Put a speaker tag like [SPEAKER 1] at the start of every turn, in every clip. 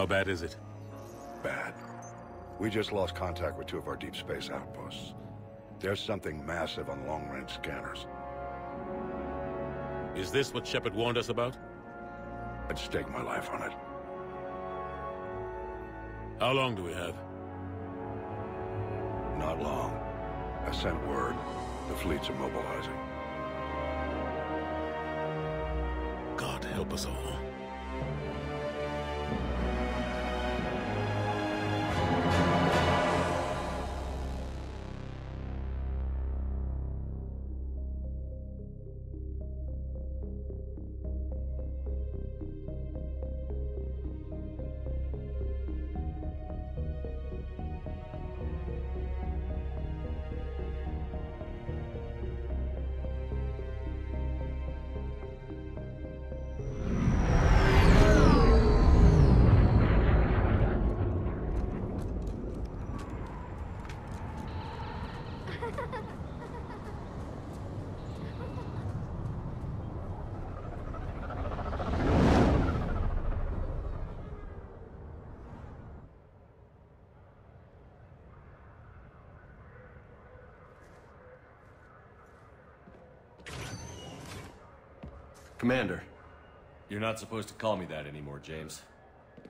[SPEAKER 1] How bad is it?
[SPEAKER 2] Bad. We just lost contact with 2 of our deep space outposts. There's something massive on long-range scanners.
[SPEAKER 1] Is this what Shepard warned us about?
[SPEAKER 2] I'd stake my life on it.
[SPEAKER 1] How long do we have?
[SPEAKER 2] Not long. I sent word. The fleets are mobilizing.
[SPEAKER 1] God help us all.
[SPEAKER 3] Commander.
[SPEAKER 4] You're not supposed to call me that anymore, James.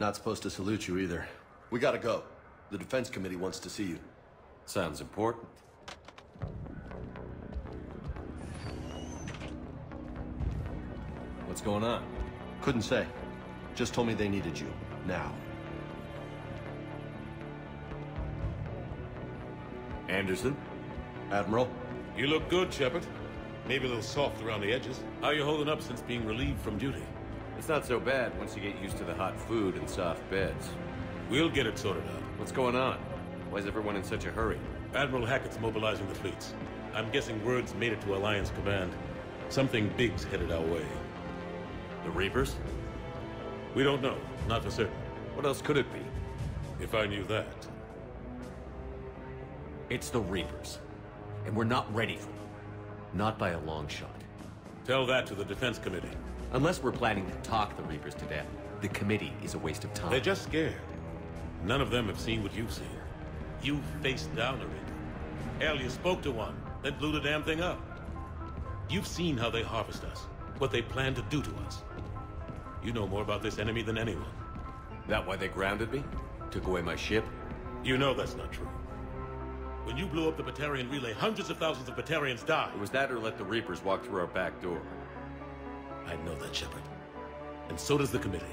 [SPEAKER 3] Not supposed to salute you either. We gotta go. The Defense Committee wants to see you.
[SPEAKER 4] Sounds important. What's going on?
[SPEAKER 3] Couldn't say. Just told me they needed you. Now.
[SPEAKER 4] Anderson?
[SPEAKER 3] Admiral?
[SPEAKER 1] You look good, Shepard. Maybe a little soft around the edges. How you holding up since being relieved from duty?
[SPEAKER 4] It's not so bad once you get used to the hot food and soft beds.
[SPEAKER 1] We'll get it sorted out.
[SPEAKER 4] What's going on? Why is everyone in such a hurry?
[SPEAKER 1] Admiral Hackett's mobilizing the fleets. I'm guessing word's made it to Alliance Command. Something big's headed our way.
[SPEAKER 4] The Reapers?
[SPEAKER 1] We don't know. Not for certain.
[SPEAKER 4] What else could it be?
[SPEAKER 1] If I knew that.
[SPEAKER 4] It's the Reapers. And we're not ready for them. Not by a long shot.
[SPEAKER 1] Tell that to the Defense Committee.
[SPEAKER 4] Unless we're planning to talk the Reapers to death, the committee is a waste of time.
[SPEAKER 1] They're just scared. None of them have seen what you've seen. You faced down a Reaper. Hell, you spoke to one, then blew the damn thing up. You've seen how they harvest us, what they plan to do to us. You know more about this enemy than anyone.
[SPEAKER 4] That why they grounded me? Took away my ship?
[SPEAKER 1] You know that's not true. When you blew up the Batarian relay, hundreds of thousands of Batarians died.
[SPEAKER 4] It was that or let the Reapers walk through our back door.
[SPEAKER 1] I know that, Shepard. And so does the committee.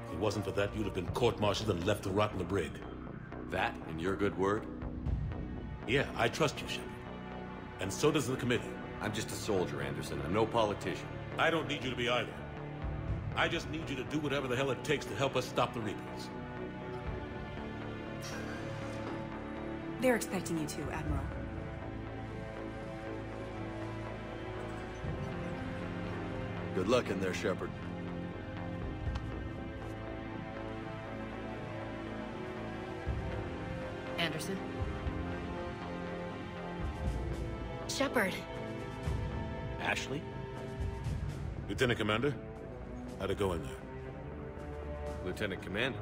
[SPEAKER 1] If it wasn't for that, you'd have been court-martialed and left to rot in the brig.
[SPEAKER 4] That, in your good word?
[SPEAKER 1] Yeah, I trust you, Shepard. And so does the committee.
[SPEAKER 4] I'm just a soldier, Anderson. I'm no politician.
[SPEAKER 1] I don't need you to be either. I just need you to do whatever the hell it takes to help us stop the Reapers.
[SPEAKER 5] They're expecting you to, Admiral.
[SPEAKER 3] Good luck in there, Shepard.
[SPEAKER 6] Anderson? Shepard.
[SPEAKER 4] Ashley?
[SPEAKER 1] Lieutenant Commander? How'd it go in there?
[SPEAKER 4] Lieutenant Commander?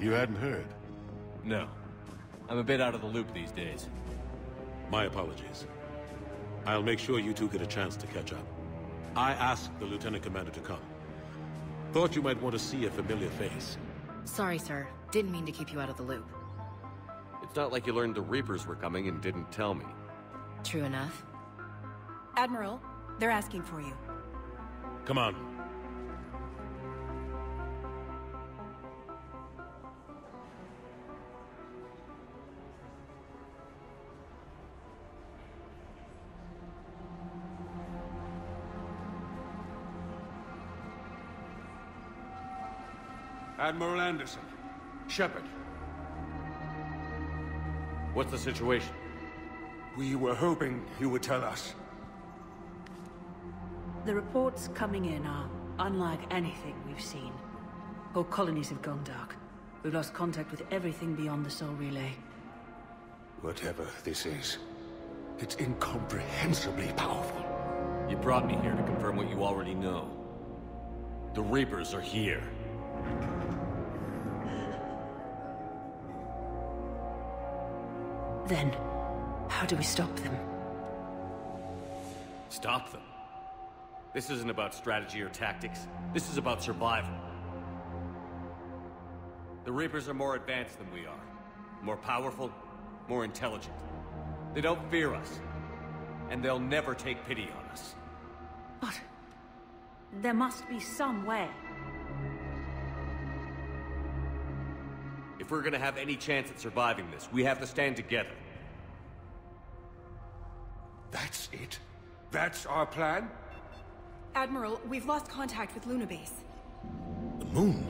[SPEAKER 1] You hadn't heard?
[SPEAKER 4] No. I'm a bit out of the loop these days.
[SPEAKER 1] My apologies. I'll make sure you two get a chance to catch up. I asked the Lieutenant Commander to come. Thought you might want to see a familiar face.
[SPEAKER 6] Sorry, sir. Didn't mean to keep you out of the loop.
[SPEAKER 4] It's not like you learned the Reapers were coming and didn't tell me.
[SPEAKER 6] True enough.
[SPEAKER 5] Admiral, they're asking for you.
[SPEAKER 1] Come on.
[SPEAKER 7] Admiral Anderson. Shepard.
[SPEAKER 4] What's the situation?
[SPEAKER 7] We were hoping you would tell us.
[SPEAKER 8] The reports coming in are unlike anything we've seen. Whole colonies have gone dark. We've lost contact with everything beyond the Sol Relay.
[SPEAKER 7] Whatever this is, it's incomprehensibly powerful.
[SPEAKER 4] You brought me here to confirm what you already know. The Reapers are here.
[SPEAKER 8] Then, how do we stop them?
[SPEAKER 4] Stop them. This isn't about strategy or tactics. This is about survival. The Reapers are more advanced than we are. More powerful, more intelligent. They don't fear us. And they'll never take pity on us.
[SPEAKER 8] But there must be some way.
[SPEAKER 4] If we're gonna have any chance at surviving this, we have to stand together.
[SPEAKER 7] That's it? That's our plan?
[SPEAKER 5] Admiral, we've lost contact with Luna Base.
[SPEAKER 1] The moon?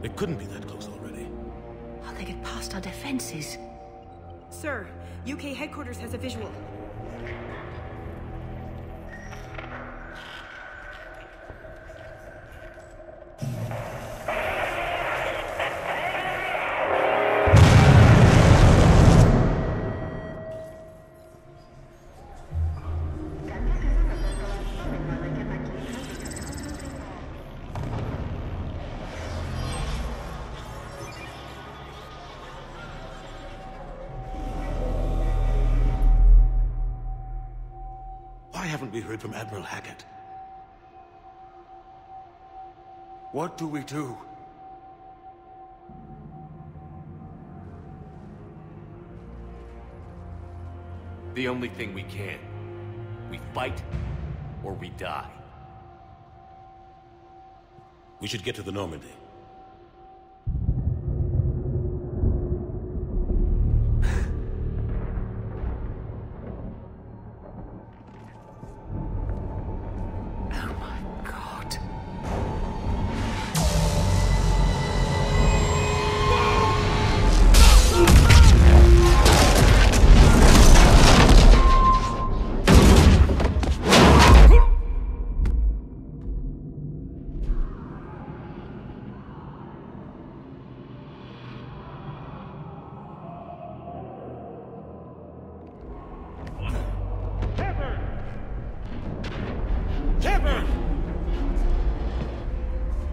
[SPEAKER 1] It couldn't be that close already.
[SPEAKER 8] How they get past our defenses?
[SPEAKER 5] Sir, UK headquarters has a visual.
[SPEAKER 1] Why haven't we heard from Admiral Hackett?
[SPEAKER 7] What do we do?
[SPEAKER 4] The only thing we can. We fight, or we die.
[SPEAKER 1] We should get to the Normandy.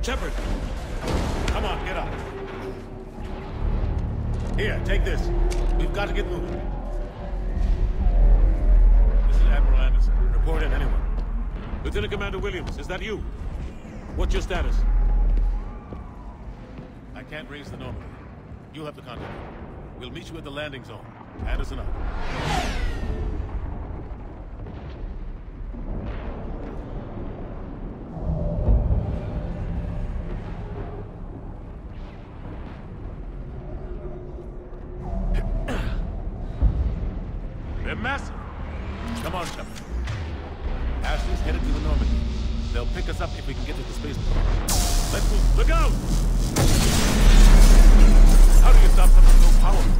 [SPEAKER 1] Shepard! Come on, get up. Here, take this. We've got to get moving. This is Admiral Anderson. Report in, anyone. Lieutenant Commander Williams, is that you? What's your status? I can't raise the Normandy. You'll have to contact me. We'll meet you at the landing zone. Anderson out. They're massive. Come on, Shepard. Ashley's headed to the Normandy. They'll pick us up if we can get to the spaceport. Let's move. Look out! How do you stop something so powerful?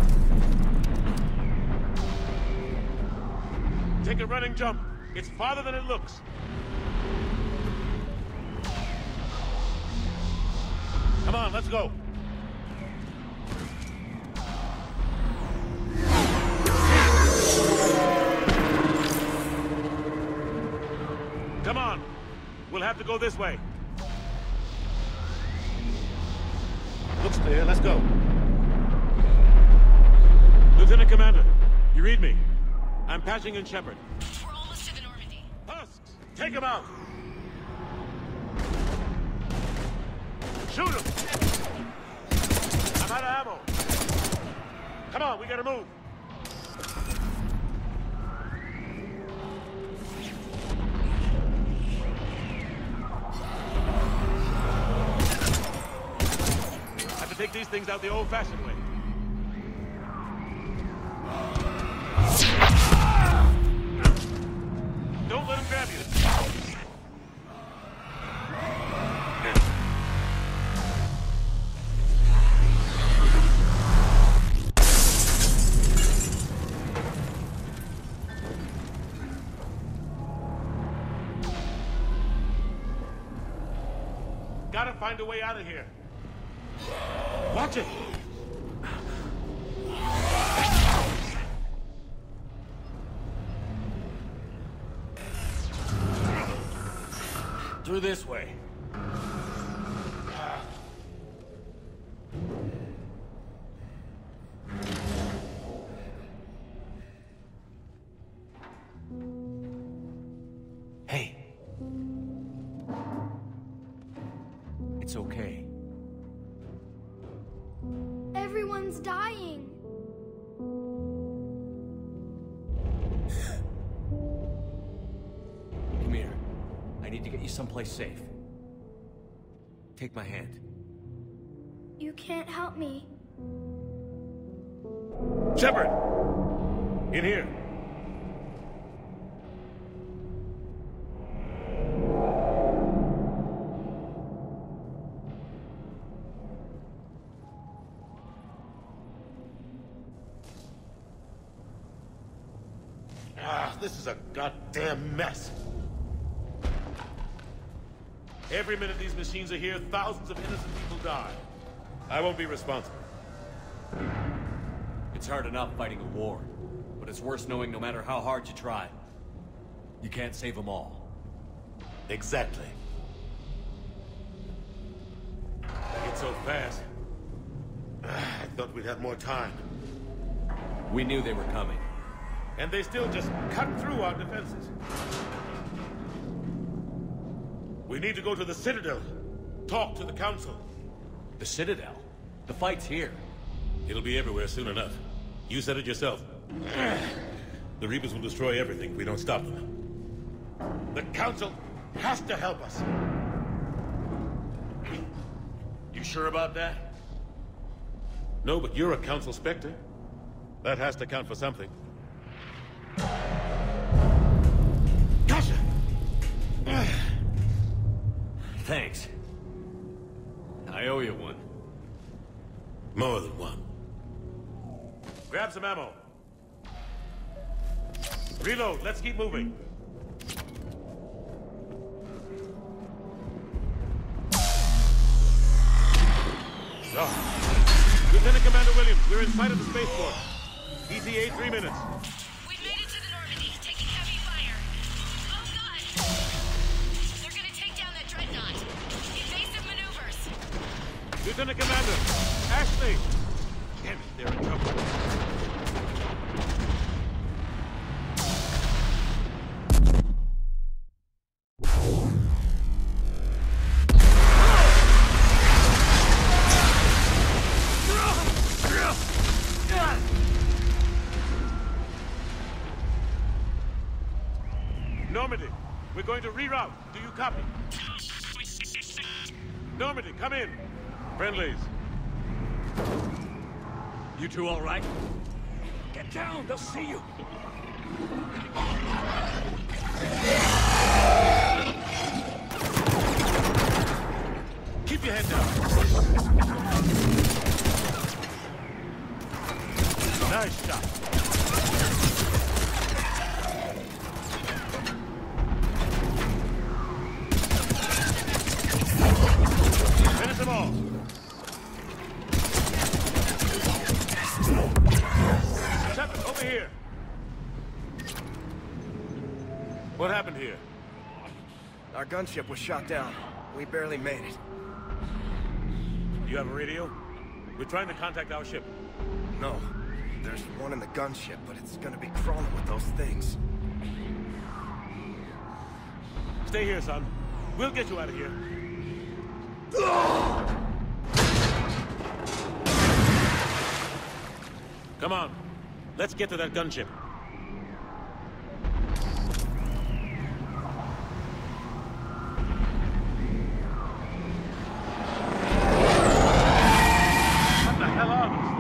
[SPEAKER 1] Take a running jump. It's farther than it looks. Come on, let's go. Come on. We'll have to go this way. Looks clear. Let's go. Lieutenant Commander, you read me? I'm patching in Shepard.
[SPEAKER 6] We're almost to the Normandy.
[SPEAKER 1] Husks, take him out. Shoot him. I'm out of ammo. Come on, we gotta move. Take these things out the old-fashioned way. Don't let him grab you. Gotta find a way out of here. Watch it! Through this way.
[SPEAKER 4] need to get you someplace safe. Take my hand.
[SPEAKER 9] You can't help me.
[SPEAKER 1] Shepard! In here. This is a goddamn mess. Every minute these machines are here, thousands of innocent people die. I won't be responsible.
[SPEAKER 4] It's hard enough fighting a war, but it's worse knowing no matter how hard you try, you can't save them all.
[SPEAKER 1] Exactly. They get so fast. I thought we'd have more time.
[SPEAKER 4] We knew they were coming.
[SPEAKER 1] And they still just cut through our defenses. We need to go to the Citadel. Talk to the Council.
[SPEAKER 4] The Citadel? The fight's here.
[SPEAKER 1] It'll be everywhere soon enough. You said it yourself. The Reapers will destroy everything if we don't stop them. The Council has to help us. You sure about that? No, but you're a Council Spectre. That has to count for something. Gotcha!
[SPEAKER 4] Thanks. I owe you one.
[SPEAKER 1] More than one. Grab some ammo. Reload, let's keep moving. So, Lieutenant Commander Williams, we're in sight of the spaceport. ETA 3 minutes.
[SPEAKER 6] We've made it to the Normandy, taking heavy fire. Oh god! They're gonna take down that dreadnought. Evasive maneuvers.
[SPEAKER 1] Lieutenant Commander, Ashley! Damn it, they're in trouble. Normandy, we're going to reroute. Do you copy? Normandy, come in. Friendlies.
[SPEAKER 4] You two all right? Get down, they'll see you.
[SPEAKER 1] Keep your head down. Nice shot. Finish them all. Shepard, over here. What happened here?
[SPEAKER 10] Our gunship was shot down. We barely made it.
[SPEAKER 1] You have a radio? We're trying to contact our ship.
[SPEAKER 10] No. There's one in the gunship, but it's gonna be crawling with those things.
[SPEAKER 1] Stay here, son. We'll get you out of here. Come on. Let's get to that gunship. What the hell are these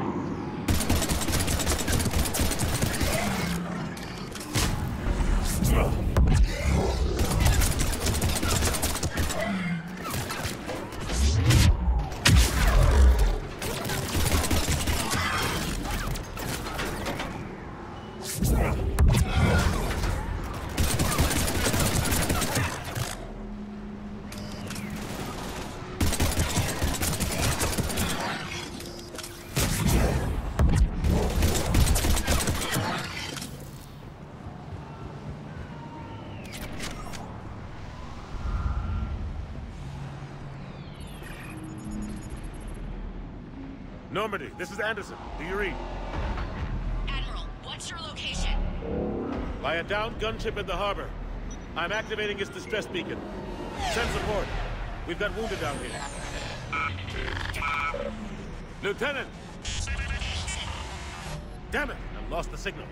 [SPEAKER 1] Normandy, this is Anderson. Do you read?
[SPEAKER 6] Admiral, what's your location?
[SPEAKER 1] By a downed gunship in the harbor. I'm activating its distress beacon. Send support. We've got wounded down here. Lieutenant! Damn it! I lost the signal.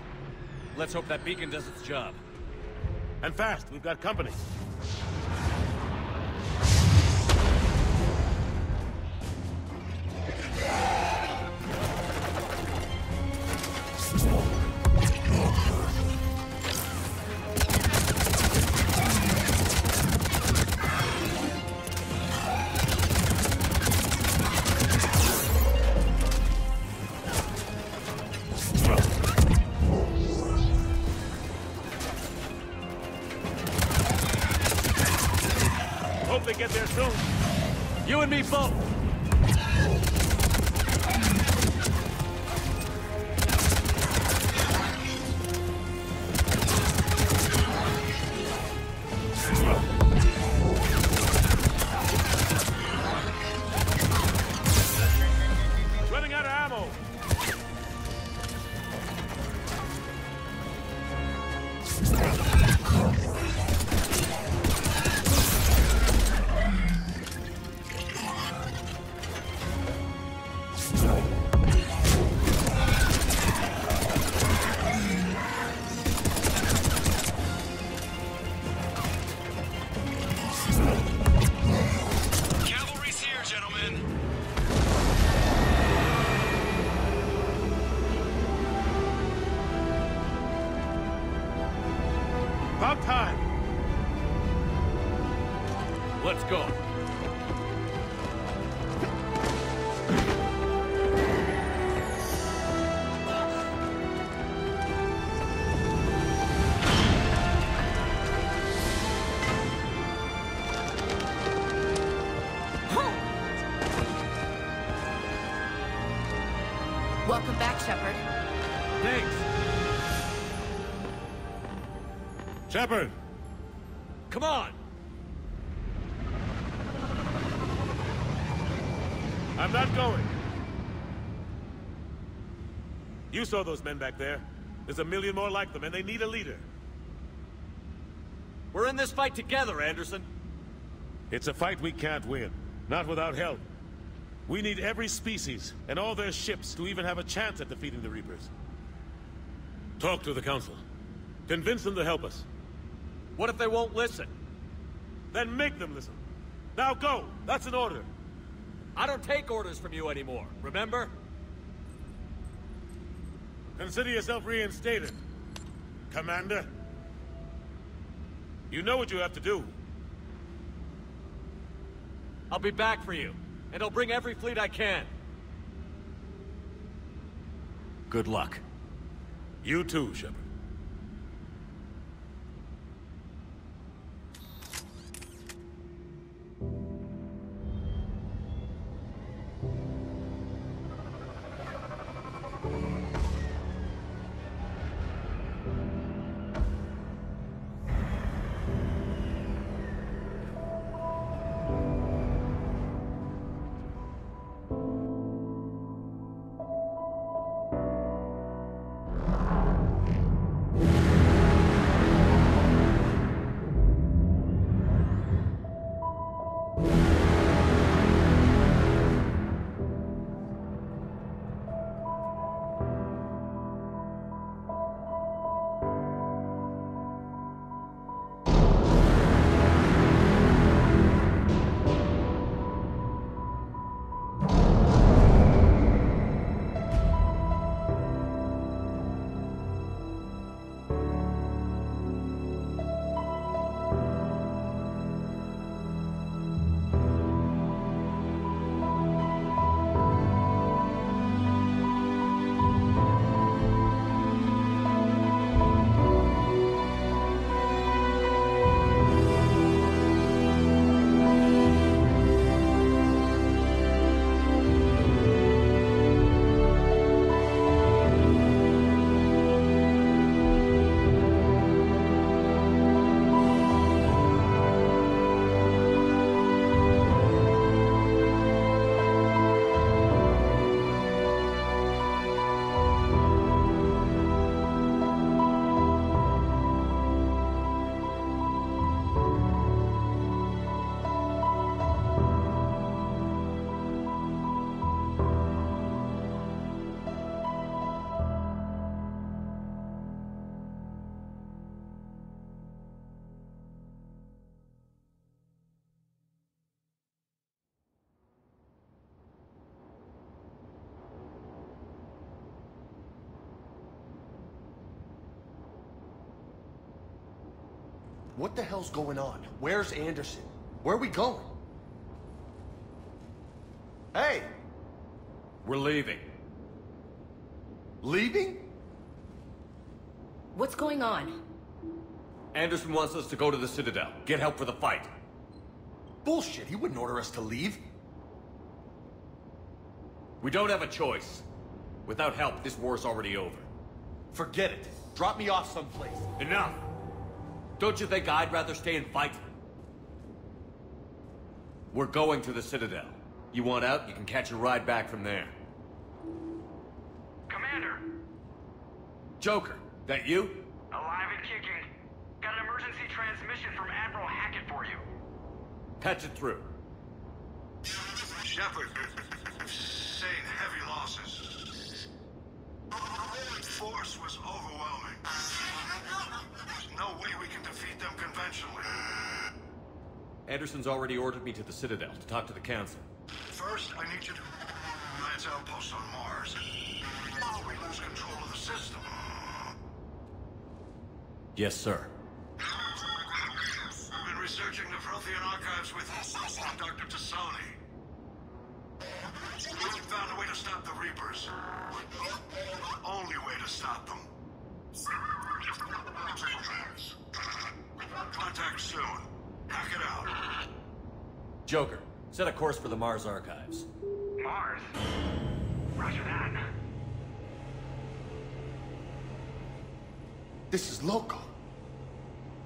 [SPEAKER 4] Let's hope that beacon does its job.
[SPEAKER 1] And fast. We've got company. Hope they get there soon.
[SPEAKER 4] You and me both!
[SPEAKER 1] Running out of ammo.
[SPEAKER 11] Cavalry's here, gentlemen.
[SPEAKER 1] About time.
[SPEAKER 4] Let's go.
[SPEAKER 6] Welcome back, Shepard.
[SPEAKER 4] Thanks.
[SPEAKER 1] Shepard!
[SPEAKER 4] Come on!
[SPEAKER 1] I'm not going. You saw those men back there. There's a million more like them, and they need a leader.
[SPEAKER 4] We're in this fight together, Anderson.
[SPEAKER 1] It's a fight we can't win. Not without help. We need every species, and all their ships, to even have a chance at defeating the Reapers. Talk to the Council. Convince them to help us.
[SPEAKER 4] What if they won't listen?
[SPEAKER 1] Then make them listen. Now go! That's an order.
[SPEAKER 4] I don't take orders from you anymore, remember?
[SPEAKER 1] Consider yourself reinstated, Commander. You know what you have to do.
[SPEAKER 4] I'll be back for you, and I'll bring every fleet I can. Good luck.
[SPEAKER 1] You too, Shepard.
[SPEAKER 3] What the hell's going on? Where's Anderson? Where are we going? Hey!
[SPEAKER 4] We're leaving.
[SPEAKER 3] Leaving?
[SPEAKER 6] What's going on?
[SPEAKER 4] Anderson wants us to go to the Citadel, get help for the fight.
[SPEAKER 3] Bullshit, he wouldn't order us to leave.
[SPEAKER 4] We don't have a choice. Without help, this war's already over.
[SPEAKER 3] Forget it. Drop me off someplace.
[SPEAKER 4] Enough! Don't you think I'd rather stay and fight? We're going to the Citadel. You want out, you can catch a ride back from there.
[SPEAKER 11] Commander!
[SPEAKER 4] Joker, that you?
[SPEAKER 11] Alive and kicking. Got an emergency transmission from Admiral Hackett for you.
[SPEAKER 4] Patch it through.
[SPEAKER 2] Shepard, sustained heavy losses. The force was overwhelming. There's no way we can defeat them conventionally.
[SPEAKER 4] Anderson's already ordered me to the Citadel to talk to the Council.
[SPEAKER 2] First, I need you to lance outposts on Mars. We lose control of the system.
[SPEAKER 4] Yes, sir.
[SPEAKER 2] I've been researching the Prothean archives with Dr. Tassoni. We found a way to stop the Reapers. The only way to stop them. Contact soon. Hack it out.
[SPEAKER 4] Joker, set a course for the Mars archives.
[SPEAKER 11] Mars? Roger that.
[SPEAKER 3] This is local.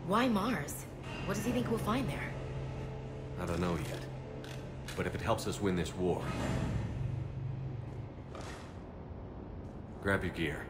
[SPEAKER 12] Why Mars? What does he think we'll find there?
[SPEAKER 4] I don't know yet. But if it helps us win this war... Grab your gear.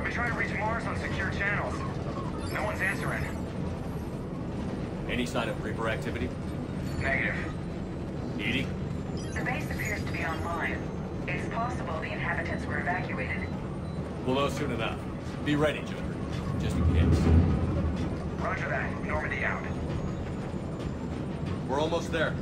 [SPEAKER 11] Trying to reach Mars on secure channels. No one's answering.
[SPEAKER 4] Any sign of Reaper activity?
[SPEAKER 11] Negative.
[SPEAKER 4] Edie?
[SPEAKER 13] The base appears to be online. It's possible the inhabitants were evacuated.
[SPEAKER 4] We'll know soon enough. Be ready, Joker. Just in case.
[SPEAKER 11] Roger that. Normandy out.
[SPEAKER 4] We're almost there.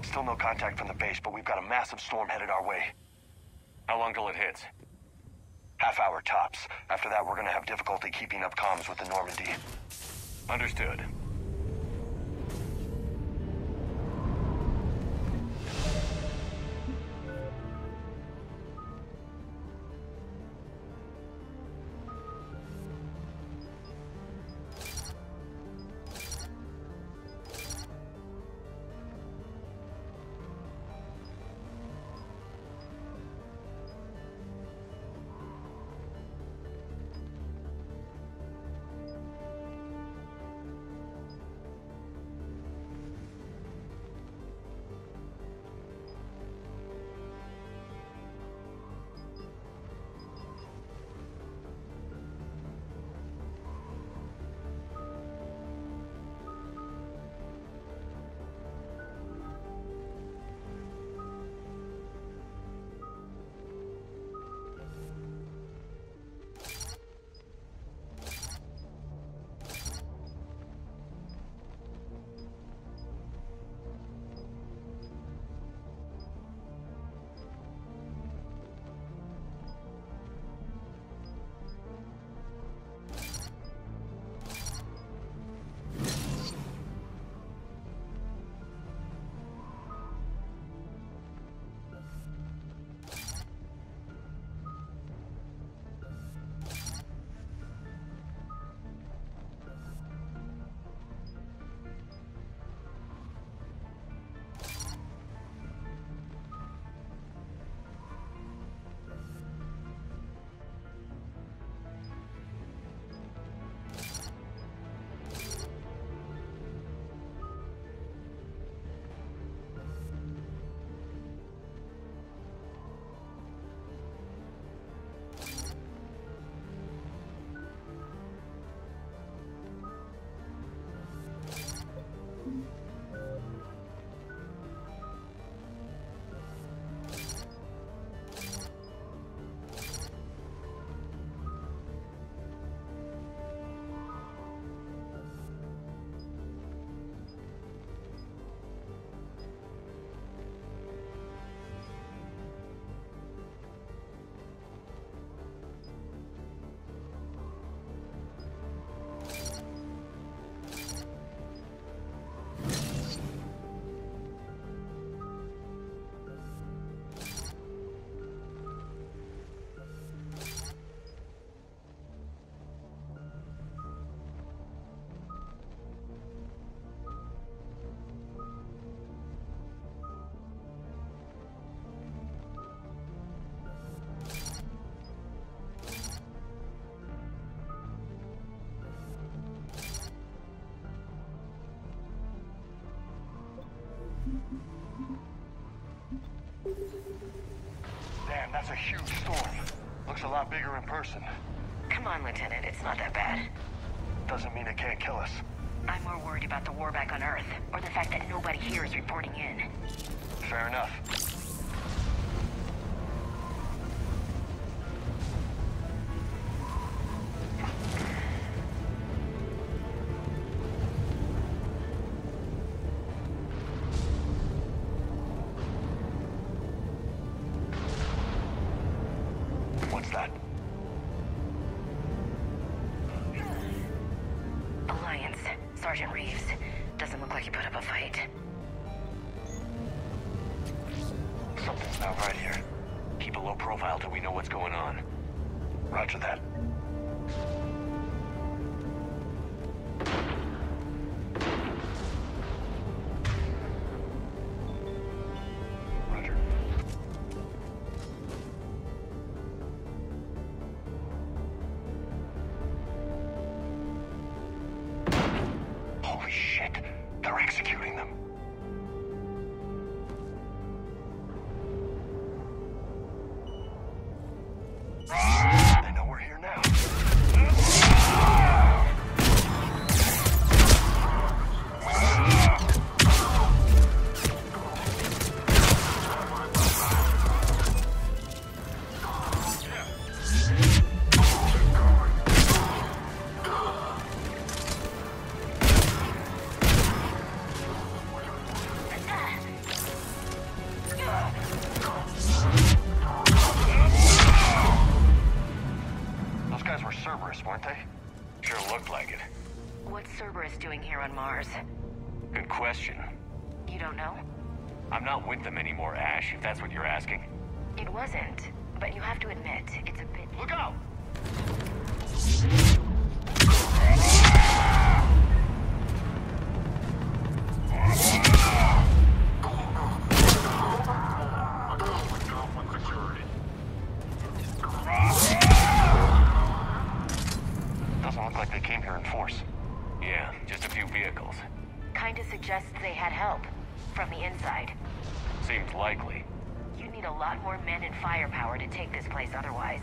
[SPEAKER 10] Still no contact from the base, but we've got a massive storm headed our way.
[SPEAKER 4] How long till it hits?
[SPEAKER 10] Half hour tops. After that, we're gonna have difficulty keeping up comms with the Normandy.
[SPEAKER 4] Understood.
[SPEAKER 2] man, that's a huge storm. Looks a lot bigger in person.
[SPEAKER 13] Come on, Lieutenant, it's not that bad.
[SPEAKER 2] Doesn't mean it can't kill us.
[SPEAKER 13] I'm more worried about the war back on Earth, or the fact that nobody here is reporting in.
[SPEAKER 2] Fair enough. What's that?
[SPEAKER 13] Alliance. Sergeant Reeves. Doesn't look like he put up a fight.
[SPEAKER 2] Something's not right here.
[SPEAKER 4] Keep a low profile till we know what's going on.
[SPEAKER 2] Roger that. Roger. Holy shit! They're executing them. They know we're here now. Those guys were Cerberus, weren't they?
[SPEAKER 4] Sure looked like it.
[SPEAKER 13] What's Cerberus doing here on Mars?
[SPEAKER 4] Good question.
[SPEAKER 13] You don't know?
[SPEAKER 4] I'm not with them anymore, Ash, if that's what you're asking.
[SPEAKER 13] It wasn't, but you have to admit, it's a bit...
[SPEAKER 4] Look out!
[SPEAKER 2] Doesn't look like they came here in force.
[SPEAKER 4] Yeah, just a few vehicles.
[SPEAKER 13] Kinda suggests they had help. From the inside.
[SPEAKER 4] Seems likely.
[SPEAKER 13] You need a lot more men and firepower to take this place otherwise.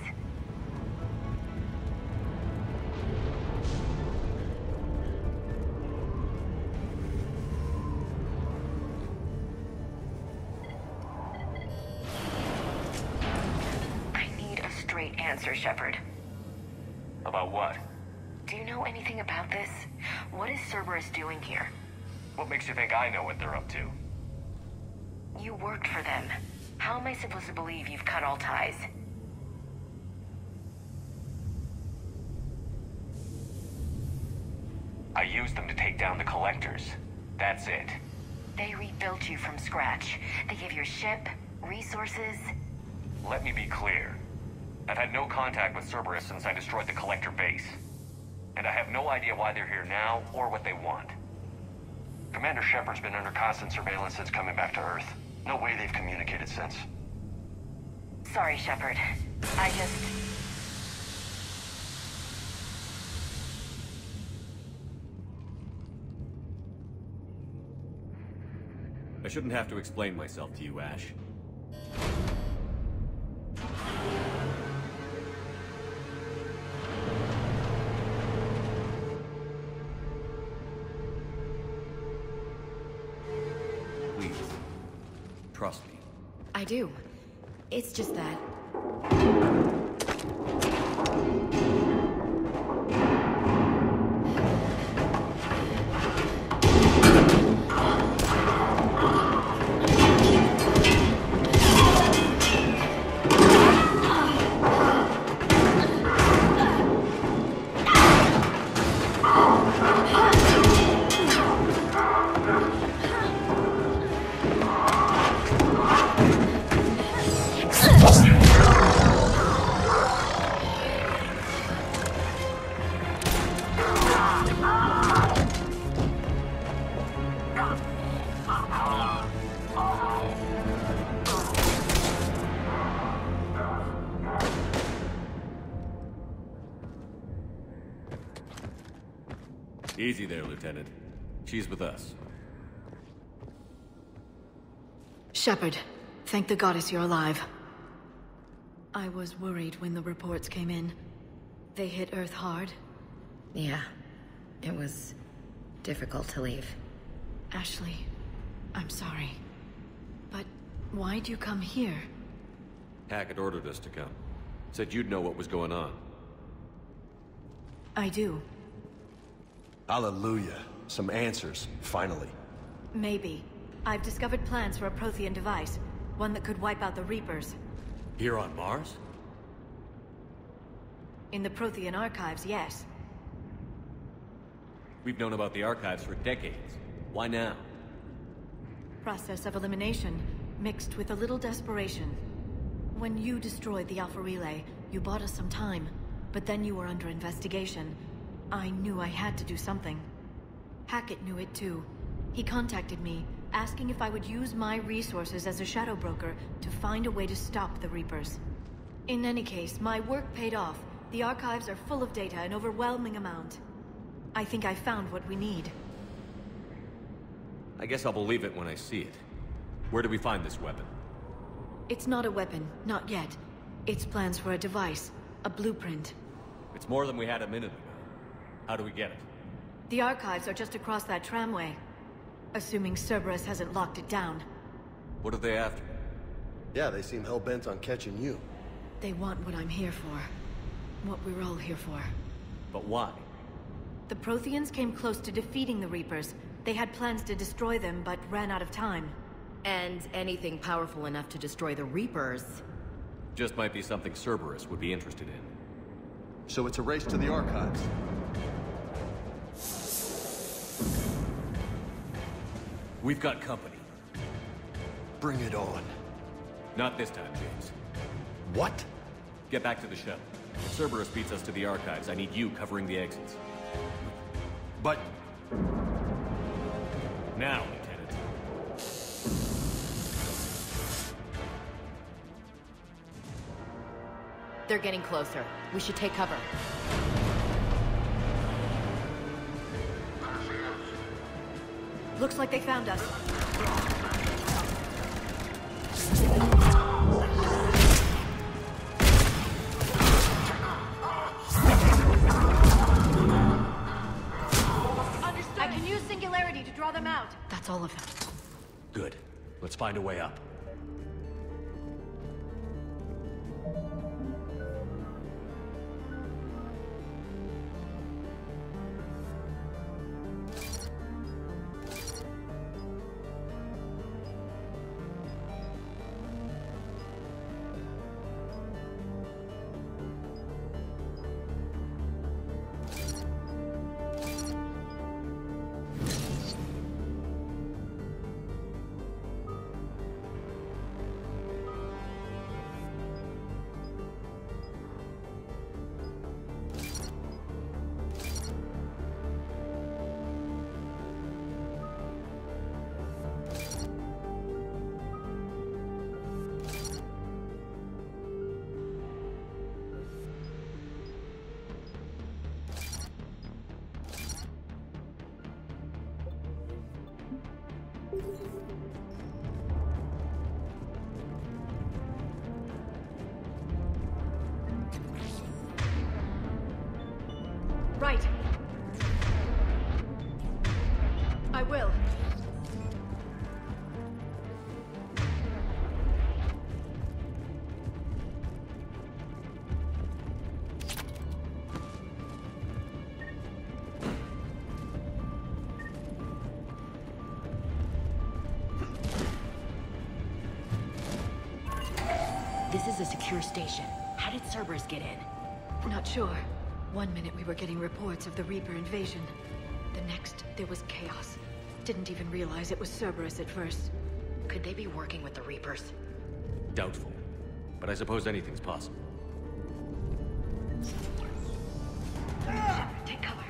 [SPEAKER 13] I need a straight answer, Shepard.
[SPEAKER 4] About what?
[SPEAKER 13] Do you know anything about this? What is Cerberus doing here?
[SPEAKER 4] What makes you think I know what they're up to?
[SPEAKER 13] You worked for them. How am I supposed to believe you've cut all ties?
[SPEAKER 4] I used them to take down the Collectors. That's it.
[SPEAKER 13] They rebuilt you from scratch. They gave your ship, resources.
[SPEAKER 4] Let me be clear. I've had no contact with Cerberus since I destroyed the Collector base. And I have no idea why they're here now, or what they want.
[SPEAKER 2] Commander Shepard's been under constant surveillance since coming back to Earth. No way they've communicated since.
[SPEAKER 13] Sorry, Shepard. I just...
[SPEAKER 4] I shouldn't have to explain myself to you, Ash. Please, trust me.
[SPEAKER 12] I do. It's just that...
[SPEAKER 4] Easy there, Lieutenant. She's with us.
[SPEAKER 5] Shepard, thank the goddess you're alive.
[SPEAKER 14] I was worried when the reports came in. They hit Earth hard.
[SPEAKER 12] Yeah. It was difficult to leave.
[SPEAKER 14] Ashley, I'm sorry. But why'd you come here?
[SPEAKER 4] Hackett ordered us to come. Said you'd know what was going on.
[SPEAKER 14] I do.
[SPEAKER 3] Hallelujah. Some answers, finally.
[SPEAKER 14] Maybe. I've discovered plans for a Prothean device. One that could wipe out the Reapers.
[SPEAKER 4] Here on Mars?
[SPEAKER 14] In the Prothean archives, yes.
[SPEAKER 4] We've known about the archives for decades. Why now?
[SPEAKER 14] Process of elimination, mixed with a little desperation. When you destroyed the Alpha Relay, you bought us some time. But then you were under investigation. I knew I had to do something. Hackett knew it too. He contacted me, asking if I would use my resources as a shadow broker to find a way to stop the Reapers. In any case, my work paid off. The archives are full of data, an overwhelming amount. I think I found what we need.
[SPEAKER 4] I guess I'll believe it when I see it. Where do we find this weapon?
[SPEAKER 14] It's not a weapon, not yet. It's plans for a device, a blueprint.
[SPEAKER 4] It's more than we had a minute ago. How do we get it?
[SPEAKER 14] The archives are just across that tramway. Assuming Cerberus hasn't locked it down.
[SPEAKER 4] What are they after?
[SPEAKER 3] Yeah, they seem hell-bent on catching you.
[SPEAKER 14] They want what I'm here for. What we're all here for.
[SPEAKER 4] But why?
[SPEAKER 14] The Protheans came close to defeating the Reapers. They had plans to destroy them, but ran out of time.
[SPEAKER 12] And anything powerful enough to destroy the Reapers.
[SPEAKER 4] Just might be something Cerberus would be interested in.
[SPEAKER 3] So it's a race to the archives.
[SPEAKER 4] We've got company.
[SPEAKER 3] Bring it on.
[SPEAKER 4] Not this time, James.
[SPEAKER 3] What?
[SPEAKER 4] Get back to the shuttle. If Cerberus beats us to the archives, I need you covering the exits.
[SPEAKER 3] But...
[SPEAKER 4] Now, Lieutenant.
[SPEAKER 12] They're getting closer. We should take cover.
[SPEAKER 14] Looks like they found us.
[SPEAKER 5] Understood. I can use Singularity to draw them out.
[SPEAKER 14] That's all of them.
[SPEAKER 4] Good. Let's find a way up.
[SPEAKER 14] Right. I will.
[SPEAKER 12] This is a secure station. How did Cerberus get in?
[SPEAKER 14] Not sure. One minute we were getting reports of the Reaper invasion. The next, there was chaos. Didn't even realize it was Cerberus at first.
[SPEAKER 12] Could they be working with the Reapers?
[SPEAKER 4] Doubtful. But I suppose anything's possible.
[SPEAKER 14] Take cover.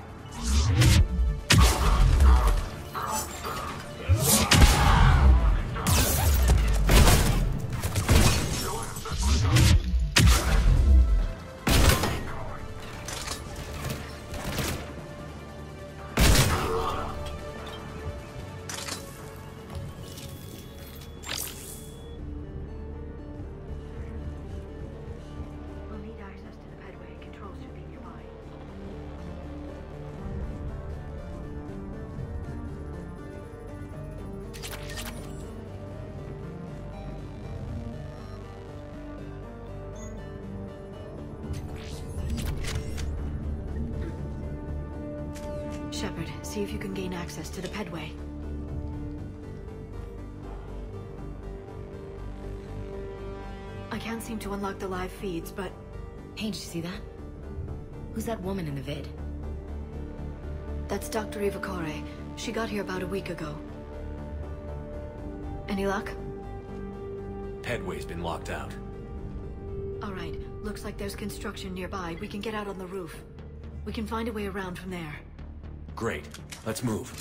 [SPEAKER 14] Shepard, see if you can gain access to the pedway. I can't seem to unlock the live feeds, but...
[SPEAKER 12] Hey, did you see that? Who's that woman in the vid?
[SPEAKER 14] That's Dr. Eva Kore. She got here about a week ago. Any luck?
[SPEAKER 4] Pedway's been locked out.
[SPEAKER 14] Alright, looks like there's construction nearby. We can get out on the roof. We can find a way around from there.
[SPEAKER 4] Great. Let's move.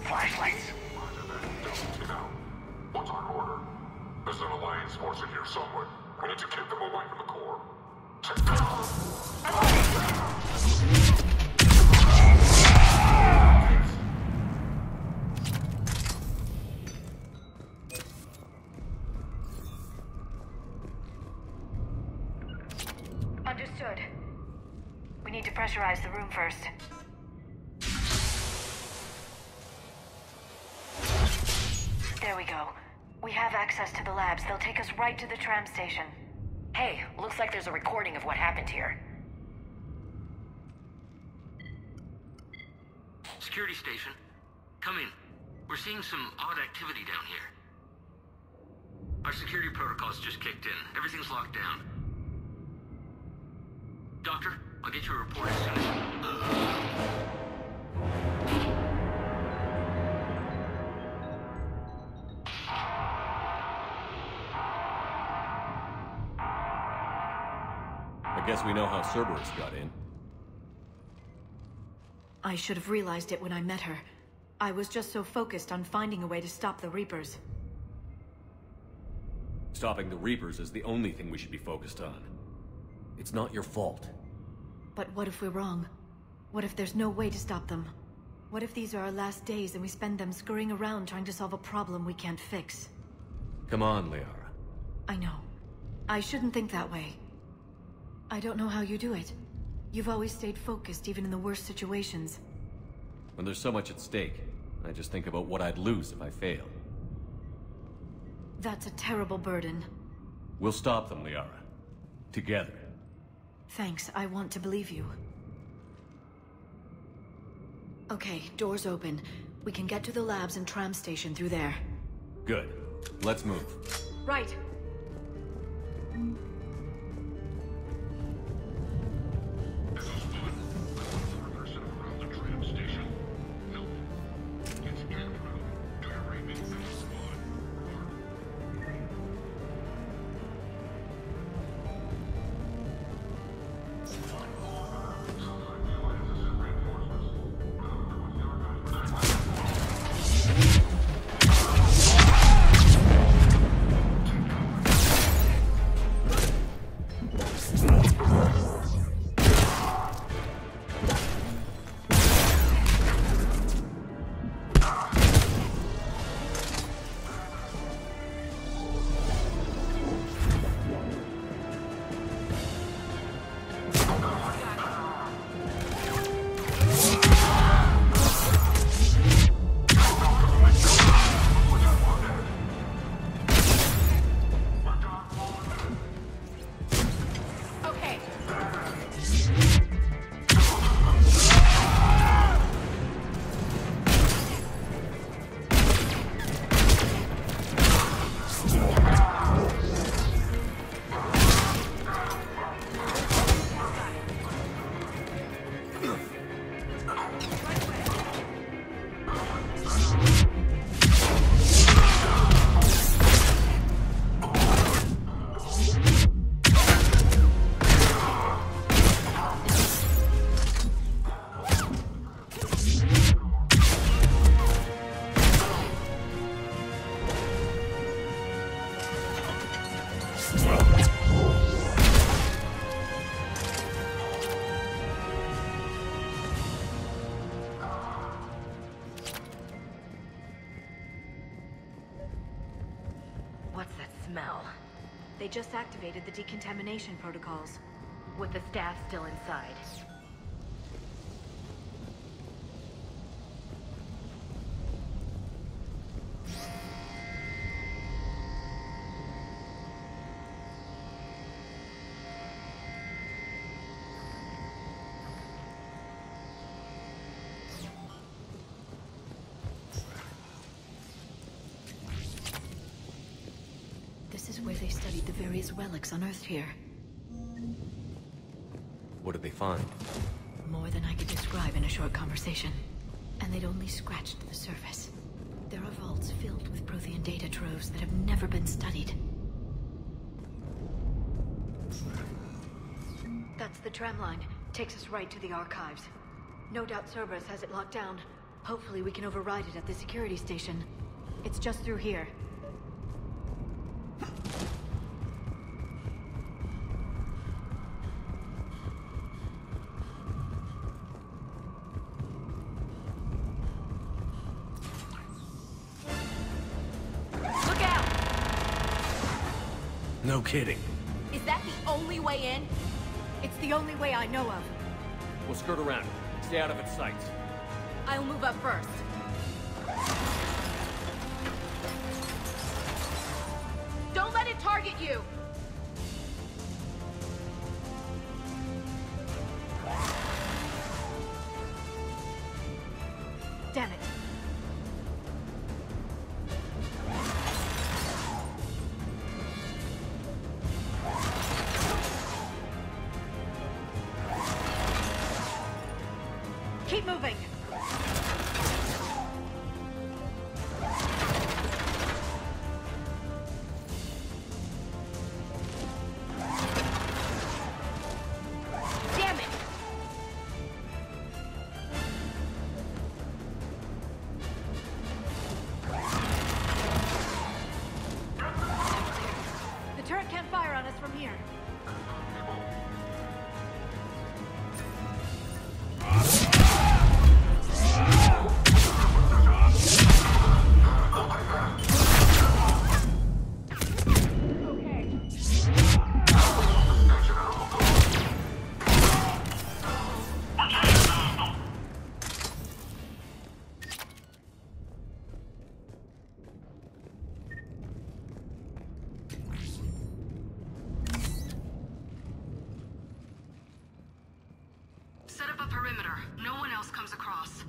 [SPEAKER 15] Flashlights! What's our order? There's an Alliance force in here somewhere. We need to keep them away from the core.
[SPEAKER 14] Understood. We need to pressurize the room first. There we go. We have access to the labs. They'll take us right to the tram station.
[SPEAKER 12] Hey, looks like there's a recording of what happened here.
[SPEAKER 16] Security station. Come in. We're seeing some odd activity down here. Our security protocols just kicked in. Everything's locked down. Doctor, I'll get you a report as soon as...
[SPEAKER 4] I guess we know how Cerberus got in.
[SPEAKER 14] I should have realized it when I met her. I was just so focused on finding a way to stop the Reapers.
[SPEAKER 4] Stopping the Reapers is the only thing we should be focused on. It's not your fault.
[SPEAKER 14] But what if we're wrong? What if there's no way to stop them? What if these are our last days and we spend them scurrying around trying to solve a problem we can't fix?
[SPEAKER 4] Come on, Liara.
[SPEAKER 14] I know. I shouldn't think that way. I don't know how you do it. You've always stayed focused even in the worst situations.
[SPEAKER 4] When there's so much at stake, I just think about what I'd lose if I fail.
[SPEAKER 14] That's a terrible burden.
[SPEAKER 4] We'll stop them, Liara. Together.
[SPEAKER 14] Thanks, I want to believe you. Okay, doors open. We can get to the labs and tram station through there.
[SPEAKER 4] Good. Let's move.
[SPEAKER 14] Right.
[SPEAKER 12] What's that smell?
[SPEAKER 14] They just activated the decontamination protocols.
[SPEAKER 12] With the staff still inside.
[SPEAKER 14] This is where they studied the various relics unearthed here.
[SPEAKER 4] What did they find?
[SPEAKER 14] More than I could describe in a short conversation. And they'd only scratched the surface. There are vaults filled with Prothean data troves that have never been studied. That's the tram line. Takes us right to the archives. No doubt Cerberus has it locked down. Hopefully we can override it at the security station. It's just through here.
[SPEAKER 4] No kidding.
[SPEAKER 12] Is that the only way in?
[SPEAKER 14] It's the only way I know of.
[SPEAKER 4] We'll skirt around it. Stay out of its sights.
[SPEAKER 12] I'll move up first. Don't let it target you!
[SPEAKER 14] Damn it. Keep moving.
[SPEAKER 12] Damn it!
[SPEAKER 14] The turret can't fire on us from here.
[SPEAKER 6] Set up a perimeter. No one else comes across.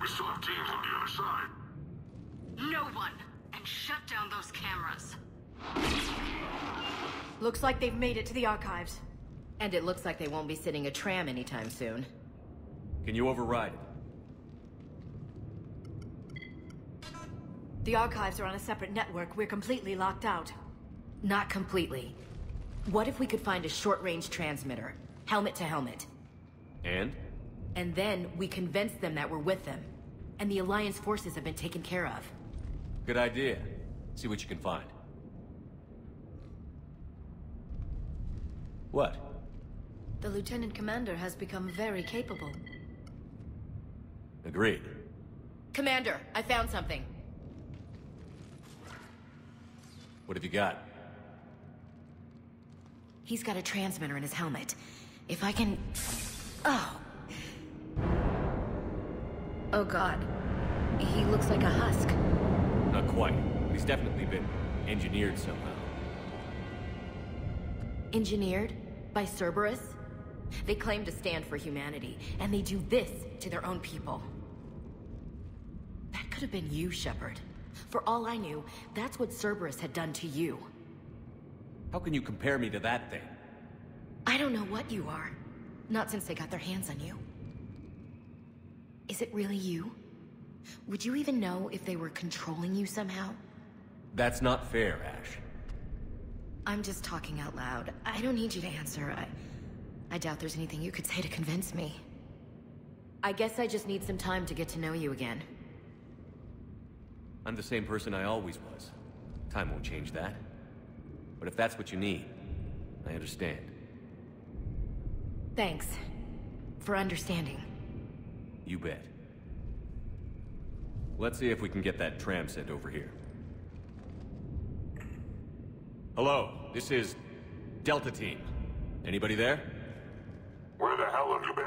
[SPEAKER 15] We still have teams on the other side.
[SPEAKER 6] No one! And shut down those cameras.
[SPEAKER 14] Looks like they've made it to the archives.
[SPEAKER 12] And it looks like they won't be sitting a tram anytime soon.
[SPEAKER 4] Can you override it?
[SPEAKER 14] The archives are on a separate network. We're completely locked out.
[SPEAKER 12] Not completely. What if we could find a short-range transmitter? Helmet to helmet.
[SPEAKER 4] And?
[SPEAKER 12] And then we convince them that we're with them. And the Alliance forces have been taken care of.
[SPEAKER 4] Good idea. See what you can find. What?
[SPEAKER 14] The Lieutenant Commander has become very capable.
[SPEAKER 4] Agreed.
[SPEAKER 12] Commander, I found something.
[SPEAKER 4] What have you got?
[SPEAKER 12] He's got a transmitter in his helmet. If I can... Oh. Oh god. He looks like a husk.
[SPEAKER 4] Not quite. He's definitely been engineered somehow.
[SPEAKER 12] Engineered? By Cerberus? They claim to stand for humanity, and they do this to their own people. That could have been you, Shepard. For all I knew, that's what Cerberus had done to you.
[SPEAKER 4] How can you compare me to that thing?
[SPEAKER 12] I don't know what you are. Not since they got their hands on you. Is it really you? Would you even know if they were controlling you somehow?
[SPEAKER 4] That's not fair, Ash.
[SPEAKER 12] I'm just talking out loud. I don't need you to answer. I doubt there's anything you could say to convince me. I guess I just need some time to get to know you again.
[SPEAKER 4] I'm the same person I always was. Time won't change that. But if that's what you need, I understand.
[SPEAKER 12] Thanks. For understanding.
[SPEAKER 4] You bet. Let's see if we can get that tram sent over here. Hello, this is Delta Team. Anybody there?
[SPEAKER 15] Where the hell have you been?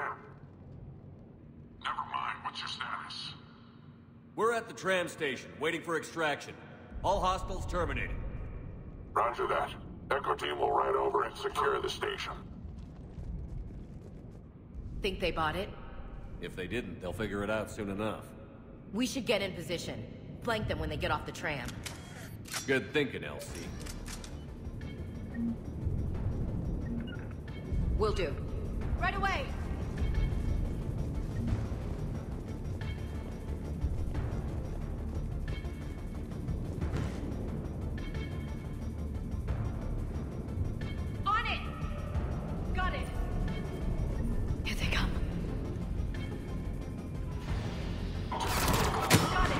[SPEAKER 15] Never mind, what's your status?
[SPEAKER 4] We're at the tram station, waiting for extraction. All hostiles terminated.
[SPEAKER 15] Roger that. Echo Team will ride over and secure the station.
[SPEAKER 12] Think they bought it?
[SPEAKER 4] If they didn't, they'll figure it out soon enough.
[SPEAKER 12] We should get in position. Flank them when they get off the tram.
[SPEAKER 4] Good thinking, LC.
[SPEAKER 12] Will do.
[SPEAKER 14] Right away! On it! Got it! Here they come. Got it!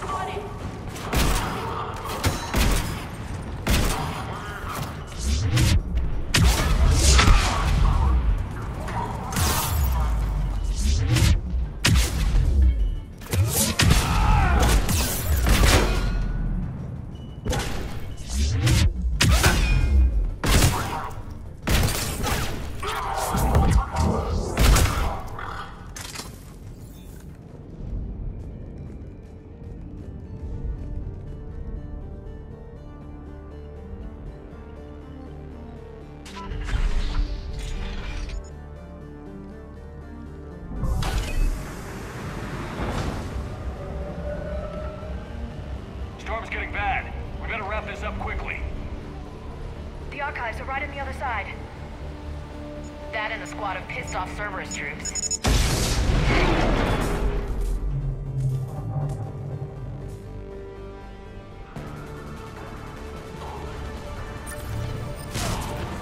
[SPEAKER 14] Got it!
[SPEAKER 11] Storm's getting bad. We better wrap this up quickly.
[SPEAKER 13] The archives are right on the other side.
[SPEAKER 12] That and a squad of pissed-off Cerberus troops.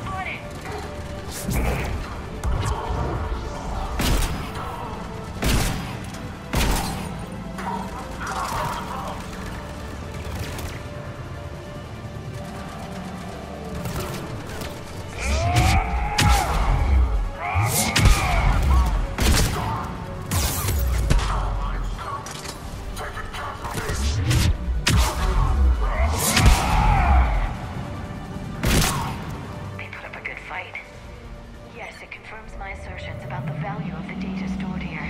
[SPEAKER 13] On it! They put up a good fight. Yes, it confirms my assertions about the value of the data stored here.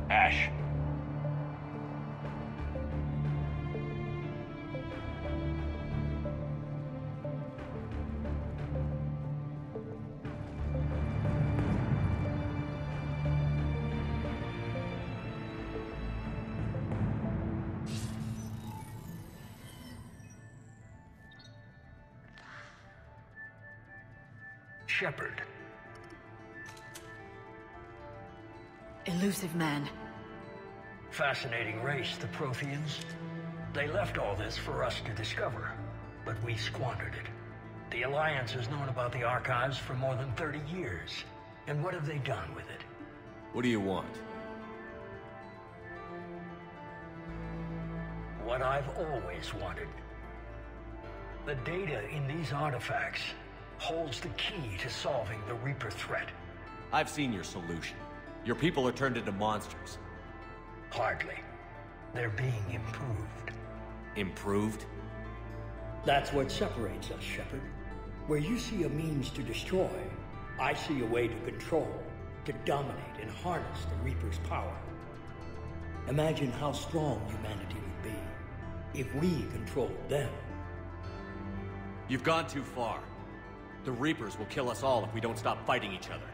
[SPEAKER 11] Ash,
[SPEAKER 17] Shepard.
[SPEAKER 14] Elusive man.
[SPEAKER 17] Fascinating race, the Protheans. They left all this for us to discover, but we squandered it. The Alliance has known about the archives for more than 30 years. And what have they done with it?
[SPEAKER 4] What do you want?
[SPEAKER 17] What I've always wanted. The data in these artifacts holds the key to solving the Reaper threat.
[SPEAKER 4] I've seen your solution. Your people are turned into monsters.
[SPEAKER 17] Hardly. They're being improved.
[SPEAKER 4] Improved?
[SPEAKER 17] That's what separates us, Shepard. Where you see a means to destroy, I see a way to control, to dominate and harness the Reaper's power. Imagine how strong humanity would be if we controlled them.
[SPEAKER 4] You've gone too far. The Reapers will kill us all if we don't stop fighting each other.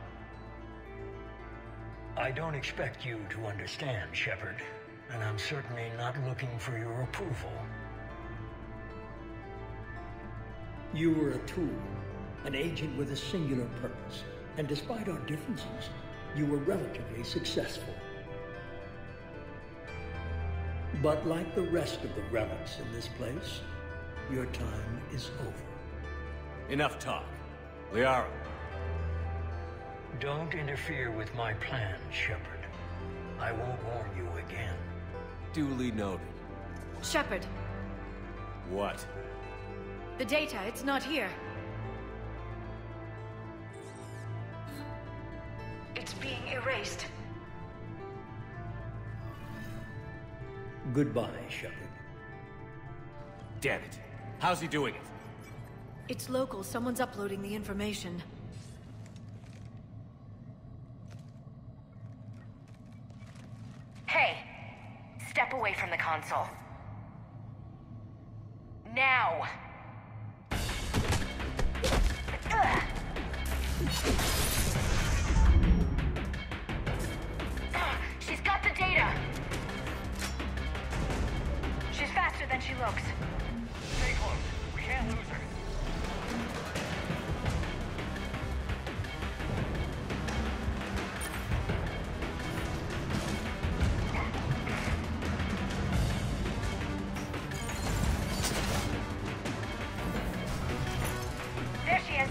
[SPEAKER 17] I don't expect you to understand, Shepard, and I'm certainly not looking for your approval. You were a tool, an agent with a singular purpose, and despite our differences, you were relatively successful. But like the rest of the relics in this place, your time is over.
[SPEAKER 4] Enough talk. Liara.
[SPEAKER 17] Don't interfere with my plans, Shepard. I won't warn you again.
[SPEAKER 4] Duly noted.
[SPEAKER 14] Shepard.
[SPEAKER 4] What?
[SPEAKER 14] The data, it's not here. It's being erased.
[SPEAKER 17] Goodbye, Shepard.
[SPEAKER 4] Damn it. How's he doing it?
[SPEAKER 14] It's local. Someone's uploading the information.
[SPEAKER 13] Hey! Step away from the console. Now! She's got the data! She's faster than she looks.
[SPEAKER 11] Stay close. We can't lose her.
[SPEAKER 13] There she is.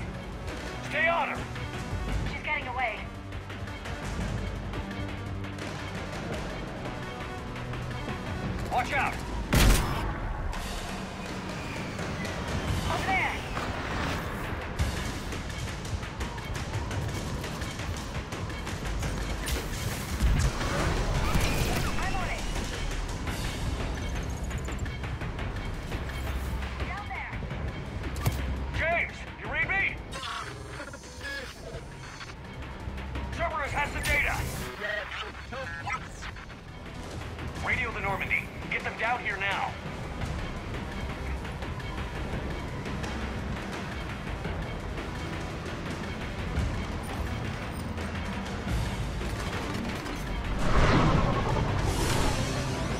[SPEAKER 11] Stay on her!
[SPEAKER 13] She's getting away.
[SPEAKER 11] Watch out!
[SPEAKER 13] Over there! I'm on it! Down there!
[SPEAKER 11] James, you read me? Cerberus has the data! Radio the Normandy. Get them down here now.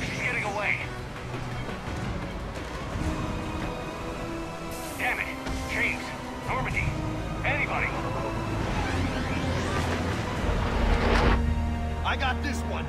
[SPEAKER 11] She's getting away. Damn it. James, Normandy, anybody.
[SPEAKER 10] I got this one.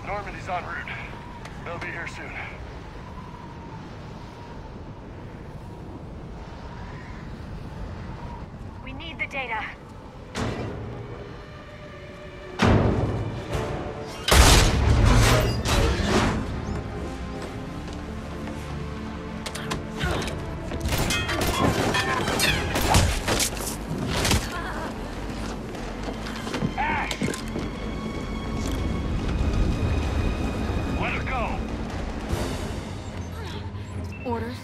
[SPEAKER 2] Normandy's en route. They'll be here soon.
[SPEAKER 13] We need the data.
[SPEAKER 14] Orders?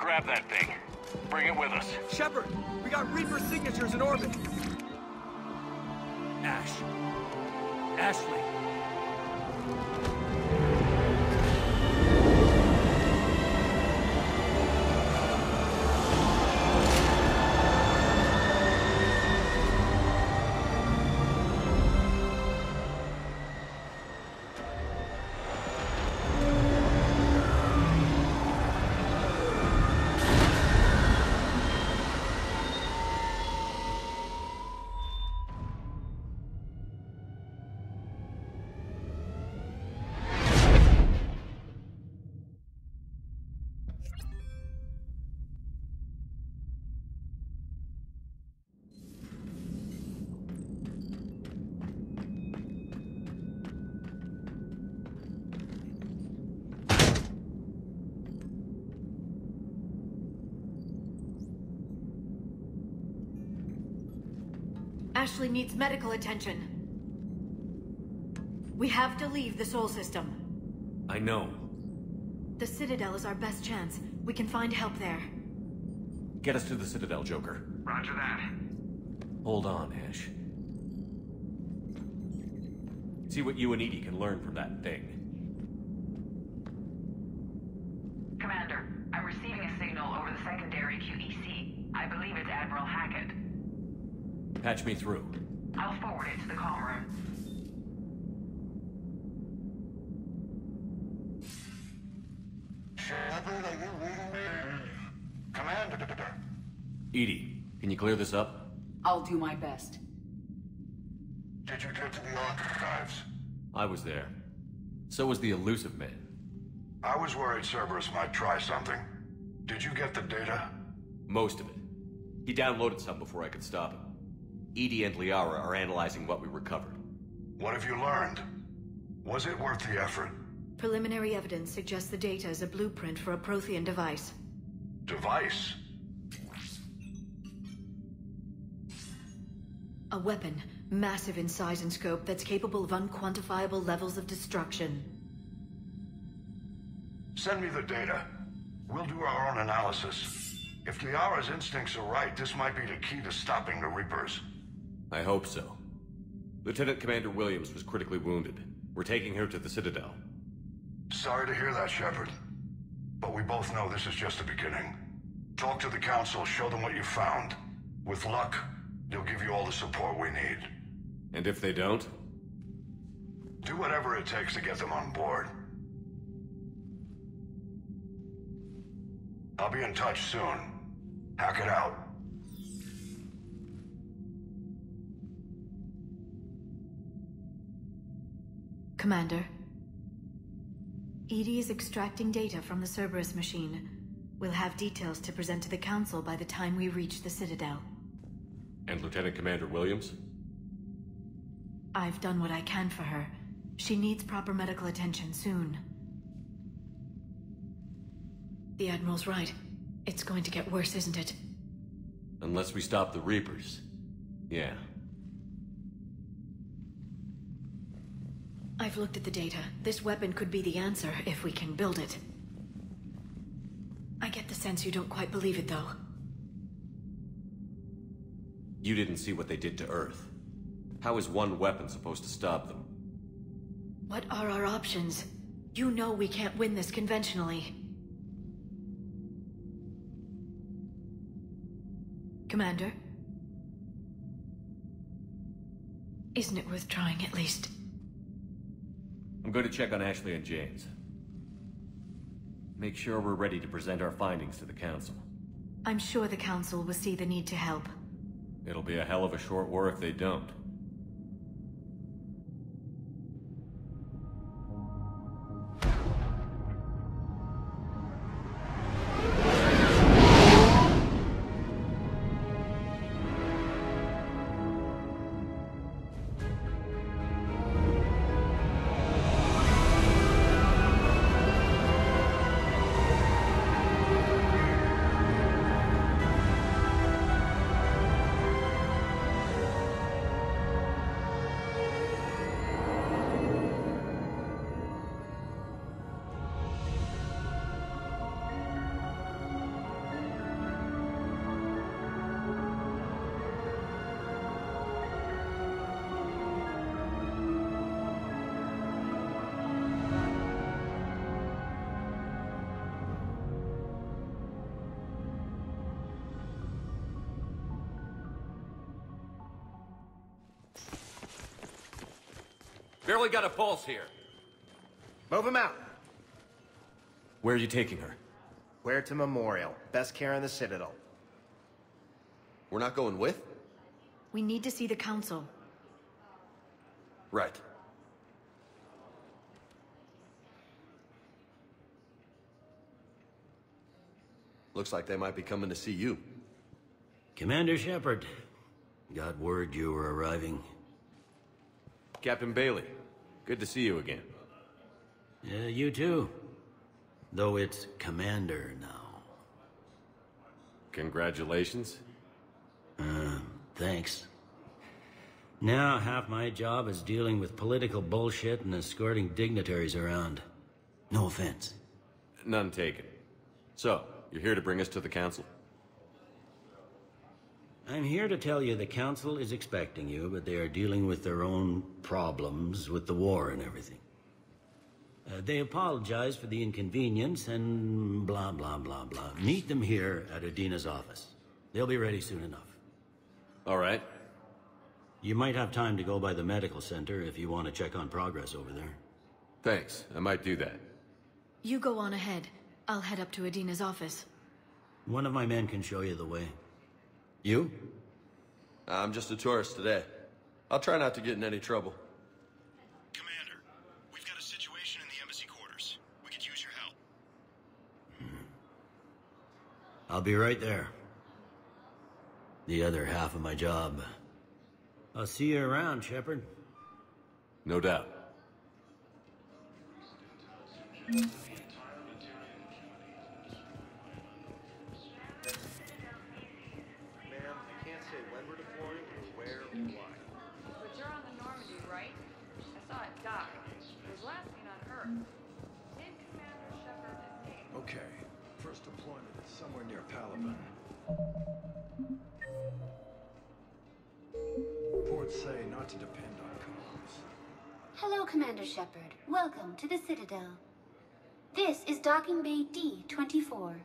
[SPEAKER 18] grab that thing. Bring it with us.
[SPEAKER 4] Shepard, we got Reaper signatures in orbit. Ashley.
[SPEAKER 14] Ashley needs medical attention. We have to leave the Sol system.
[SPEAKER 4] I know.
[SPEAKER 14] The Citadel is our best chance. We can find help there.
[SPEAKER 4] Get us to the Citadel, Joker.
[SPEAKER 11] Roger that.
[SPEAKER 4] Hold on, Ash. See what you and EDI can learn from that thing.
[SPEAKER 13] Commander, I'm receiving a signal over the secondary QEC. I believe it's Admiral Hackett.
[SPEAKER 4] Patch me through.
[SPEAKER 13] I'll forward it to the comm room.
[SPEAKER 2] Shepard, are you reading me? Commander.
[SPEAKER 4] EDI, can you clear this up?
[SPEAKER 8] I'll do my best.
[SPEAKER 2] Did you get to the archives?
[SPEAKER 4] I was there. So was the Illusive Man.
[SPEAKER 2] I was worried Cerberus might try something. Did you get the data?
[SPEAKER 4] Most of it. He downloaded some before I could stop him. EDI and Liara are analyzing what we recovered.
[SPEAKER 2] What have you learned? Was it worth the effort?
[SPEAKER 14] Preliminary evidence suggests the data is a blueprint for a Prothean device.
[SPEAKER 2] Device?
[SPEAKER 14] A weapon, massive in size and scope, that's capable of unquantifiable levels of destruction.
[SPEAKER 2] Send me the data. We'll do our own analysis. If Liara's instincts are right, this might be the key to stopping the Reapers.
[SPEAKER 4] I hope so. Lieutenant Commander Williams was critically wounded. We're taking her to the Citadel.
[SPEAKER 2] Sorry to hear that, Shepard. But we both know this is just the beginning. Talk to the Council, show them what you found. With luck, they'll give you all the support we need.
[SPEAKER 4] And if they don't?
[SPEAKER 2] Do whatever it takes to get them on board. I'll be in touch soon. Hackett out.
[SPEAKER 14] Commander. EDI is extracting data from the Cerberus machine. We'll have details to present to the Council by the time we reach the Citadel.
[SPEAKER 4] And Lieutenant Commander Williams?
[SPEAKER 14] I've done what I can for her. She needs proper medical attention soon. The Admiral's right. It's going to get worse, isn't it?
[SPEAKER 4] Unless we stop the Reapers. Yeah.
[SPEAKER 14] I've looked at the data. This weapon could be the answer if we can build it. I get the sense you don't quite believe it, though.
[SPEAKER 4] You didn't see what they did to Earth. How is one weapon supposed to stop them?
[SPEAKER 14] What are our options? You know we can't win this conventionally. Commander? Isn't it worth trying, at least?
[SPEAKER 4] I'm going to check on Ashley and James. Make sure we're ready to present our findings to the Council.
[SPEAKER 14] I'm sure the Council will see the need to help.
[SPEAKER 4] It'll be a hell of a short war if they don't. Barely got a pulse here.
[SPEAKER 10] Move him out.
[SPEAKER 4] Where are you taking her?
[SPEAKER 10] Huerta Memorial. Best care in the Citadel.
[SPEAKER 3] We're not going with?
[SPEAKER 14] We need to see the Council.
[SPEAKER 3] Right. Looks like they might be coming to see you.
[SPEAKER 19] Commander Shepard. Got word you were arriving.
[SPEAKER 4] Captain Bailey, good to see you again.
[SPEAKER 19] You too. Though it's Commander now.
[SPEAKER 4] Congratulations.
[SPEAKER 19] Thanks. Now half my job is dealing with political bullshit and escorting dignitaries around. No offense.
[SPEAKER 4] None taken. So, you're here to bring us to the Council?
[SPEAKER 19] I'm here to tell you the Council is expecting you, but they are dealing with their own problems with the war and everything. They apologize for the inconvenience and blah, blah, blah, blah. Meet them here at Adina's office. They'll be ready soon enough.
[SPEAKER 4] All right.
[SPEAKER 19] You might have time to go by the medical center if you want to check on progress over there.
[SPEAKER 4] Thanks. I might do that.
[SPEAKER 14] You go on ahead. I'll head up to Adina's office.
[SPEAKER 19] One of my men can show you the way. You?
[SPEAKER 3] I'm just a tourist today. I'll try not to get in any trouble.
[SPEAKER 2] Commander, we've got a situation in the embassy quarters. We could use your help.
[SPEAKER 19] I'll be right there. The other half of my job. I'll see you around, Shepard.
[SPEAKER 4] No doubt.
[SPEAKER 11] Ma'am, you can't say when we're deploying or where or why.
[SPEAKER 20] But you're on the Normandy, right? I saw it dock. It was last seen on Earth. Did Commander Shepard escape?
[SPEAKER 7] Okay, first deployment is somewhere near Palaven. Reports say not to depend on comms.
[SPEAKER 21] Hello, Commander Shepard. Welcome to the Citadel. This is Docking Bay D-24.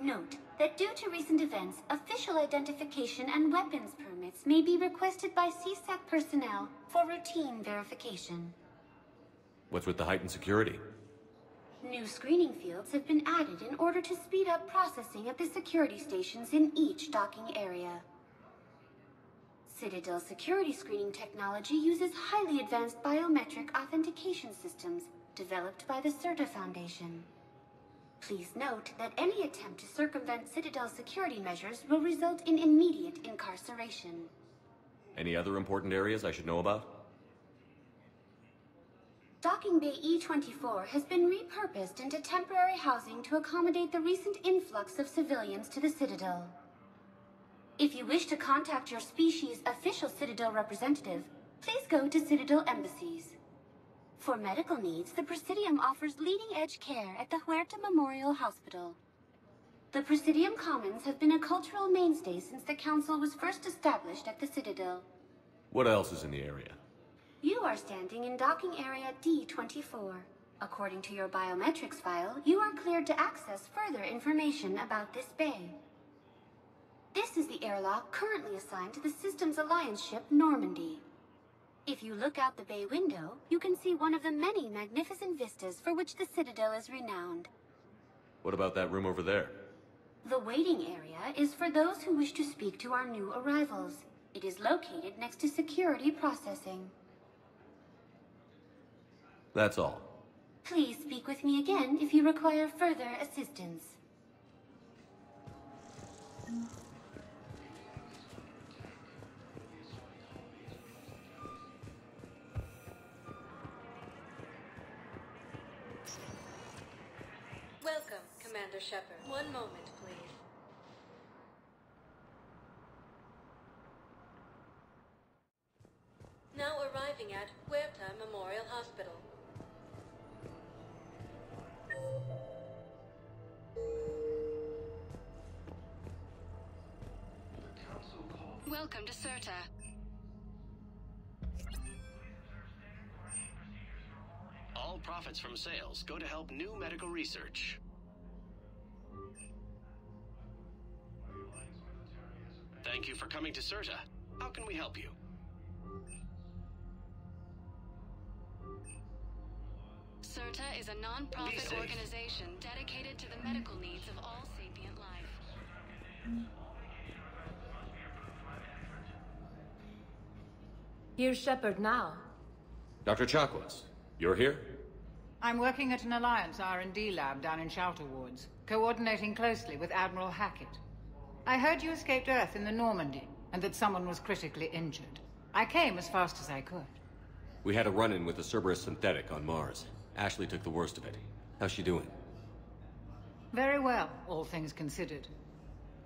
[SPEAKER 21] Note that due to recent events, official identification and weapons permits may be requested by CSEC personnel for routine verification.
[SPEAKER 4] What's with the heightened security?
[SPEAKER 21] New screening fields have been added in order to speed up processing at the security stations in each docking area. Citadel security screening technology uses highly advanced biometric authentication systems developed by the CERTA Foundation. Please note that any attempt to circumvent Citadel security measures will result in immediate incarceration.
[SPEAKER 4] Any other important areas I should know about?
[SPEAKER 21] Docking Bay E-24 has been repurposed into temporary housing to accommodate the recent influx of civilians to the Citadel. If you wish to contact your species' official Citadel representative, please go to Citadel embassies. For medical needs, the Presidium offers leading-edge care at the Huerta Memorial Hospital. The Presidium Commons have been a cultural mainstay since the Council was first established at the Citadel.
[SPEAKER 4] What else is in the area?
[SPEAKER 21] You are standing in docking area D-24. According to your biometrics file, you are cleared to access further information about this bay. This is the airlock currently assigned to the Systems Alliance ship Normandy. If you look out the bay window, you can see one of the many magnificent vistas for which the Citadel is renowned.
[SPEAKER 4] What about that room over there?
[SPEAKER 21] The waiting area is for those who wish to speak to our new arrivals. It is located next to security processing.
[SPEAKER 4] That's all.
[SPEAKER 21] Please speak with me again if you require further assistance.
[SPEAKER 8] Welcome, Commander Shepard. One moment, please. Now arriving at Huerta Memorial Hospital.
[SPEAKER 6] Welcome to CERTA.
[SPEAKER 22] All profits from sales go to help new medical research. Thank you for coming to CERTA. How can we help you?
[SPEAKER 6] CERTA is a non-profit organization dedicated to the medical needs of all sapient life.
[SPEAKER 1] Here's Shepard now.
[SPEAKER 4] Dr. Chakwas, you're here?
[SPEAKER 9] I'm working at an Alliance R&D lab down in Shelter Wards, coordinating closely with Admiral Hackett. I heard you escaped Earth in the Normandy, and that someone was critically injured. I came as fast as I could.
[SPEAKER 4] We had a run-in with the Cerberus synthetic on Mars. Ashley took the worst of it. How's she doing?
[SPEAKER 9] Very well, all things considered.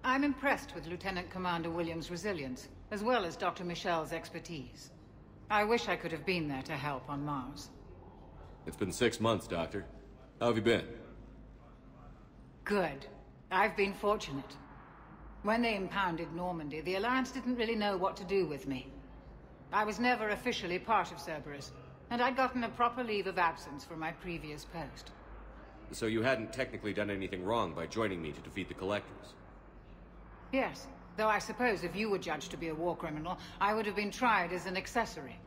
[SPEAKER 9] I'm impressed with Lieutenant Commander Williams' resilience, as well as Dr. Michel's expertise. I wish I could have been there to help on Mars.
[SPEAKER 4] It's been 6 months, Doctor. How have you been?
[SPEAKER 9] Good. I've been fortunate. When they impounded Normandy, the Alliance didn't really know what to do with me. I was never officially part of Cerberus, and I'd gotten a proper leave of absence from my previous post.
[SPEAKER 4] So you hadn't technically done anything wrong by joining me to defeat the Collectors?
[SPEAKER 9] Yes, though I suppose if you were judged to be a war criminal, I would have been tried as an accessory.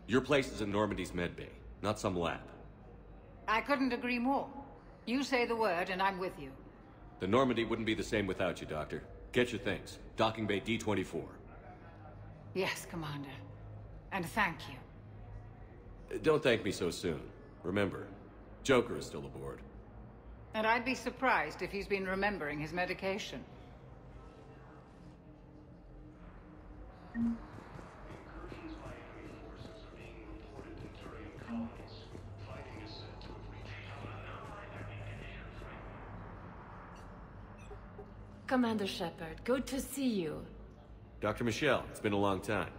[SPEAKER 4] Your place is in Normandy's medbay, not some lab.
[SPEAKER 9] I couldn't agree more. You say the word, and I'm with you.
[SPEAKER 4] The Normandy wouldn't be the same without you, Doctor. Get your things. Docking Bay D-24.
[SPEAKER 9] Yes, Commander. And thank you.
[SPEAKER 4] Don't thank me so soon. Remember, Joker is still aboard.
[SPEAKER 9] And I'd be surprised if he's been remembering his medication.
[SPEAKER 1] Commander Shepard, good to see you.
[SPEAKER 4] Dr. Michel, it's been a long time.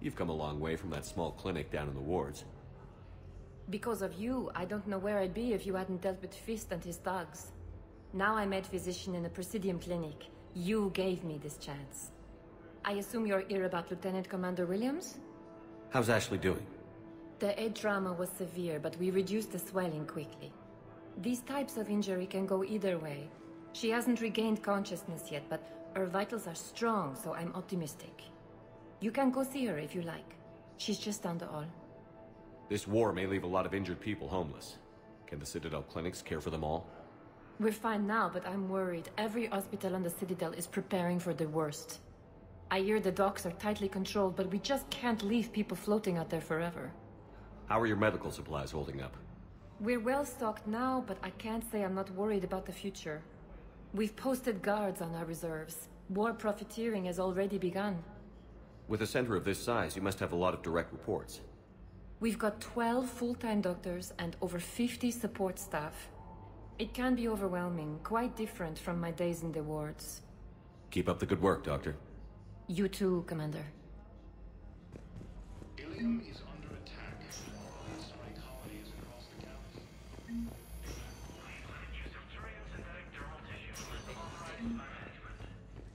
[SPEAKER 4] You've come a long way from that small clinic down in the wards.
[SPEAKER 1] Because of you, I don't know where I'd be if you hadn't dealt with Fist and his thugs. Now I'm med physician in a Presidium clinic. You gave me this chance. I assume you're here about Lieutenant Commander Williams?
[SPEAKER 4] How's Ashley doing?
[SPEAKER 1] The head trauma was severe, but we reduced the swelling quickly. These types of injury can go either way. She hasn't regained consciousness yet, but her vitals are strong, so I'm optimistic. You can go see her if you like. She's just down the hall.
[SPEAKER 4] This war may leave a lot of injured people homeless. Can the Citadel clinics care for them all?
[SPEAKER 1] We're fine now, but I'm worried. Every hospital on the Citadel is preparing for the worst. I hear the docks are tightly controlled, but we just can't leave people floating out there forever.
[SPEAKER 4] How are your medical supplies holding up?
[SPEAKER 1] We're well stocked now, but I can't say I'm not worried about the future. We've posted guards on our reserves. War profiteering has already begun.
[SPEAKER 4] With a center of this size, you must have a lot of direct reports.
[SPEAKER 1] We've got 12 full-time doctors and over 50 support staff. It can be overwhelming, quite different from my days in the wards.
[SPEAKER 4] Keep up the good work, Doctor.
[SPEAKER 1] You too, Commander.
[SPEAKER 2] Ilium is under attack. Strike colonies across the galaxy.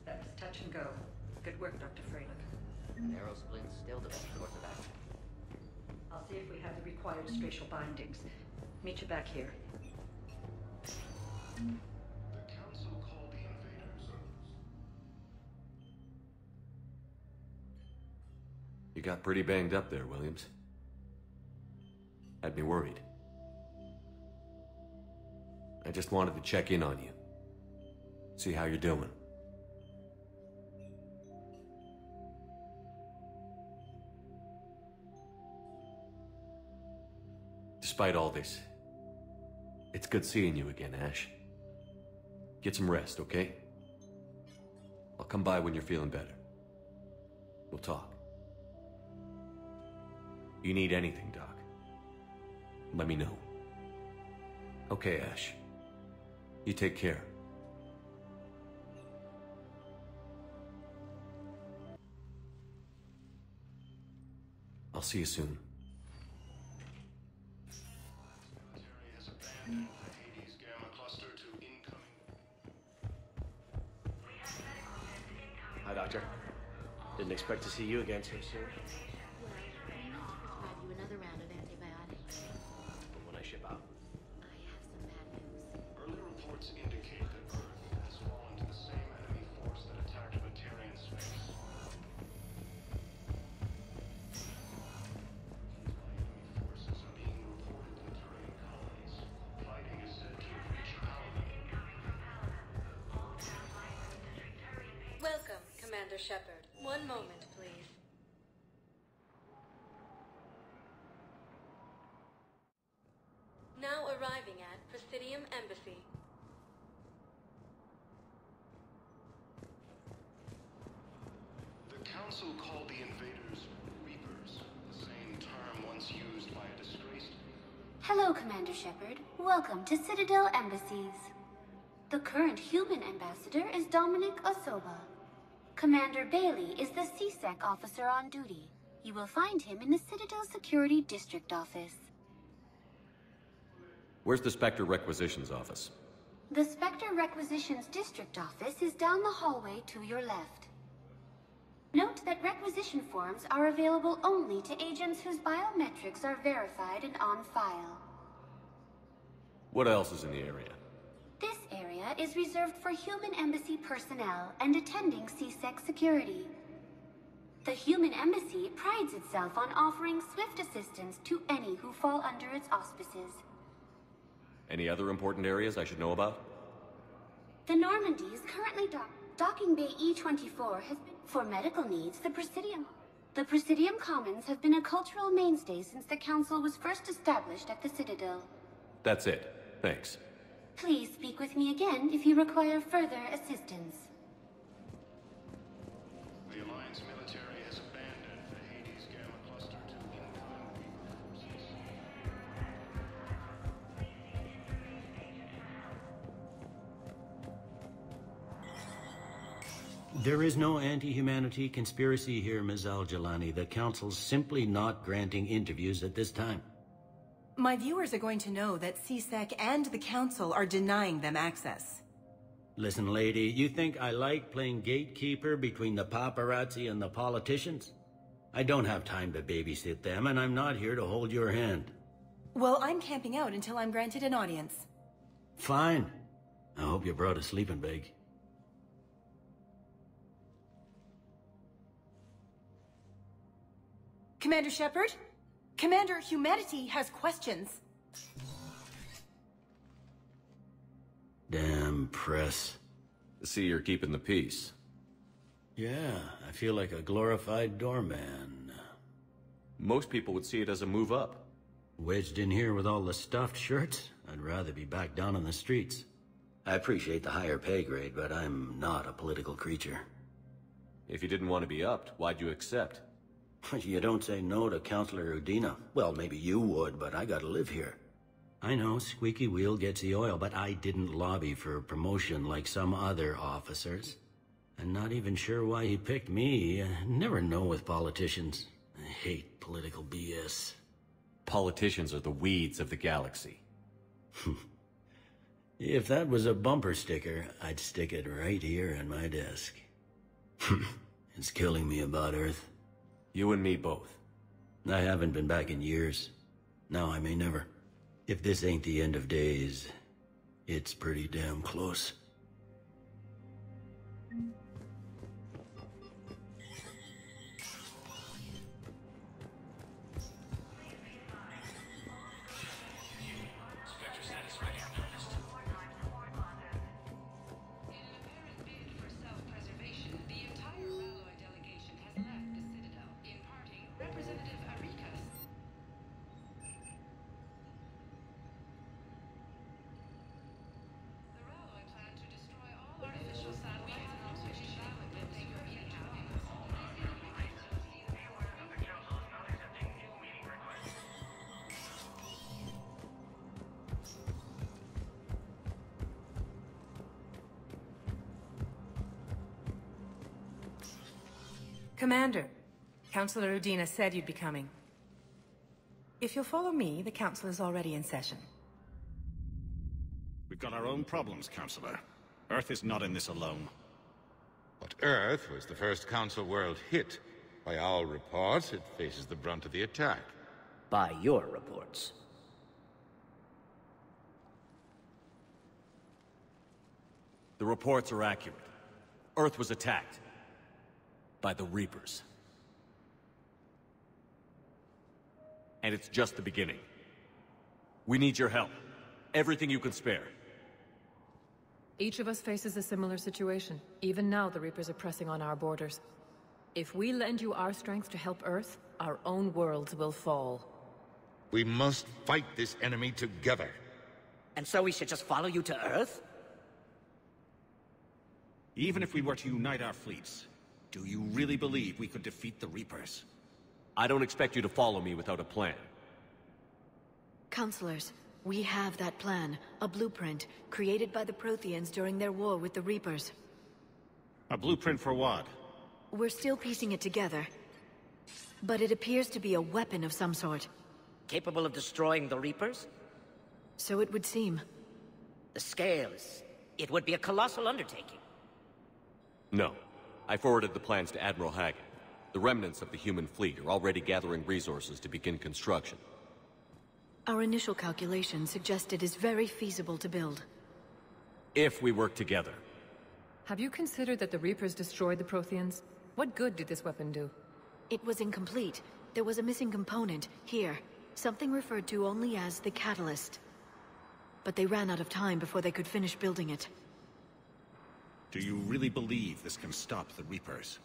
[SPEAKER 8] That was touch and go. Good work, Dr. Freilich.
[SPEAKER 23] Aerosplint's still the best course of action.
[SPEAKER 8] I'll see if we have the required spatial bindings. Meet you back here.
[SPEAKER 2] The Council called the invaders.
[SPEAKER 4] You got pretty banged up there, Williams. Had me worried. I just wanted to check in on you. See how you're doing. Despite all this, it's good seeing you again, Ash. Get some rest, okay? I'll come by when you're feeling better. We'll talk. You need anything, Doc, let me know. Okay, Ash. You take care. I'll see you soon.
[SPEAKER 23] Hi, Doctor. Didn't expect to see you again so soon.
[SPEAKER 12] Prescribe you another round of antibiotics.
[SPEAKER 23] When I ship out.
[SPEAKER 12] I have some bad news.
[SPEAKER 2] Early reports indicate that Earth has fallen to the same enemy force that attacked Batarian space.
[SPEAKER 14] Commander Shepard. One moment, please. Now arriving at Presidium Embassy.
[SPEAKER 2] The Council called the invaders Reapers, the same term once used by a disgraced...
[SPEAKER 21] Hello, Commander Shepard. Welcome to Citadel Embassies. The current human ambassador is Dominic Osoba. Commander Bailey is the CSEC officer on duty. You will find him in the Citadel Security District Office.
[SPEAKER 4] Where's the Spectre Requisitions Office?
[SPEAKER 21] The Spectre Requisitions District Office is down the hallway to your left. Note that requisition forms are available only to agents whose biometrics are verified and on file.
[SPEAKER 4] What else is in the area?
[SPEAKER 21] This area is reserved for human embassy personnel and attending CSEC security. The human embassy prides itself on offering swift assistance to any who fall under its auspices.
[SPEAKER 4] Any other important areas I should know about?
[SPEAKER 21] The Normandy is currently docking bay E-24 has been... For medical needs, the Presidium Commons have been a cultural mainstay since the Council was first established at the Citadel.
[SPEAKER 4] That's it. Thanks.
[SPEAKER 21] Please speak with me again if you require further assistance.
[SPEAKER 2] The Alliance military has abandoned the Hades Gamma Cluster to incoming Reaper forces.
[SPEAKER 19] There is no anti-humanity conspiracy here, Ms. Al-Jalani. The Council's simply not granting interviews at this time.
[SPEAKER 5] My viewers are going to know that CSEC and the Council are denying them access.
[SPEAKER 19] Listen, lady, you think I like playing gatekeeper between the paparazzi and the politicians? I don't have time to babysit them, and I'm not here to hold your hand.
[SPEAKER 5] Well, I'm camping out until I'm granted an audience.
[SPEAKER 19] Fine. I hope you brought a sleeping bag.
[SPEAKER 5] Commander Shepard? Commander, humanity has questions.
[SPEAKER 19] Damn press.
[SPEAKER 4] See, you're keeping the peace.
[SPEAKER 19] Yeah, I feel like a glorified doorman.
[SPEAKER 4] Most people would see it as a move up.
[SPEAKER 19] Wedged in here with all the stuffed shirts? I'd rather be back down on the streets. I appreciate the higher pay grade, but I'm not a political creature.
[SPEAKER 4] If you didn't want to be upped, why'd you accept?
[SPEAKER 19] You don't say no to Counselor Udina. Well, maybe you would, but I gotta live here. I know, squeaky wheel gets the oil, but I didn't lobby for promotion like some other officers. I'm not even sure why he picked me. I never know with politicians. I hate political BS.
[SPEAKER 4] Politicians are the weeds of the galaxy.
[SPEAKER 19] If that was a bumper sticker, I'd stick it right here on my desk. It's killing me about Earth.
[SPEAKER 4] You and me both.
[SPEAKER 19] I haven't been back in years. Now I may never. If this ain't the end of days, it's pretty damn close.
[SPEAKER 5] Commander, Counselor Udina said you'd be coming. If you'll follow me, the Council is already in session.
[SPEAKER 15] We've got our own problems, Counselor. Earth is not in this alone.
[SPEAKER 16] But Earth was the first Council world hit. By all reports, it faces the brunt of the attack.
[SPEAKER 24] By your reports.
[SPEAKER 4] The reports are accurate. Earth was attacked. By the Reapers. And it's just the beginning. We need your help. Everything you can spare.
[SPEAKER 1] Each of us faces a similar situation. Even now, the Reapers are pressing on our borders. If we lend you our strength to help Earth, our own worlds will fall.
[SPEAKER 16] We must fight this enemy together.
[SPEAKER 24] And so we should just follow you to Earth?
[SPEAKER 15] Even if we were to unite our fleets, do you really believe we could defeat the Reapers?
[SPEAKER 4] I don't expect you to follow me without a plan.
[SPEAKER 14] Counselors, we have that plan. A blueprint, created by the Protheans during their war with the Reapers.
[SPEAKER 15] A blueprint for what?
[SPEAKER 14] We're still piecing it together. But it appears to be a weapon of some sort.
[SPEAKER 24] Capable of destroying the Reapers?
[SPEAKER 14] So it would seem.
[SPEAKER 24] The scales. It would be a colossal undertaking.
[SPEAKER 4] No. I forwarded the plans to Admiral Hackett. The remnants of the human fleet are already gathering resources to begin construction.
[SPEAKER 14] Our initial calculations suggest it is very feasible to build.
[SPEAKER 4] If we work together.
[SPEAKER 1] Have you considered that the Reapers destroyed the Protheans? What good did this weapon do?
[SPEAKER 14] It was incomplete. There was a missing component, here. Something referred to only as the Catalyst. But they ran out of time before they could finish building it.
[SPEAKER 15] Do you really believe this can stop the Reapers?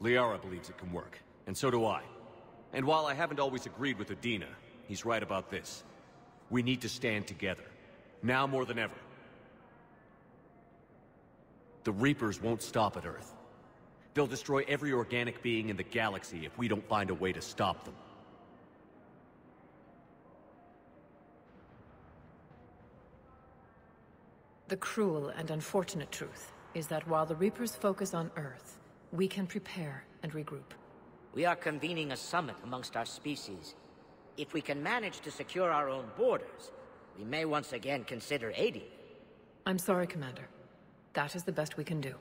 [SPEAKER 4] Liara believes it can work, and so do I. And while I haven't always agreed with Udina, he's right about this. We need to stand together. Now more than ever. The Reapers won't stop at Earth. They'll destroy every organic being in the galaxy if we don't find a way to stop them.
[SPEAKER 1] The cruel and unfortunate truth is that while the Reapers focus on Earth, we can prepare and regroup.
[SPEAKER 24] We are convening a summit amongst our species. If we can manage to secure our own borders, we may once again consider aiding.
[SPEAKER 1] I'm sorry, Commander. That is the best we can do.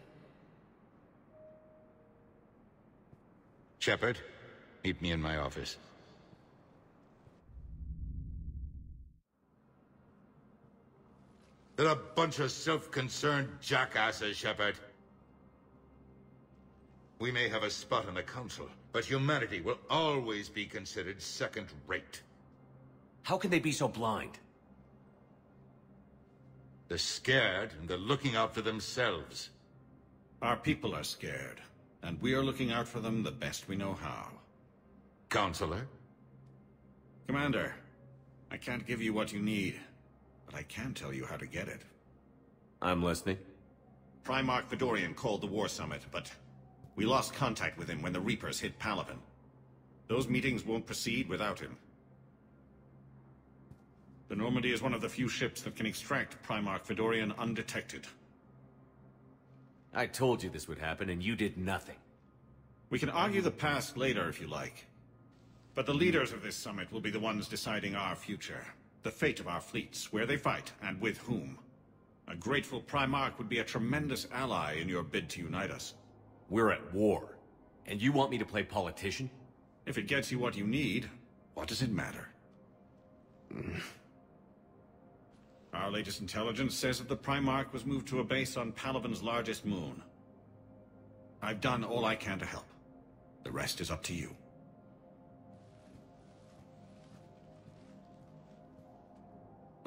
[SPEAKER 16] Shepard, meet me in my office. They're a bunch of self-concerned jackasses, Shepard. We may have a spot on the Council, but humanity will always be considered second-rate.
[SPEAKER 4] How can they be so blind?
[SPEAKER 16] They're scared, and they're looking out for themselves.
[SPEAKER 15] Our people are scared, and we are looking out for them the best we know how.
[SPEAKER 16] Counselor?
[SPEAKER 15] Commander, I can't give you what you need, but I can tell you how to get it.
[SPEAKER 4] I'm listening.
[SPEAKER 15] Primarch Fedorian called the War Summit, but we lost contact with him when the Reapers hit Palaven. Those meetings won't proceed without him. The Normandy is one of the few ships that can extract Primarch Fedorian undetected.
[SPEAKER 4] I told you this would happen, and you did nothing.
[SPEAKER 15] We can argue the past later if you like. But the leaders of this summit will be the ones deciding our future. The fate of our fleets, where they fight, and with whom. A grateful Primarch would be a tremendous ally in your bid to unite us.
[SPEAKER 4] We're at war, and you want me to play politician?
[SPEAKER 15] If it gets you what you need, what does it matter? Our latest intelligence says that the Primarch was moved to a base on Palaven's largest moon. I've done all I can to help. The rest is up to you.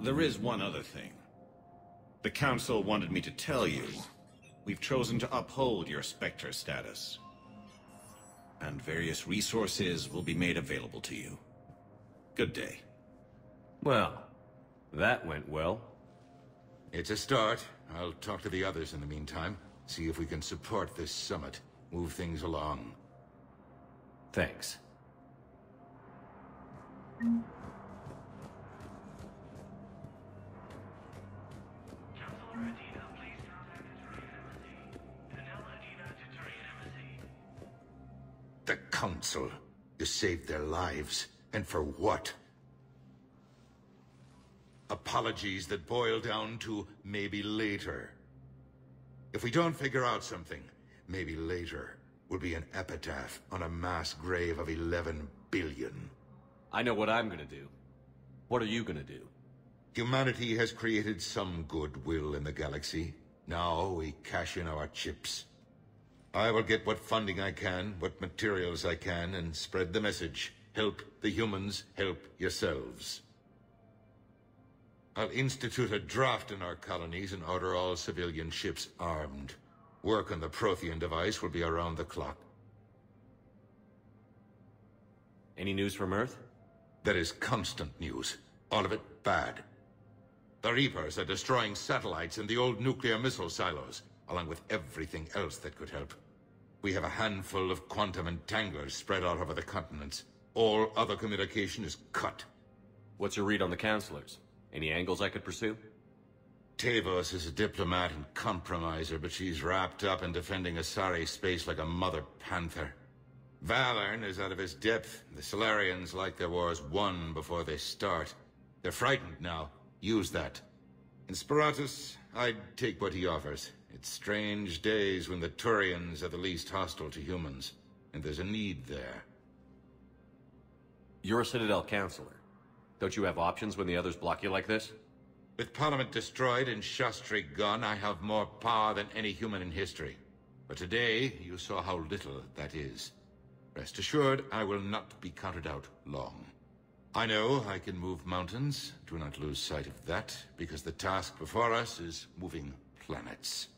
[SPEAKER 15] There is one other thing. The Council wanted me to tell you, we've chosen to uphold your Spectre status. And various resources will be made available to you. Good day.
[SPEAKER 4] Well, that went well.
[SPEAKER 16] It's a start. I'll talk to the others in the meantime. See if we can support this summit. Move things along.
[SPEAKER 4] Thanks.
[SPEAKER 16] The Council. You saved their lives. And for what? Apologies that boil down to maybe later. If we don't figure out something, maybe later will be an epitaph on a mass grave of 11 billion.
[SPEAKER 4] I know what I'm gonna do. What are you gonna do?
[SPEAKER 16] Humanity has created some goodwill in the galaxy. Now we cash in our chips. I will get what funding I can, what materials I can, and spread the message. Help the humans, help yourselves. I'll institute a draft in our colonies and order all civilian ships armed. Work on the Prothean device will be around the clock.
[SPEAKER 4] Any news from Earth?
[SPEAKER 16] There is constant news. All of it bad. The Reapers are destroying satellites and the old nuclear missile silos, along with everything else that could help. We have a handful of quantum entanglers spread out over the continents. All other communication is cut.
[SPEAKER 4] What's your read on the counselors? Any angles I could pursue?
[SPEAKER 16] Tavos is a diplomat and compromiser, but she's wrapped up in defending Asari space like a mother panther. Valern is out of his depth. The Solarians like their wars won before they start. They're frightened now. Use that. In Sparatus, I'd take what he offers. It's strange days when the Turians are the least hostile to humans, and there's a need there.
[SPEAKER 4] You're a Citadel counselor. Don't you have options when the others block you like this?
[SPEAKER 16] With Parliament destroyed and Shastri gone, I have more power than any human in history. But today, you saw how little that is. Rest assured, I will not be counted out long. I know I can move mountains. Do not lose sight of that, because the task before us is moving planets.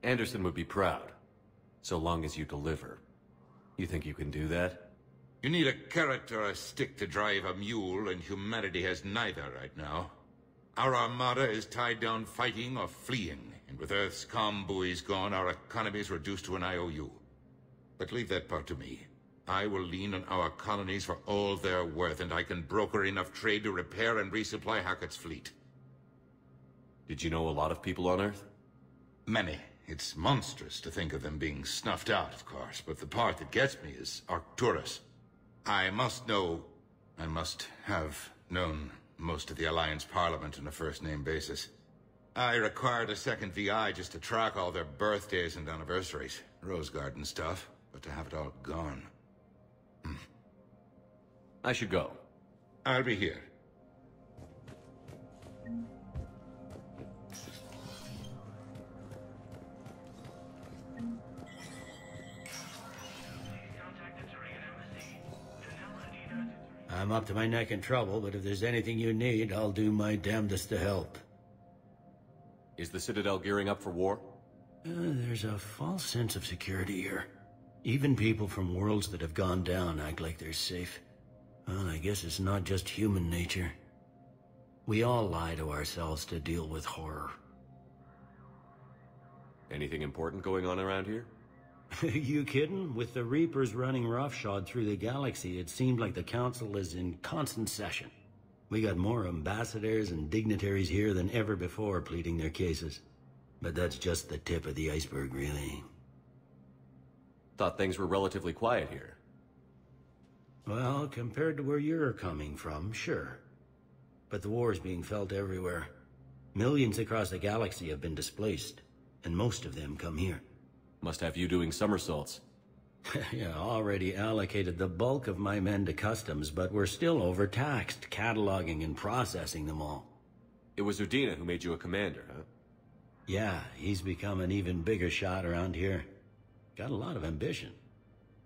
[SPEAKER 4] Anderson would be proud, so long as you deliver. You think you can do that?
[SPEAKER 16] You need a carrot or a stick to drive a mule, and humanity has neither right now. Our armada is tied down fighting or fleeing, and with Earth's comm buoys gone, our economy is reduced to an IOU. But leave that part to me. I will lean on our colonies for all they're worth, and I can broker enough trade to repair and resupply Hackett's fleet.
[SPEAKER 4] Did you know a lot of people on Earth?
[SPEAKER 16] Many. It's monstrous to think of them being snuffed out, of course, but the part that gets me is Arcturus. I must have known most of the Alliance Parliament on a first-name basis. I required a second VI just to track all their birthdays and anniversaries. Rose Garden stuff, but to have it all gone.
[SPEAKER 4] I should go.
[SPEAKER 16] I'll be here.
[SPEAKER 19] I'm up to my neck in trouble, but if there's anything you need, I'll do my damnedest to help.
[SPEAKER 4] Is the Citadel gearing up for war?
[SPEAKER 19] There's a false sense of security here. Even people from worlds that have gone down act like they're safe. Well, I guess it's not just human nature. We all lie to ourselves to deal with horror.
[SPEAKER 4] Anything important going on around here?
[SPEAKER 19] You kidding? With the Reapers running roughshod through the galaxy, it seemed like the Council is in constant session. We got more ambassadors and dignitaries here than ever before pleading their cases. But that's just the tip of the iceberg, really.
[SPEAKER 4] Thought things were relatively quiet here.
[SPEAKER 19] Well, compared to where you're coming from, sure. But the war is being felt everywhere. Millions across the galaxy have been displaced, and most of them come here.
[SPEAKER 4] Must have you doing somersaults.
[SPEAKER 19] Yeah, already allocated the bulk of my men to customs, but we're still overtaxed, cataloging and processing them all.
[SPEAKER 4] It was Udina who made you a commander, huh?
[SPEAKER 19] Yeah, he's become an even bigger shot around here. Got a lot of ambition.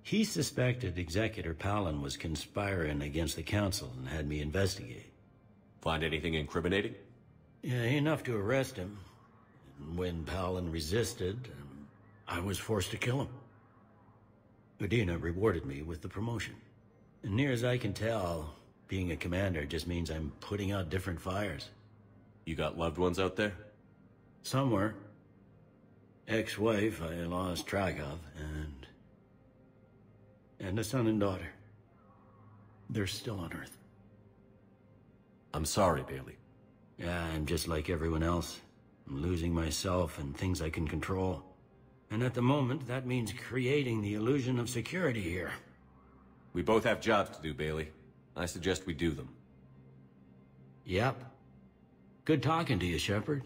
[SPEAKER 19] He suspected Executor Palin was conspiring against the Council and had me investigate.
[SPEAKER 4] Find anything incriminating?
[SPEAKER 19] Yeah, enough to arrest him. When Palin resisted, I was forced to kill him. Udina rewarded me with the promotion. And near as I can tell, being a commander just means I'm putting out different fires.
[SPEAKER 4] You got loved ones out there?
[SPEAKER 19] Somewhere. Ex-wife I lost track of, and a son and daughter. They're still on Earth.
[SPEAKER 4] I'm sorry, Bailey.
[SPEAKER 19] Yeah, I'm just like everyone else. I'm losing myself and things I can control. And at the moment, that means creating the illusion of security here.
[SPEAKER 4] We both have jobs to do, Bailey. I suggest we do them.
[SPEAKER 19] Yep. Good talking to you, Shepard.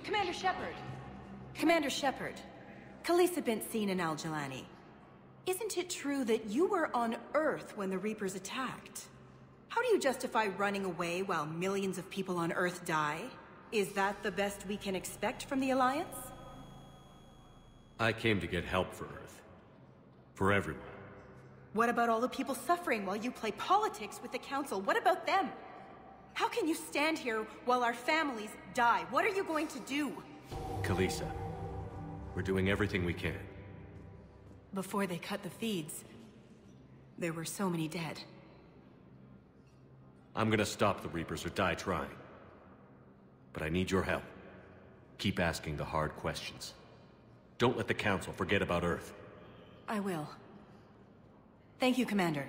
[SPEAKER 5] Commander Shepard. Commander Shepard. Khalisah bint seen in Al-Jalani. Isn't it true that you were on Earth when the Reapers attacked?
[SPEAKER 10] How do you justify running away while millions of people on Earth die? Is that the best we can expect from the Alliance?
[SPEAKER 4] I came to get help for Earth. For everyone.
[SPEAKER 10] What about all the people suffering while you play politics with the Council? What about them? How can you stand here while our families die? What are you going to do?
[SPEAKER 4] Kalisa, we're doing everything we can.
[SPEAKER 10] Before they cut the feeds, there were so many dead.
[SPEAKER 4] I'm gonna stop the Reapers or die trying. But I need your help. Keep asking the hard questions. Don't let the Council forget about Earth.
[SPEAKER 10] I will. Thank you, Commander.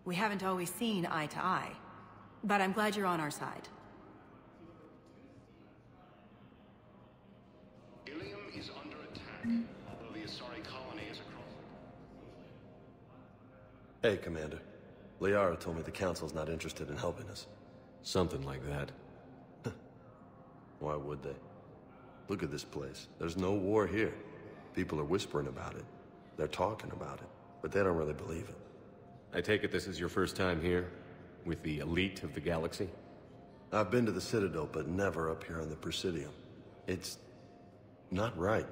[SPEAKER 10] We haven't always seen eye to eye, but I'm glad you're on our side.
[SPEAKER 22] Ilium is under attack, although the Asari colony is across.
[SPEAKER 3] Hey, Commander. Liara told me the Council's not interested in helping us.
[SPEAKER 4] Something like that.
[SPEAKER 3] Why would they? Look at this place. There's no war here. People are whispering about it. They're talking about it, but they don't really believe it.
[SPEAKER 4] I take it this is your first time here? With the elite of the galaxy?
[SPEAKER 3] I've been to the Citadel, but never up here on the Presidium. It's not right.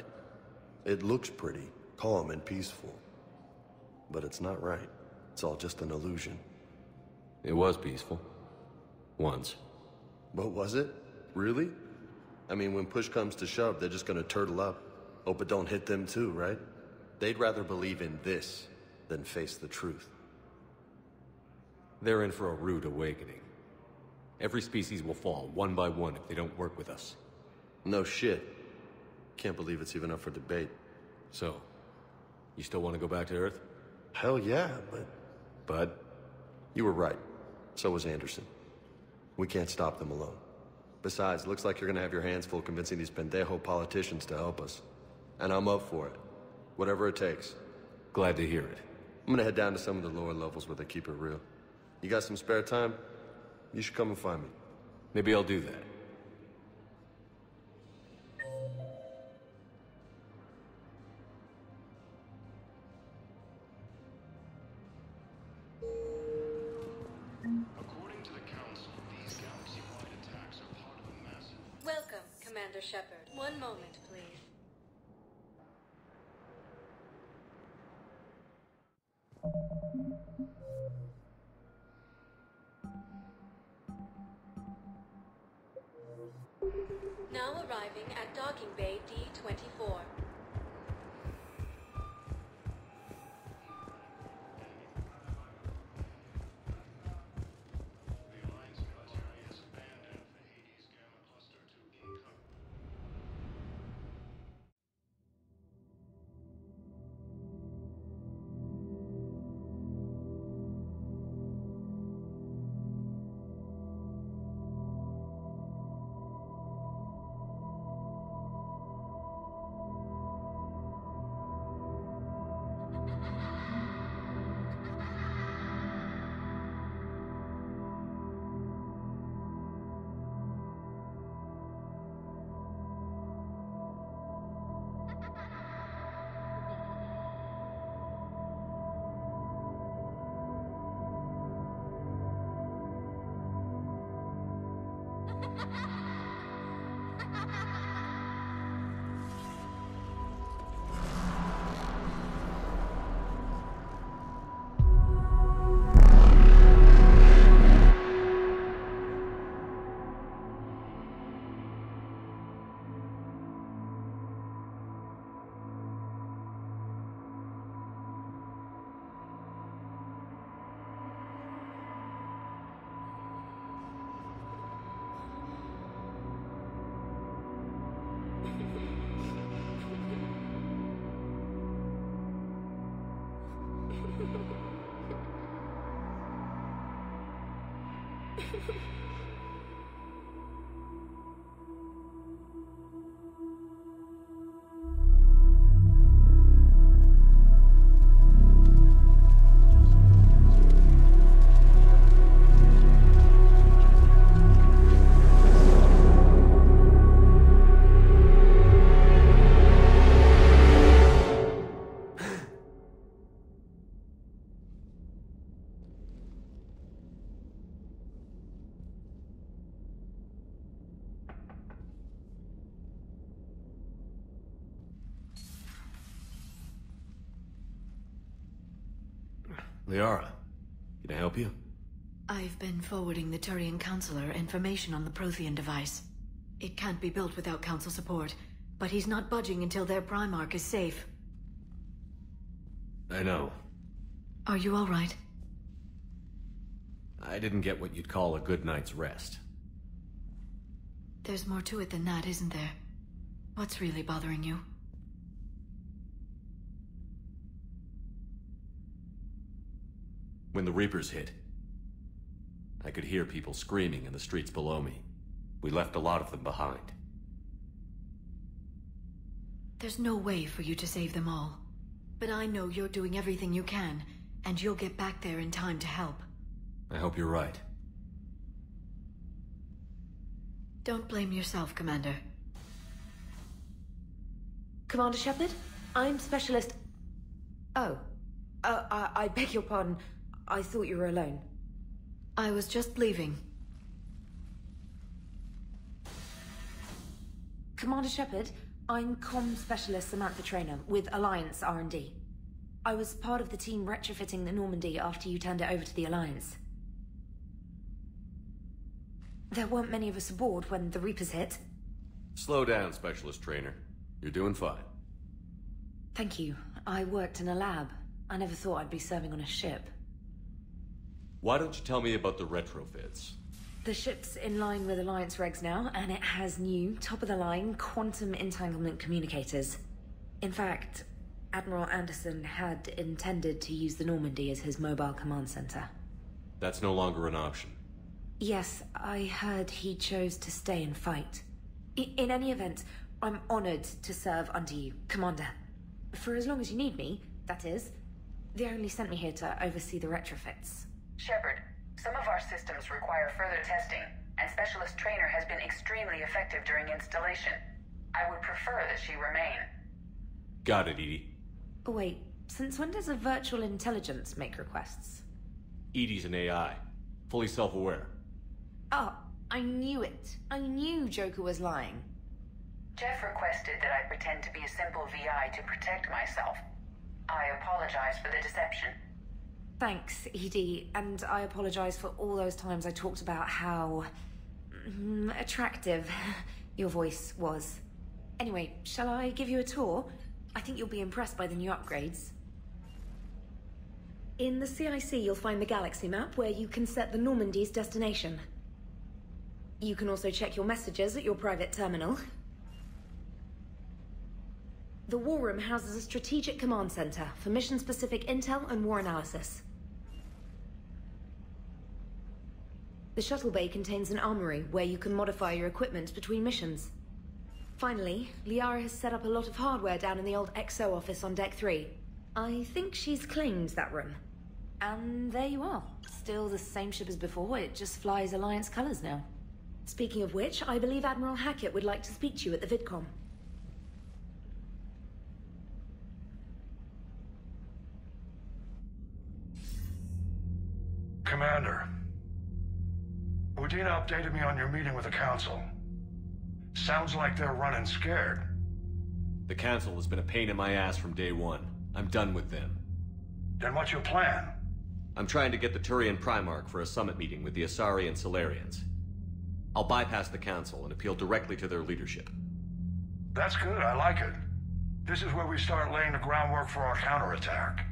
[SPEAKER 3] It looks pretty, calm and peaceful. But it's not right. It's all just an illusion.
[SPEAKER 4] It was peaceful. Once.
[SPEAKER 3] But was it? Really? I mean, when push comes to shove, they're just gonna turtle up. Hope it don't hit them too, right? They'd rather believe in this than face the truth.
[SPEAKER 4] They're in for a rude awakening. Every species will fall, one by one, if they don't work with us.
[SPEAKER 3] No shit. Can't believe it's even up for debate.
[SPEAKER 4] So, you still want to go back to Earth?
[SPEAKER 3] Hell yeah, but...
[SPEAKER 4] But?
[SPEAKER 3] You were right. So was Anderson. We can't stop them alone. Besides, looks like you're gonna have your hands full convincing these pendejo politicians to help us. And I'm up for it. Whatever it takes.
[SPEAKER 4] Glad to hear it.
[SPEAKER 3] I'm gonna head down to some of the lower levels where they keep it real. You got some spare time? You should come and find me.
[SPEAKER 4] Maybe I'll do that.
[SPEAKER 22] According to the Council, these galaxy-wide attacks are part of a massive...
[SPEAKER 14] Welcome, Commander Shepard. One moment, please. Now arriving at Docking Bay D-24.
[SPEAKER 4] Liara, can I help you?
[SPEAKER 14] I've been forwarding the Turian Counselor information on the Prothean device. It can't be built without Council support, but he's not budging until their Primarch is safe.
[SPEAKER 4] I know.
[SPEAKER 14] Are you all right?
[SPEAKER 4] I didn't get what you'd call a good night's rest.
[SPEAKER 14] There's more to it than that, isn't there? What's really bothering you?
[SPEAKER 4] When the Reapers hit, I could hear people screaming in the streets below me. We left a lot of them behind.
[SPEAKER 14] There's no way for you to save them all. But I know you're doing everything you can, and you'll get back there in time to help.
[SPEAKER 4] I hope you're right.
[SPEAKER 14] Don't blame yourself, Commander.
[SPEAKER 1] Commander Shepard? I'm Specialist... Oh. I beg your pardon. I thought you were alone.
[SPEAKER 14] I was just leaving.
[SPEAKER 1] Commander Shepard, I'm Comm Specialist Samantha Traynor with Alliance R&D. I was part of the team retrofitting the Normandy after you turned it over to the Alliance. There weren't many of us aboard when the Reapers hit.
[SPEAKER 4] Slow down, Specialist Traynor. You're doing fine.
[SPEAKER 1] Thank you. I worked in a lab. I never thought I'd be serving on a ship.
[SPEAKER 4] Why don't you tell me about the retrofits?
[SPEAKER 1] The ship's in line with Alliance regs now, and it has new, top-of-the-line, quantum entanglement communicators. In fact, Admiral Anderson had intended to use the Normandy as his mobile command center.
[SPEAKER 4] That's no longer an option.
[SPEAKER 1] Yes, I heard he chose to stay and fight. In any event, I'm honored to serve under you, Commander. For as long as you need me, that is. They only sent me here to oversee the retrofits.
[SPEAKER 11] Shepard, some of our systems require further testing, and Specialist Traynor has been extremely effective during installation. I would prefer that she remain.
[SPEAKER 4] Got it, EDI.
[SPEAKER 1] Wait, since when does a virtual intelligence make requests?
[SPEAKER 4] EDI's an AI, fully self-aware.
[SPEAKER 1] Oh, I knew it. I knew Joker was lying.
[SPEAKER 11] Jeff requested that I pretend to be a simple VI to protect myself. I apologize for the deception.
[SPEAKER 1] Thanks, EDI, and I apologize for all those times I talked about how... attractive your voice was. Anyway, shall I give you a tour? I think you'll be impressed by the new upgrades. In the CIC, you'll find the galaxy map where you can set the Normandy's destination. You can also check your messages at your private terminal. The War Room houses a strategic command center for mission-specific intel and war analysis. The shuttle bay contains an armory where you can modify your equipment between missions. Finally, Liara has set up a lot of hardware down in the old XO office on Deck 3. I think she's claimed that room. And there you are. Still the same ship as before, it just flies Alliance colors now. Speaking of which, I believe Admiral Hackett would like to speak to you at the VidCom.
[SPEAKER 2] Commander, Udina updated me on your meeting with the Council. Sounds like they're running scared.
[SPEAKER 4] The Council has been a pain in my ass from day one. I'm done with them.
[SPEAKER 2] Then what's your plan?
[SPEAKER 4] I'm trying to get the Turian Primarch for a summit meeting with the Asari and Salarians. I'll bypass the Council and appeal directly to their leadership.
[SPEAKER 2] That's good, I like it. This is where we start laying the groundwork for our counterattack.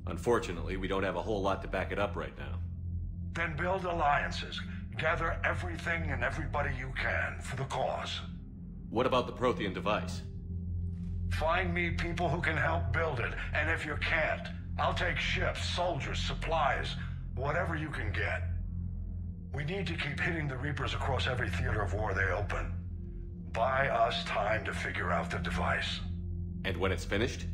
[SPEAKER 4] Unfortunately, we don't have a whole lot to back it up right now.
[SPEAKER 2] Then build alliances. Gather everything and everybody you can for the cause.
[SPEAKER 4] What about the Prothean device?
[SPEAKER 2] Find me people who can help build it, and if you can't, I'll take ships, soldiers, supplies, whatever you can get. We need to keep hitting the Reapers across every theater of war they open. Buy us time to figure out the device.
[SPEAKER 4] And when it's finished?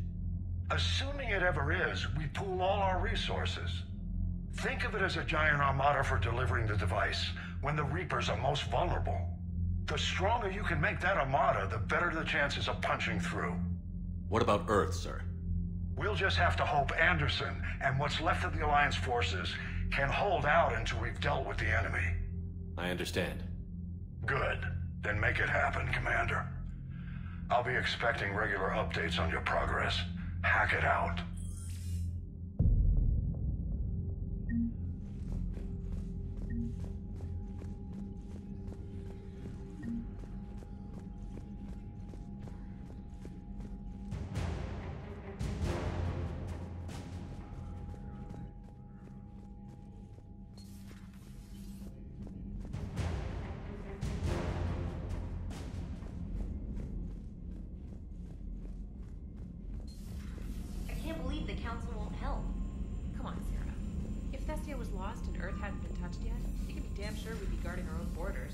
[SPEAKER 2] Assuming it ever is, we pool all our resources. Think of it as a giant armada for delivering the device, when the Reapers are most vulnerable. The stronger you can make that armada, the better the chances of punching through.
[SPEAKER 4] What about Earth, sir?
[SPEAKER 2] We'll just have to hope Anderson and what's left of the Alliance forces can hold out until we've dealt with the enemy.
[SPEAKER 4] I understand.
[SPEAKER 2] Good. Then make it happen, Commander. I'll be expecting regular updates on your progress. Hack it out.
[SPEAKER 13] the Council won't help. Come on, Sarah. If Thestia was lost and Earth hadn't been touched yet, you can be damn sure we'd be guarding our own borders.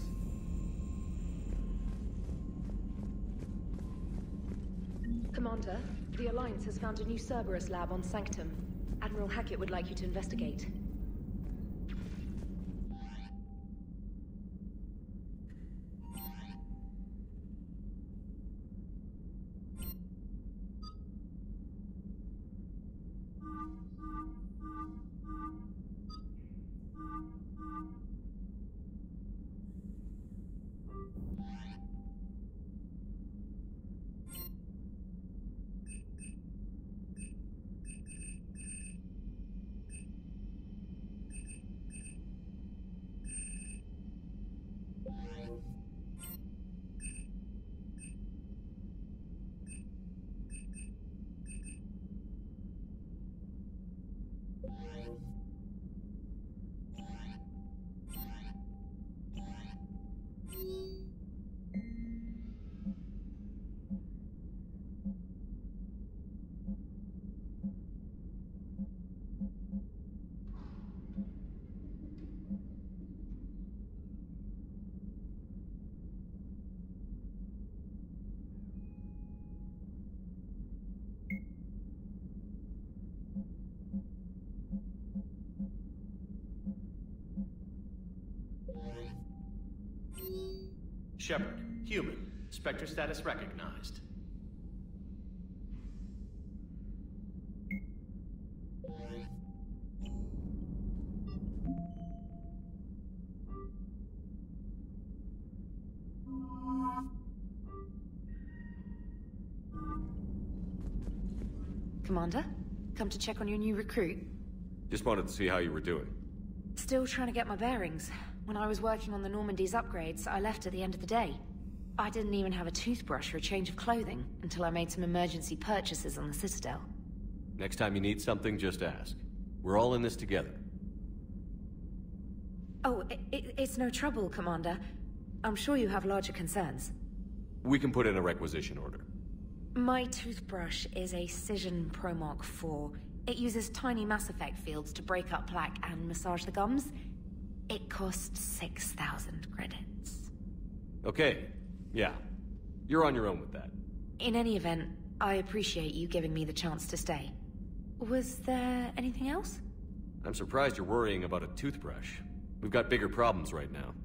[SPEAKER 17] Commander, the Alliance has found a new Cerberus lab on Sanctum. Admiral Hackett would like you to investigate.
[SPEAKER 22] Shepard, human. Spectre status recognized.
[SPEAKER 17] Commander, come to check on your new recruit.
[SPEAKER 4] Just wanted to see how you were doing.
[SPEAKER 17] Still trying to get my bearings. When I was working on the Normandy's upgrades, I left at the end of the day. I didn't even have a toothbrush or a change of clothing until I made some emergency purchases on the Citadel.
[SPEAKER 4] Next time you need something, just ask. We're all in this together.
[SPEAKER 17] Oh, it's no trouble, Commander. I'm sure you have larger concerns.
[SPEAKER 4] We can put in a requisition order.
[SPEAKER 17] My toothbrush is a Cision Pro Mark IV. It uses tiny Mass Effect fields to break up plaque and massage the gums. It costs 6,000 credits.
[SPEAKER 4] Okay, yeah. You're on your own with that.
[SPEAKER 17] In any event, I appreciate you giving me the chance to stay. Was there anything else?
[SPEAKER 4] I'm surprised you're worrying about a toothbrush. We've got bigger problems right now.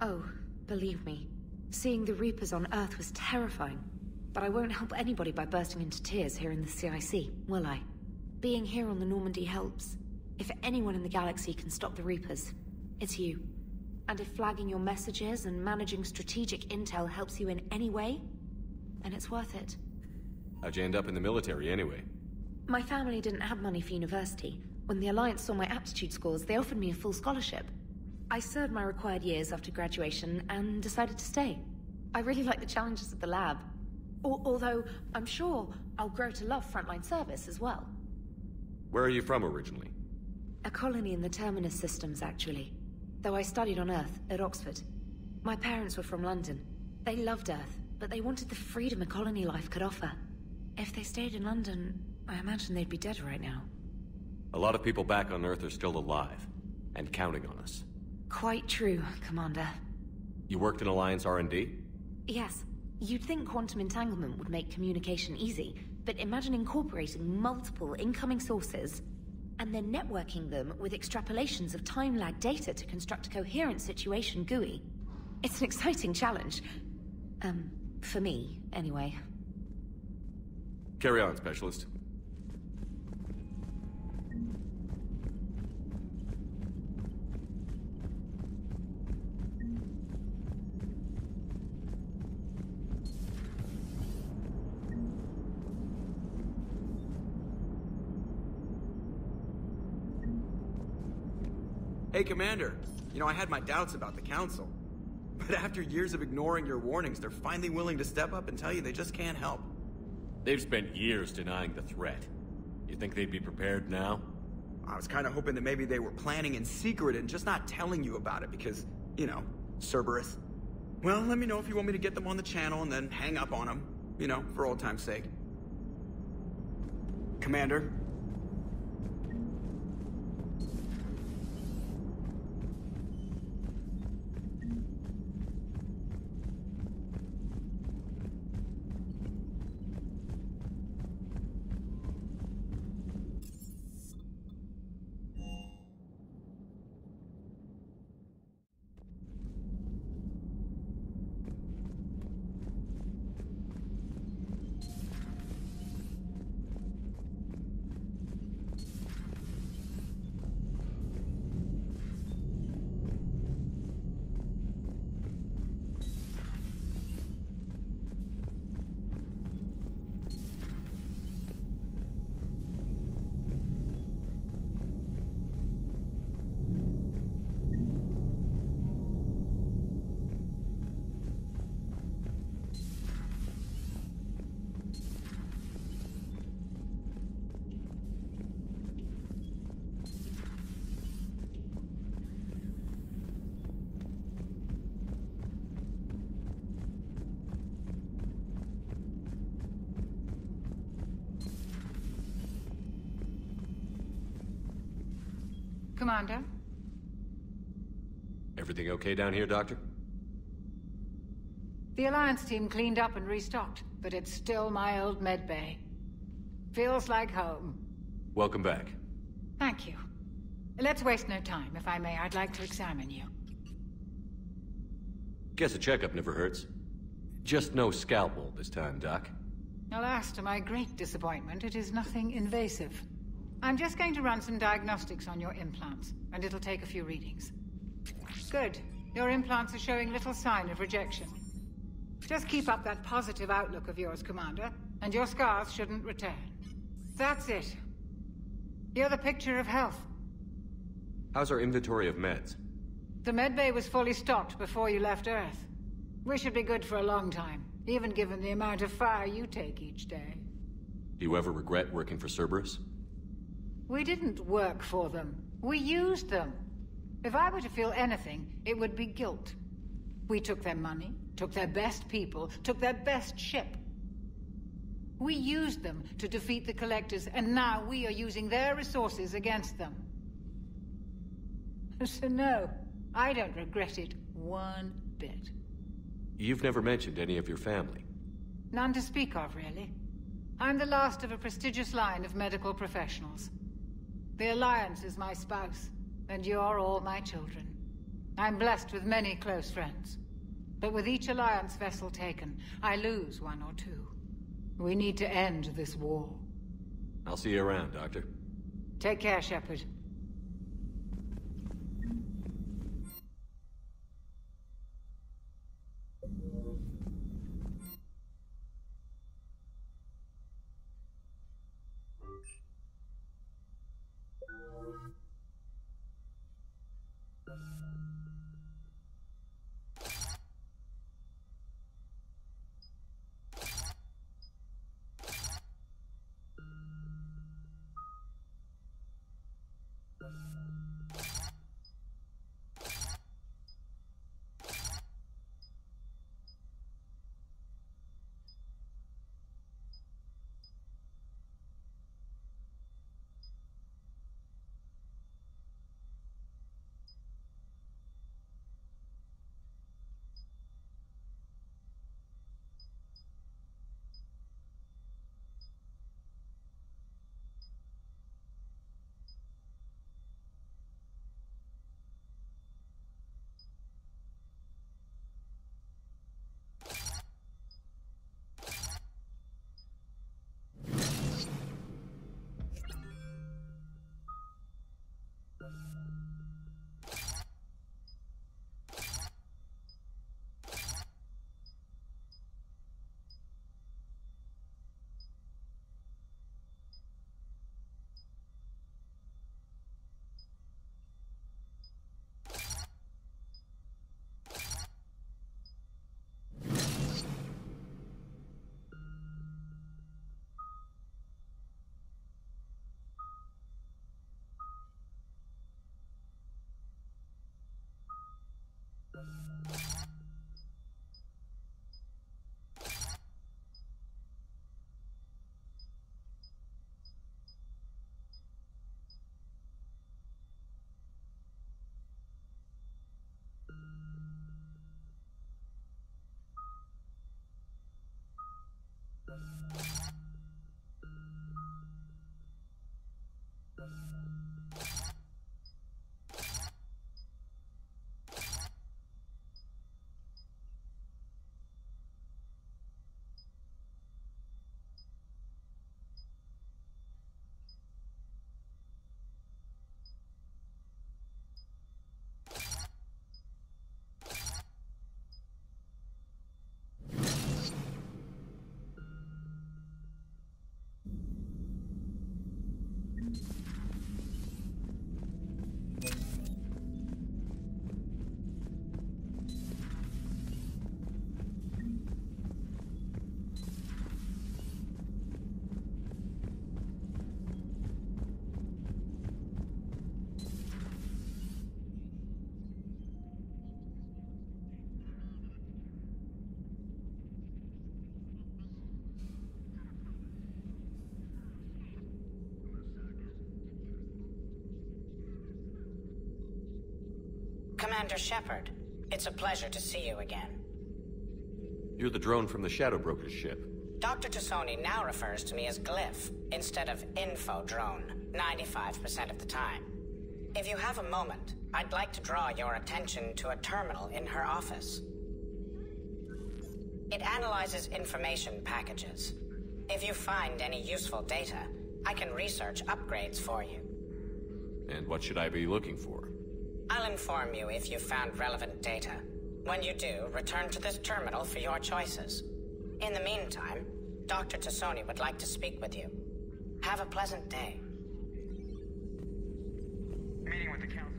[SPEAKER 17] Oh, believe me. Seeing the Reapers on Earth was terrifying. But I won't help anybody by bursting into tears here in the CIC, will I? Being here on the Normandy helps. If anyone in the galaxy can stop the Reapers, it's you. And if flagging your messages and managing strategic intel helps you in any way, then it's worth it.
[SPEAKER 4] How'd you end up in the military anyway?
[SPEAKER 17] My family didn't have money for university. When the Alliance saw my aptitude scores, they offered me a full scholarship. I served my required years after graduation and decided to stay. I really like the challenges of the lab. Although, I'm sure I'll grow to love frontline service as well.
[SPEAKER 4] Where are you from originally?
[SPEAKER 17] A colony in the Terminus systems, actually. Though I studied on Earth, at Oxford. My parents were from London. They loved Earth, but they wanted the freedom a colony life could offer. If they stayed in London, I imagine they'd be dead right now.
[SPEAKER 4] A lot of people back on Earth are still alive, and counting on us.
[SPEAKER 17] Quite true, Commander.
[SPEAKER 4] You worked in Alliance R&D?
[SPEAKER 17] Yes. You'd think quantum entanglement would make communication easy, but imagine incorporating multiple incoming sources and then networking them with extrapolations of time-lag data to construct a coherent situation GUI. It's an exciting challenge. For me, anyway.
[SPEAKER 4] Carry on, Specialist.
[SPEAKER 18] Hey, Commander. You know, I had my doubts about the Council. But after years of ignoring your warnings, they're finally willing to step up and tell you they just can't help.
[SPEAKER 4] They've spent years denying the threat. You think they'd be prepared now?
[SPEAKER 18] I was kind of hoping that maybe they were planning in secret and just not telling you about it because, you know, Cerberus. Well, let me know if you want me to get them on the channel and then hang up on them. You know, for old time's sake. Commander,
[SPEAKER 6] Commander?
[SPEAKER 4] Everything okay down here, Doctor?
[SPEAKER 6] The Alliance team cleaned up and restocked, but it's still my old medbay. Feels like home.
[SPEAKER 4] Welcome back.
[SPEAKER 6] Thank you. Let's waste no time. If I may, I'd like to examine you.
[SPEAKER 4] Guess a checkup never hurts. Just no scalpel this time, Doc.
[SPEAKER 6] Alas, to my great disappointment, it is nothing invasive. I'm just going to run some diagnostics on your implants, and it'll take a few readings. Good. Your implants are showing little sign of rejection. Just keep up that positive outlook of yours, Commander, and your scars shouldn't return. That's it. You're the picture of health.
[SPEAKER 4] How's our inventory of meds?
[SPEAKER 6] The medbay was fully stocked before you left Earth. We should be good for a long time, even given the amount of fire you take each day.
[SPEAKER 4] Do you ever regret working for Cerberus?
[SPEAKER 6] We didn't work for them. We used them. If I were to feel anything, it would be guilt. We took their money, took their best people, took their best ship. We used them to defeat the Collectors, and now we are using their resources against them. So no, I don't regret it one bit.
[SPEAKER 4] You've never mentioned any of your family.
[SPEAKER 6] None to speak of, really. I'm the last of a prestigious line of medical professionals. The Alliance is my spouse, and you're all my children. I'm blessed with many close friends. But with each Alliance vessel taken, I lose one or two. We need to end this war.
[SPEAKER 4] I'll see you around, Doctor.
[SPEAKER 6] Take care, Shepard.
[SPEAKER 24] Commander Shepard, it's a pleasure to see you again.
[SPEAKER 4] You're the drone from the Shadow Broker's ship.
[SPEAKER 24] Dr. Tassoni now refers to me as Glyph, instead of Info Drone, 95% of the time. If you have a moment, I'd like to draw your attention to a terminal in her office. It analyzes information packages. If you find any useful data, I can research upgrades for you.
[SPEAKER 4] And what should I be looking for?
[SPEAKER 24] I'll inform you if you found relevant data. When you do, return to this terminal for your choices. In the meantime, Dr. Tassoni would like to speak with you. Have a pleasant day.
[SPEAKER 18] Meeting with the council.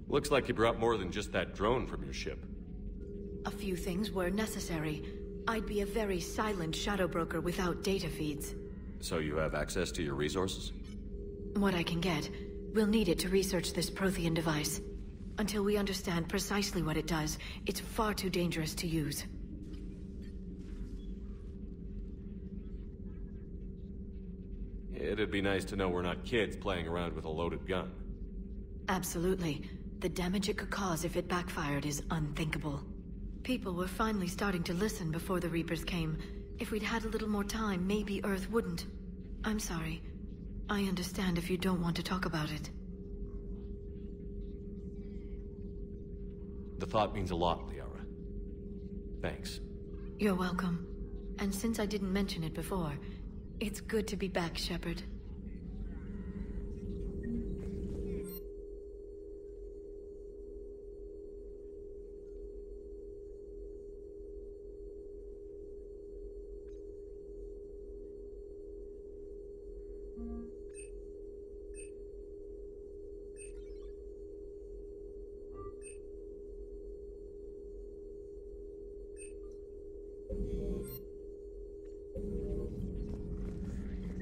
[SPEAKER 4] Looks like you brought more than just that drone from your ship.
[SPEAKER 14] A few things were necessary. I'd be a very silent shadow broker without data feeds.
[SPEAKER 4] So you have access to your resources?
[SPEAKER 14] What I can get. We'll need it to research this Prothean device. Until we understand precisely what it does, it's far too dangerous to use.
[SPEAKER 4] It'd be nice to know we're not kids playing around with a loaded gun.
[SPEAKER 14] Absolutely. The damage it could cause if it backfired is unthinkable. People were finally starting to listen before the Reapers came. If we'd had a little more time, maybe Earth wouldn't. I'm sorry. I understand if you don't want to talk about it.
[SPEAKER 4] The thought means a lot, Liara. Thanks.
[SPEAKER 14] You're welcome. And since I didn't mention it before, it's good to be back, Shepard.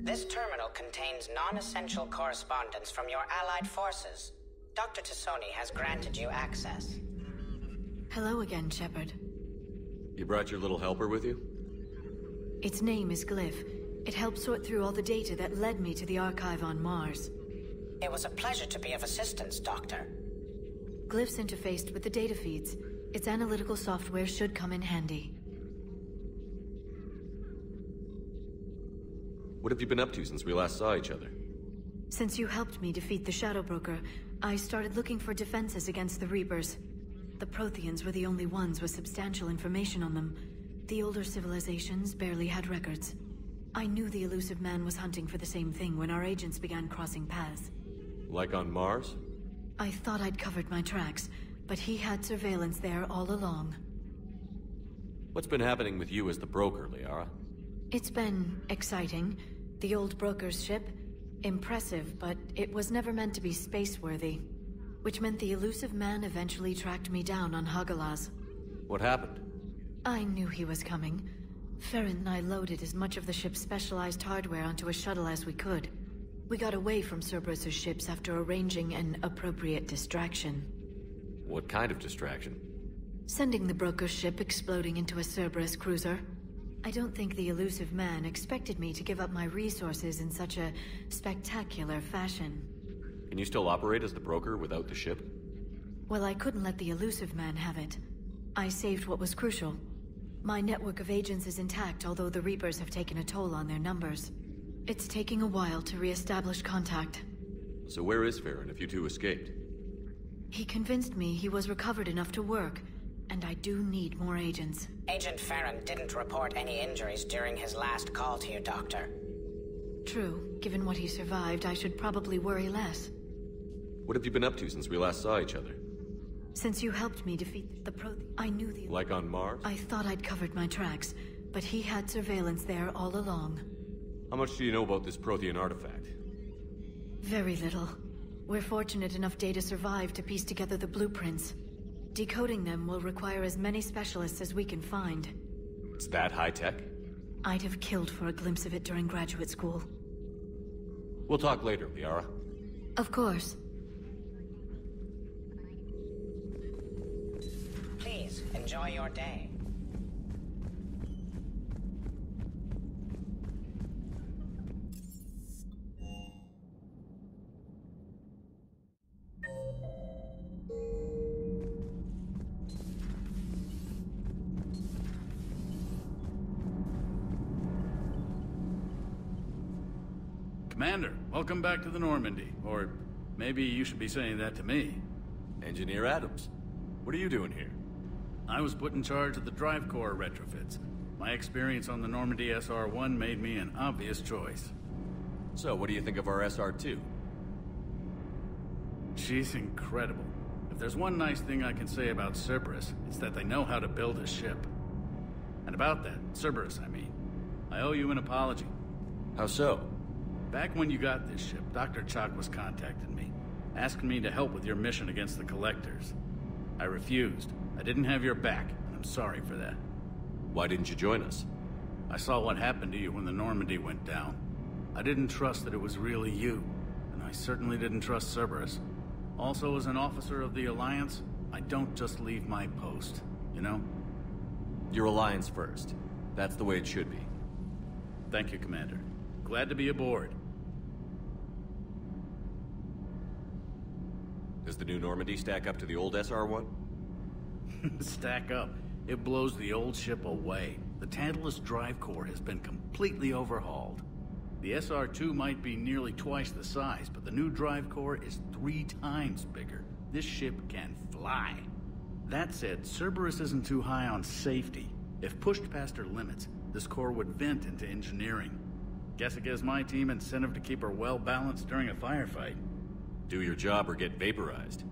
[SPEAKER 24] This terminal contains non-essential correspondence from your allied forces. Dr. Tassoni has granted you access.
[SPEAKER 14] Hello again, Shepard.
[SPEAKER 4] You brought your little helper with you?
[SPEAKER 14] Its name is Glyph. It helped sort through all the data that led me to the archive on Mars.
[SPEAKER 24] It was a pleasure to be of assistance, Doctor.
[SPEAKER 14] Glyph's interfaced with the data feeds. Its analytical software should come in handy.
[SPEAKER 4] What have you been up to since we last saw each other?
[SPEAKER 14] Since you helped me defeat the Shadow Broker, I started looking for defenses against the Reapers. The Protheans were the only ones with substantial information on them. The older civilizations barely had records. I knew the Illusive Man was hunting for the same thing when our agents began crossing paths.
[SPEAKER 4] Like on Mars?
[SPEAKER 14] I thought I'd covered my tracks, but he had surveillance there all along.
[SPEAKER 4] What's been happening with you as the broker, Liara?
[SPEAKER 14] It's been exciting. The old broker's ship? Impressive, but it was never meant to be space-worthy. Which meant the Illusive Man eventually tracked me down on Hagalaz.
[SPEAKER 4] What happened?
[SPEAKER 14] I knew he was coming. Farron and I loaded as much of the ship's specialized hardware onto a shuttle as we could. We got away from Cerberus' ships after arranging an appropriate distraction.
[SPEAKER 4] What kind of distraction?
[SPEAKER 14] Sending the broker's ship exploding into a Cerberus cruiser. I don't think the Illusive Man expected me to give up my resources in such a spectacular fashion.
[SPEAKER 4] Can you still operate as the broker without the ship?
[SPEAKER 14] Well, I couldn't let the Illusive Man have it. I saved what was crucial. My network of agents is intact, although the Reapers have taken a toll on their numbers. It's taking a while to re-establish contact.
[SPEAKER 4] So where is Farron if you two escaped?
[SPEAKER 14] He convinced me he was recovered enough to work, and I do need more agents.
[SPEAKER 24] Agent Farron didn't report any injuries during his last call to you, Doctor.
[SPEAKER 14] True. Given what he survived, I should probably worry less.
[SPEAKER 4] What have you been up to since we last saw each other?
[SPEAKER 14] Since you helped me defeat the I knew the...
[SPEAKER 4] Like on Mars?
[SPEAKER 14] I thought I'd covered my tracks, but he had surveillance there all along.
[SPEAKER 4] How much do you know about this Prothean artifact?
[SPEAKER 14] Very little. We're fortunate enough Data survived to piece together the blueprints. Decoding them will require as many specialists as we can find.
[SPEAKER 4] It's that high-tech?
[SPEAKER 14] I'd have killed for a glimpse of it during graduate school.
[SPEAKER 4] We'll talk later, Liara.
[SPEAKER 14] Of course.
[SPEAKER 24] Please, enjoy your day.
[SPEAKER 7] Commander, welcome back to the Normandy. Or maybe you should be saying that to me.
[SPEAKER 4] Engineer Adams, what are you doing here?
[SPEAKER 7] I was put in charge of the drive core retrofits. My experience on the Normandy SR-1 made me an obvious choice.
[SPEAKER 4] So, what do you think of our SR-2?
[SPEAKER 7] She's incredible. If there's one nice thing I can say about Cerberus, it's that they know how to build a ship. And about that, Cerberus, I mean, I owe you an apology.
[SPEAKER 4] How so?
[SPEAKER 7] Back when you got this ship, Dr. Chakwas contacted me, asking me to help with your mission against the Collectors. I refused. I didn't have your back, and I'm sorry for that.
[SPEAKER 4] Why didn't you join us?
[SPEAKER 7] I saw what happened to you when the Normandy went down. I didn't trust that it was really you, and I certainly didn't trust Cerberus. Also, as an officer of the Alliance, I don't just leave my post, you know?
[SPEAKER 4] Your Alliance first. That's the way it should be.
[SPEAKER 7] Thank you, Commander. Glad to be aboard.
[SPEAKER 4] Does the new Normandy stack up to the old SR-1?
[SPEAKER 7] Stack up. It blows the old ship away. The Tantalus drive core has been completely overhauled. The SR-2 might be nearly twice the size, but the new drive core is 3 times bigger. This ship can fly. That said, Cerberus isn't too high on safety. If pushed past her limits, this core would vent into engineering. Guess it gives my team incentive to keep her well-balanced during a firefight.
[SPEAKER 4] Do your job or get vaporized.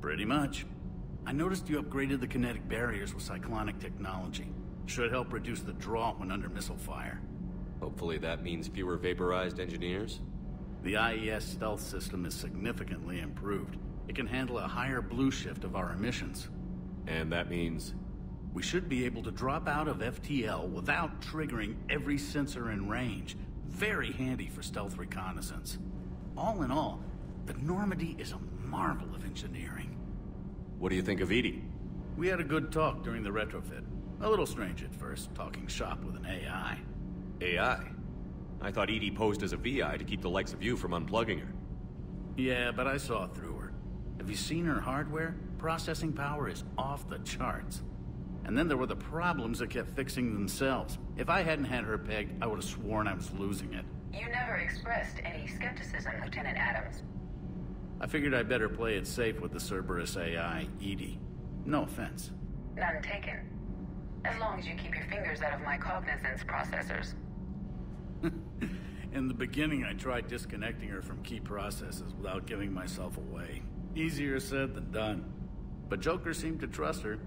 [SPEAKER 7] Pretty much. I noticed you upgraded the kinetic barriers with cyclonic technology. Should help reduce the draw when under missile fire.
[SPEAKER 4] Hopefully that means fewer vaporized engineers?
[SPEAKER 7] The IES stealth system is significantly improved. It can handle a higher blue shift of our emissions.
[SPEAKER 4] And that means?
[SPEAKER 7] We should be able to drop out of FTL without triggering every sensor in range. Very handy for stealth reconnaissance. All in all, the Normandy is a marvel of engineering.
[SPEAKER 4] What do you think of EDI?
[SPEAKER 7] We had a good talk during the retrofit. A little strange at first, talking shop with an AI.
[SPEAKER 4] AI? I thought EDI posed as a VI to keep the likes of you from unplugging her.
[SPEAKER 7] Yeah, but I saw through her. Have you seen her hardware? Processing power is off the charts. And then there were the problems that kept fixing themselves. If I hadn't had her pegged, I would have sworn I was losing it.
[SPEAKER 11] You never expressed any skepticism, Lieutenant Adams.
[SPEAKER 7] I figured I'd better play it safe with the Cerberus AI, EDI. No offense.
[SPEAKER 11] None taken. As long as you keep your fingers out of my cognizance processors.
[SPEAKER 7] In the beginning, I tried disconnecting her from key processes without giving myself away. Easier said than done. But Joker seemed to trust her,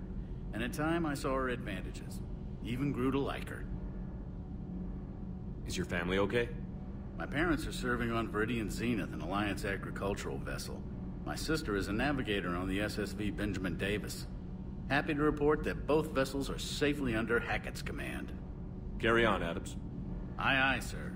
[SPEAKER 7] and in time I saw her advantages. Even grew to like her.
[SPEAKER 4] Is your family okay?
[SPEAKER 7] My parents are serving on Viridian Zenith, an Alliance agricultural vessel. My sister is a navigator on the SSV Benjamin Davis. Happy to report that both vessels are safely under Hackett's command.
[SPEAKER 4] Carry on, Adams.
[SPEAKER 7] Aye, aye, sir.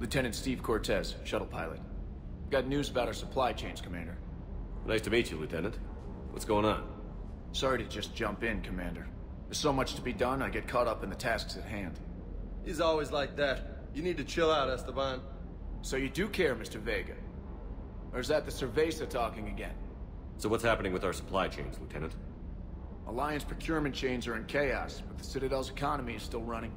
[SPEAKER 8] Lieutenant Steve Cortez, shuttle pilot. Got news about our supply chains, Commander.
[SPEAKER 4] Nice to meet you, Lieutenant. What's going on?
[SPEAKER 8] Sorry to just jump in, Commander. There's so much to be done, I get caught up in the tasks at hand.
[SPEAKER 9] He's always like that. You need to chill out, Esteban.
[SPEAKER 8] So you do care, Mr. Vega? Or is that the Cerveza talking again?
[SPEAKER 4] So what's happening with our supply chains, Lieutenant?
[SPEAKER 8] Alliance procurement chains are in chaos, but the Citadel's economy is still running.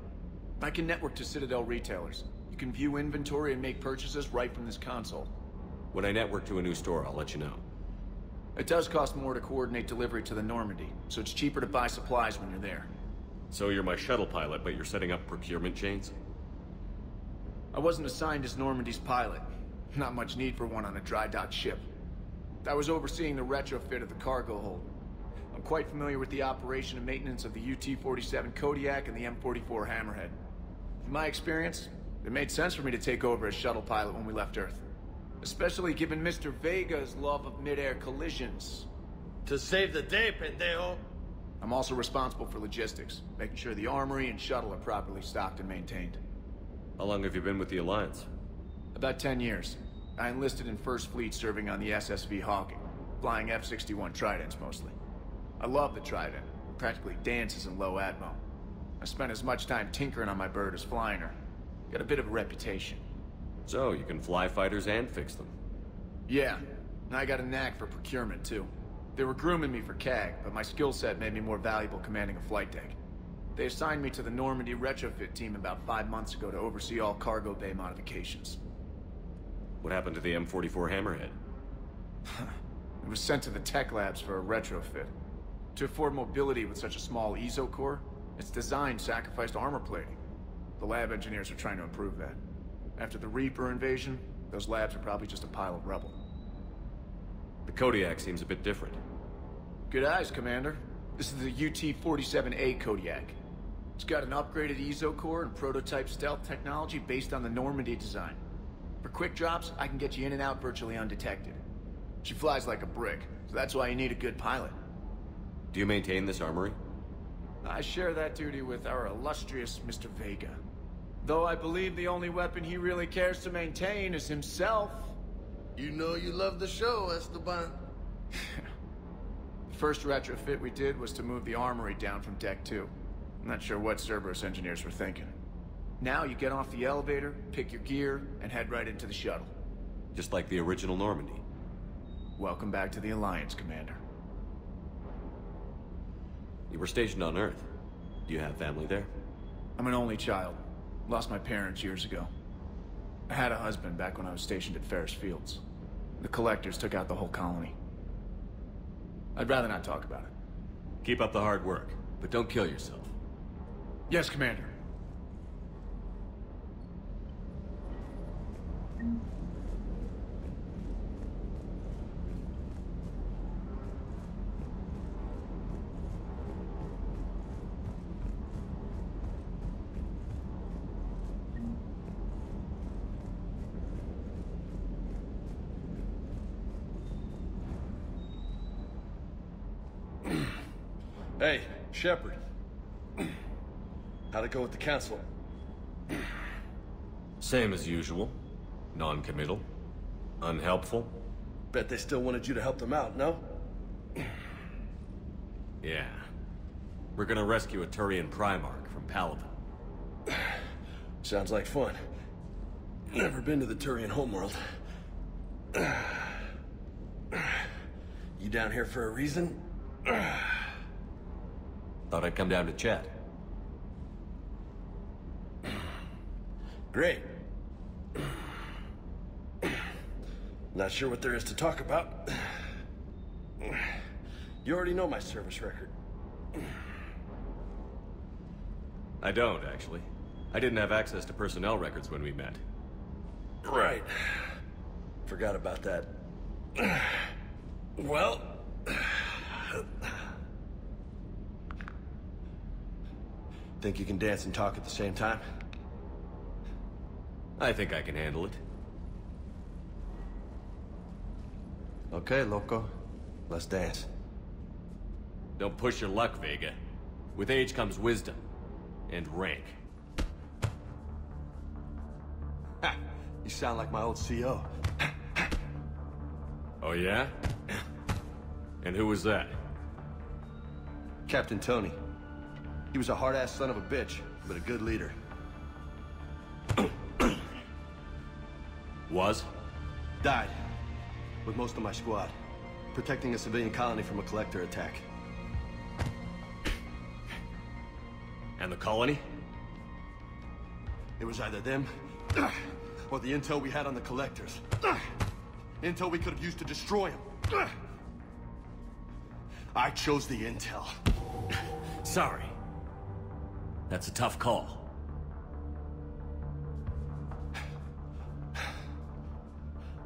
[SPEAKER 8] I can network to Citadel retailers. You can view inventory and make purchases right from this console.
[SPEAKER 4] When I network to a new store, I'll let you know.
[SPEAKER 8] It does cost more to coordinate delivery to the Normandy, so it's cheaper to buy supplies when you're there.
[SPEAKER 4] So you're my shuttle pilot, but you're setting up procurement chains?
[SPEAKER 8] I wasn't assigned as Normandy's pilot. Not much need for one on a dry dock ship. I was overseeing the retrofit of the cargo hold. I'm quite familiar with the operation and maintenance of the UT-47 Kodiak and the M44 Hammerhead. In my experience, it made sense for me to take over as shuttle pilot when we left Earth. Especially given Mr. Vega's love of mid-air collisions.
[SPEAKER 9] To save the day, pendejo!
[SPEAKER 8] I'm also responsible for logistics, making sure the armory and shuttle are properly stocked and maintained.
[SPEAKER 4] How long have you been with the Alliance?
[SPEAKER 8] About 10 years. I enlisted in First Fleet serving on the SSV Hawking, flying F-61 Tridents mostly. I love the Trident. It practically dances in low atmo. I spent as much time tinkering on my bird as flying her. Got a bit of a reputation.
[SPEAKER 4] So, you can fly fighters and fix them?
[SPEAKER 8] Yeah, and I got a knack for procurement too. They were grooming me for CAG, but my skill set made me more valuable commanding a flight deck. They assigned me to the Normandy retrofit team about 5 months ago to oversee all cargo bay modifications.
[SPEAKER 4] What happened to the M44 Hammerhead?
[SPEAKER 8] It was sent to the tech labs for a retrofit. To afford mobility with such a small ESO core, its design sacrificed armor plating. The lab engineers are trying to improve that. After the Reaper invasion, those labs are probably just a pile of rubble.
[SPEAKER 4] The Kodiak seems a bit different.
[SPEAKER 8] Good eyes, Commander. This is the UT-47A Kodiak. It's got an upgraded ESO core and prototype stealth technology based on the Normandy design. For quick drops, I can get you in and out virtually undetected. She flies like a brick, so that's why you need a good pilot.
[SPEAKER 4] Do you maintain this armory?
[SPEAKER 8] I share that duty with our illustrious Mr. Vega. Though I believe the only weapon he really cares to maintain is himself.
[SPEAKER 9] You know you love the show, Esteban.
[SPEAKER 8] The first retrofit we did was to move the armory down from Deck 2. I'm not sure what Cerberus engineers were thinking. Now you get off the elevator, pick your gear, and head right into the shuttle.
[SPEAKER 4] Just like the original Normandy.
[SPEAKER 8] Welcome back to the Alliance, Commander.
[SPEAKER 4] You were stationed on Earth. Do you have family there?
[SPEAKER 8] I'm an only child. Lost my parents years ago. I had a husband back when I was stationed at Ferris Fields. The Collectors took out the whole colony. I'd rather not talk about it.
[SPEAKER 4] Keep up the hard work, but don't kill yourself.
[SPEAKER 8] Yes, Commander.
[SPEAKER 9] Hey, Shepard. How'd it go with the Council?
[SPEAKER 4] Same as usual. Non-committal. Unhelpful.
[SPEAKER 9] Bet they still wanted you to help them out, no?
[SPEAKER 4] Yeah. We're gonna rescue a Turian Primarch from Paladin.
[SPEAKER 9] Sounds like fun. Never been to the Turian homeworld. You down here for a reason?
[SPEAKER 4] Thought I'd come down to chat.
[SPEAKER 9] Great. Not sure what there is to talk about. You already know my service record.
[SPEAKER 4] I don't, actually. I didn't have access to personnel records when we met.
[SPEAKER 9] Right. Forgot about that. Well... Think you can dance and talk at the same time?
[SPEAKER 4] I think I can handle it.
[SPEAKER 9] Okay, loco. Let's dance.
[SPEAKER 4] Don't push your luck, Vega. With age comes wisdom. And rank.
[SPEAKER 9] Ha!
[SPEAKER 3] You sound like my old CO.
[SPEAKER 4] Oh, yeah? And who was that?
[SPEAKER 3] Captain Tony. He was a hard-ass son of a bitch, but a good leader.
[SPEAKER 4] Was?
[SPEAKER 3] Died. With most of my squad. Protecting a civilian colony from a collector attack.
[SPEAKER 4] And the colony?
[SPEAKER 3] It was either them, or the intel we had on the collectors. Intel we could have used to destroy them. I chose the intel.
[SPEAKER 4] Sorry. That's a tough call.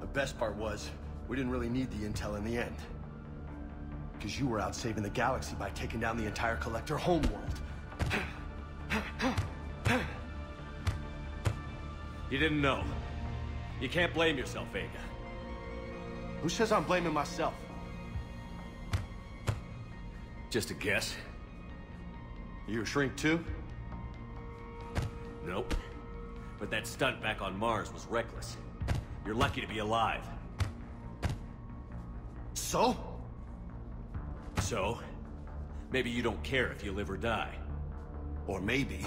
[SPEAKER 3] The best part was, we didn't really need the intel in the end. Because you were out saving the galaxy by taking down the entire collector homeworld.
[SPEAKER 4] You didn't know. You can't blame yourself, Vega.
[SPEAKER 3] Who says I'm blaming myself?
[SPEAKER 4] Just a guess.
[SPEAKER 3] You a shrink too?
[SPEAKER 4] Nope. But that stunt back on Mars was reckless. You're lucky to be alive.
[SPEAKER 3] So?
[SPEAKER 4] So? Maybe you don't care if you live or die.
[SPEAKER 3] Or maybe...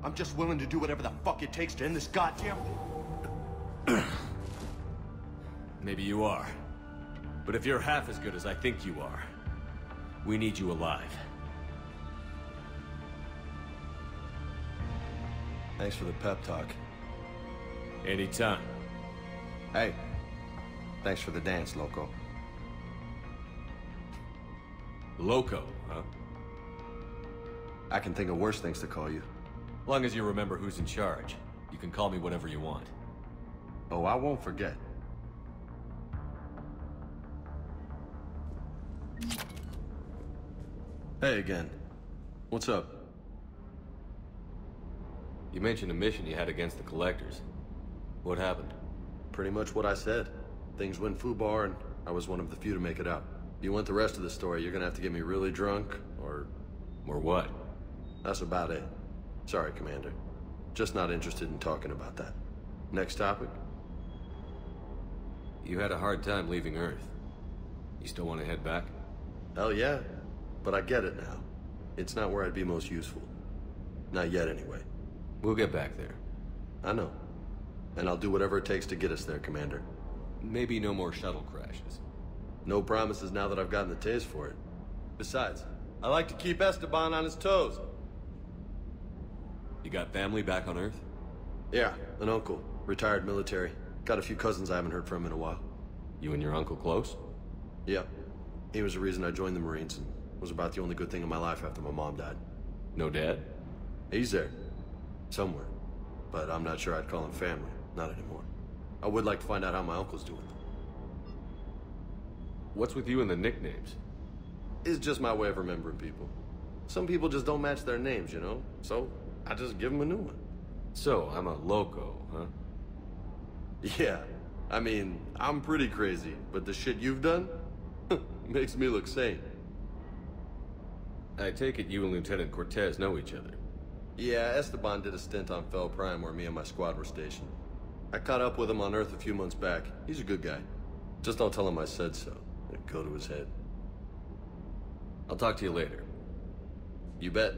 [SPEAKER 3] I'm just willing to do whatever the fuck it takes to end this goddamn...
[SPEAKER 4] Maybe you are. But if you're half as good as I think you are, we need you alive.
[SPEAKER 3] Thanks for the pep talk.
[SPEAKER 4] Anytime.
[SPEAKER 3] Hey, thanks for the dance, Loco.
[SPEAKER 4] Loco, huh?
[SPEAKER 3] I can think of worse things to call you.
[SPEAKER 4] Long as you remember who's in charge, you can call me whatever you want.
[SPEAKER 3] Oh, I won't forget. Hey again. What's up?
[SPEAKER 4] You mentioned a mission you had against the Collectors. What happened?
[SPEAKER 3] Pretty much what I said. Things went foobar, and I was one of the few to make it out. If you want the rest of the story, you're gonna have to get me really drunk, or...
[SPEAKER 4] Or what?
[SPEAKER 3] That's about it. Sorry, Commander. Just not interested in talking about that. Next topic?
[SPEAKER 4] You had a hard time leaving Earth. You still want to head back?
[SPEAKER 3] Hell yeah. But I get it now. It's not where I'd be most useful. Not yet, anyway.
[SPEAKER 4] We'll get back there.
[SPEAKER 3] I know. And I'll do whatever it takes to get us there, Commander.
[SPEAKER 4] Maybe no more shuttle crashes.
[SPEAKER 3] No promises now that I've gotten the taste for it. Besides, I like to keep Esteban on his toes.
[SPEAKER 4] You got family back on Earth?
[SPEAKER 3] Yeah, an uncle. Retired military. Got a few cousins I haven't heard from in a while.
[SPEAKER 4] You and your uncle close?
[SPEAKER 3] Yeah. He was the reason I joined the Marines and was about the only good thing in my life after my mom died.
[SPEAKER 4] No dad?
[SPEAKER 3] He's there. Somewhere. But I'm not sure I'd call him family. Not anymore. I would like to find out how my uncle's doing.
[SPEAKER 4] What's with you and the nicknames?
[SPEAKER 3] It's just my way of remembering people. Some people just don't match their names, you know? So, I just give them a new one.
[SPEAKER 4] So, I'm a loco, huh?
[SPEAKER 3] Yeah. I mean, I'm pretty crazy, but the shit you've done makes me look sane.
[SPEAKER 4] I take it you and Lieutenant Cortez know each other.
[SPEAKER 3] Yeah, Esteban did a stint on Fel Prime where me and my squad were stationed. I caught up with him on Earth a few months back. He's a good guy. Just don't tell him I said so. It'd go to his head.
[SPEAKER 4] I'll talk to you later.
[SPEAKER 3] You bet.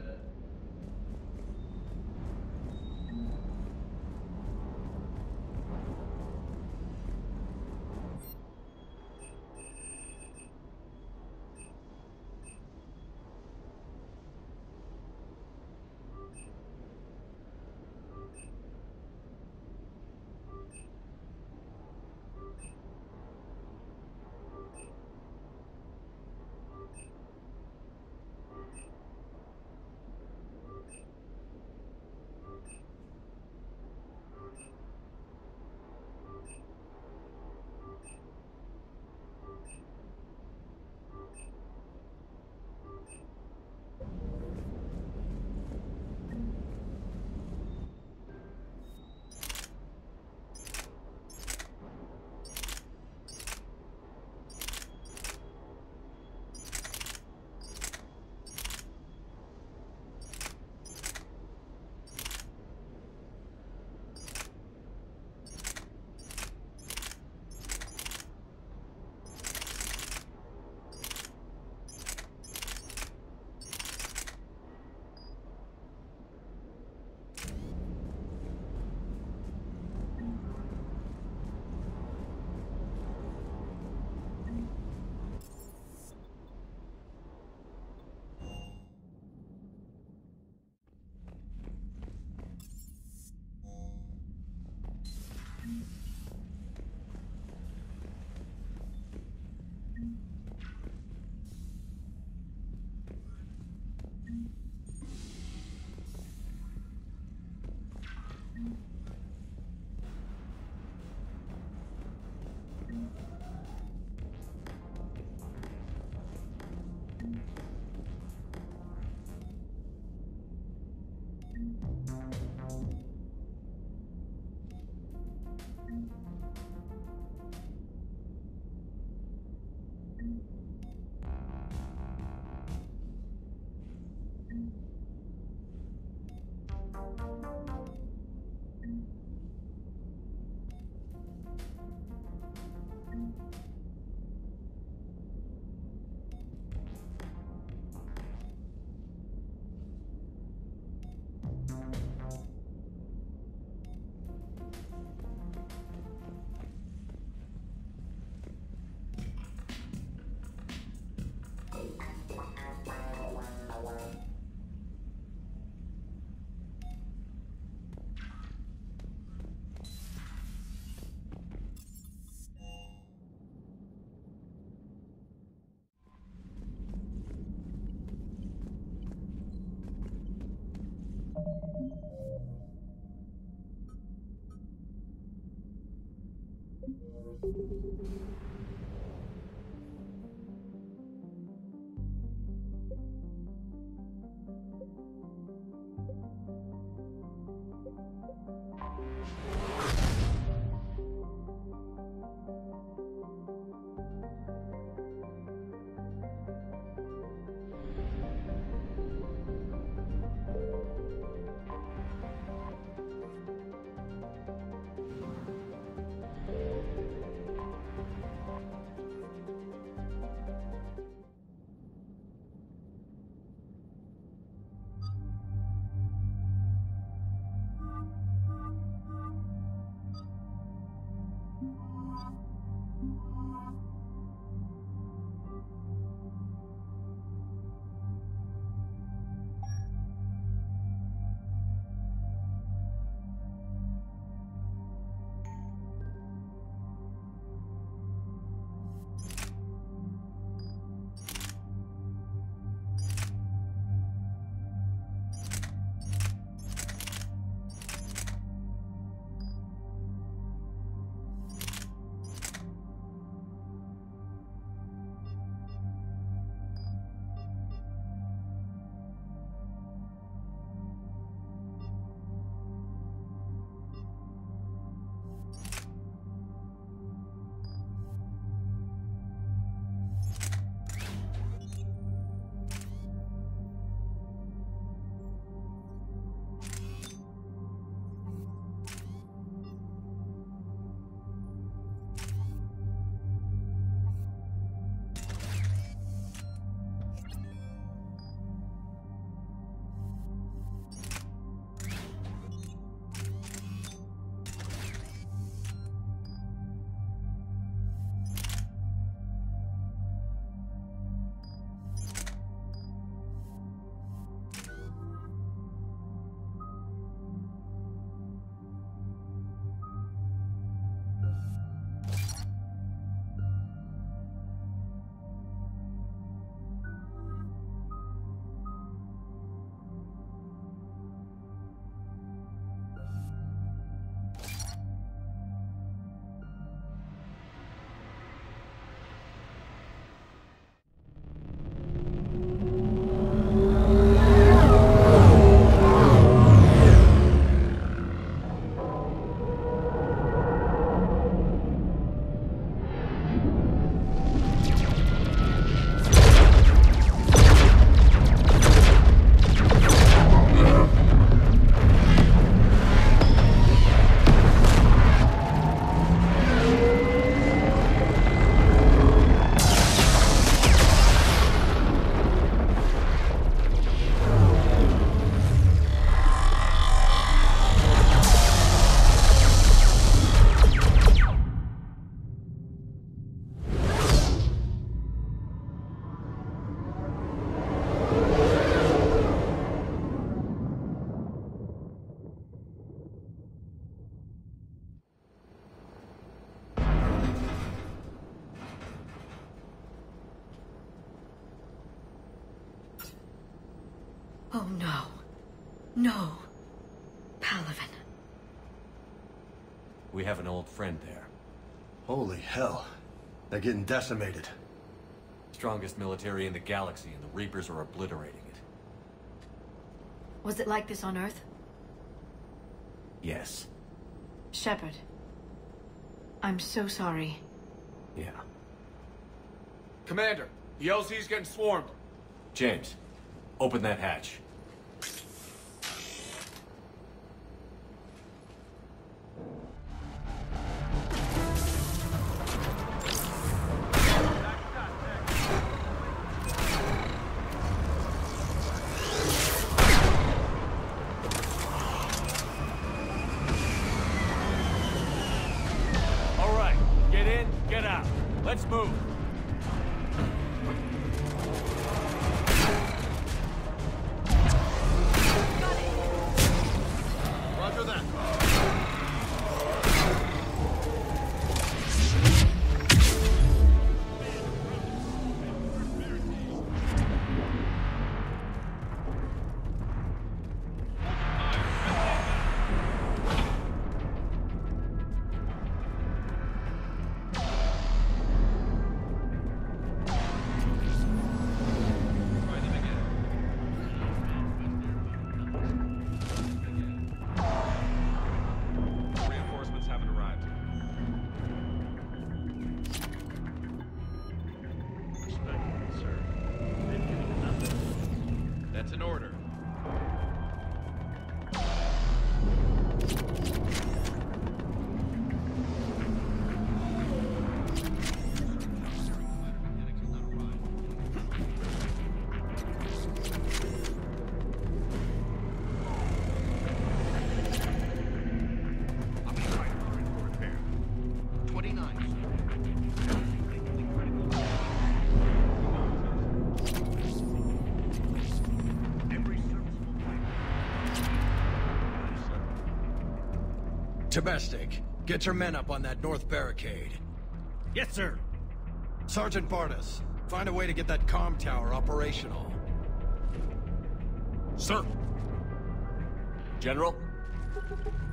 [SPEAKER 14] Oh no. No. Palaven.
[SPEAKER 4] We have an old friend there.
[SPEAKER 3] Holy hell. They're getting decimated.
[SPEAKER 4] Strongest military in the galaxy, and the Reapers are obliterating it.
[SPEAKER 14] Was it like this on Earth?
[SPEAKER 4] Yes.
[SPEAKER 14] Shepard. I'm so sorry.
[SPEAKER 4] Yeah.
[SPEAKER 8] Commander, the LZ's getting swarmed.
[SPEAKER 4] James, open that hatch.
[SPEAKER 12] All right, get in, get out. Let's move.
[SPEAKER 9] Roger that.
[SPEAKER 12] Reinforcements haven't arrived. Respectfully, sir. They've given you nothing. That's an order.
[SPEAKER 9] Domestic, get your men up on that north barricade.
[SPEAKER 12] Yes, sir.
[SPEAKER 9] Sergeant Bartas, find a way to get that comm tower operational.
[SPEAKER 12] Sir.
[SPEAKER 4] General?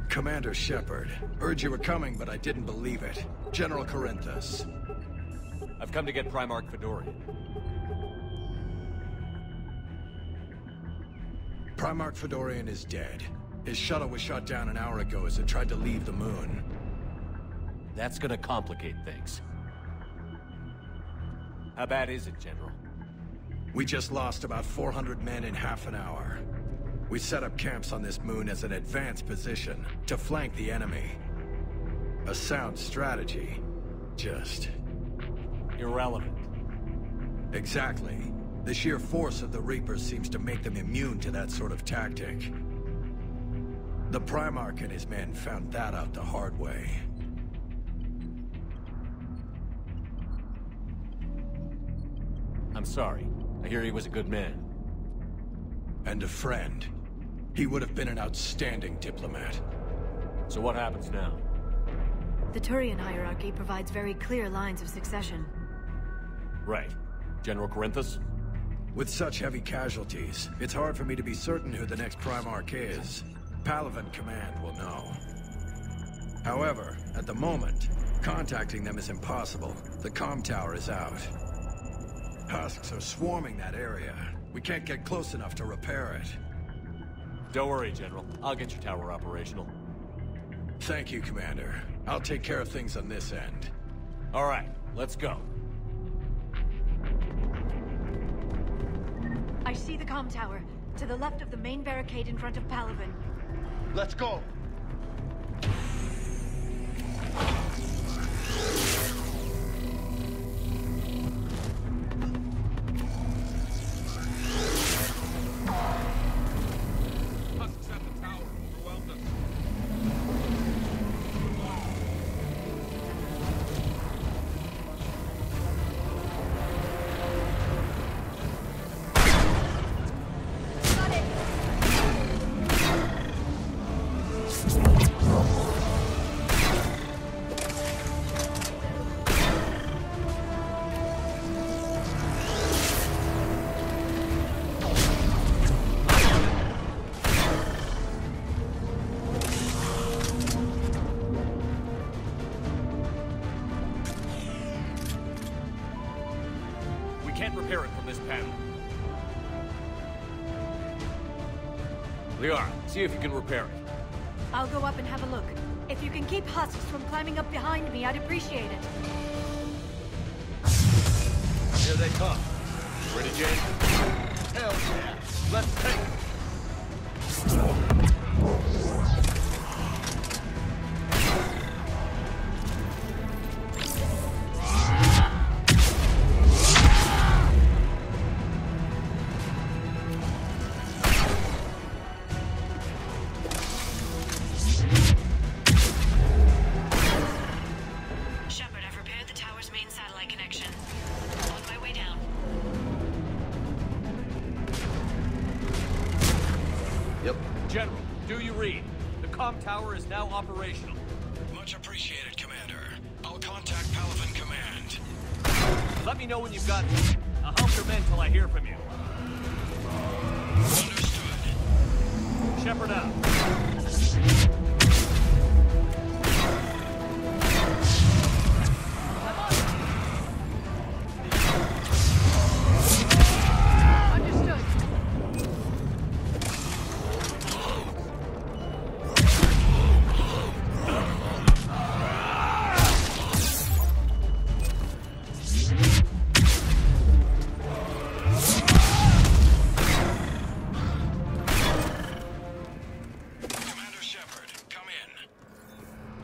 [SPEAKER 9] Commander Shepard, heard you were coming, but I didn't believe it. General Corinthus.
[SPEAKER 4] I've come to get Primarch Fedorian.
[SPEAKER 9] Primarch Fedorian is dead. His shuttle was shot down an hour ago as it tried to leave the moon.
[SPEAKER 4] That's gonna complicate things. How bad is it, General?
[SPEAKER 9] We just lost about 400 men in half an hour. We set up camps on this moon as an advanced position to flank the enemy. A sound strategy. Just...
[SPEAKER 4] irrelevant.
[SPEAKER 9] Exactly. The sheer force of the Reapers seems to make them immune to that sort of tactic. The Primarch and his men found that out the hard way.
[SPEAKER 4] I'm sorry. I hear he was a good man.
[SPEAKER 9] And a friend. He would have been an outstanding diplomat.
[SPEAKER 4] So what happens now?
[SPEAKER 14] The Turian hierarchy provides very clear lines of succession.
[SPEAKER 4] Right. General Corinthus?
[SPEAKER 9] With such heavy casualties, it's hard for me to be certain who the next Primarch is. Palaven Command will know. However, at the moment, contacting them is impossible. The comm tower is out. Husks are swarming that area. We can't get close enough to repair it.
[SPEAKER 4] Don't worry, General. I'll get your tower operational.
[SPEAKER 9] Thank you, Commander. I'll take care of things on this end.
[SPEAKER 4] All right, let's go.
[SPEAKER 14] I see the comm tower, to the left of the main barricade in front of Palaven.
[SPEAKER 9] Let's go!
[SPEAKER 12] Husks at the tower. Overwhelmed us.
[SPEAKER 15] can't repair it from this panel. Liara, see if you can repair it.
[SPEAKER 14] I'll go up and have a look. If you can keep husks from climbing up behind me, I'd appreciate it.
[SPEAKER 15] Here they come. Ready, James? Hell yeah! Let's take it!
[SPEAKER 20] Tower is now operational.
[SPEAKER 9] Much appreciated, Commander. I'll contact Palaven Command.
[SPEAKER 15] Let me know when you've got this. I'll help your men till I hear from you.
[SPEAKER 9] Understood.
[SPEAKER 15] Shepard out.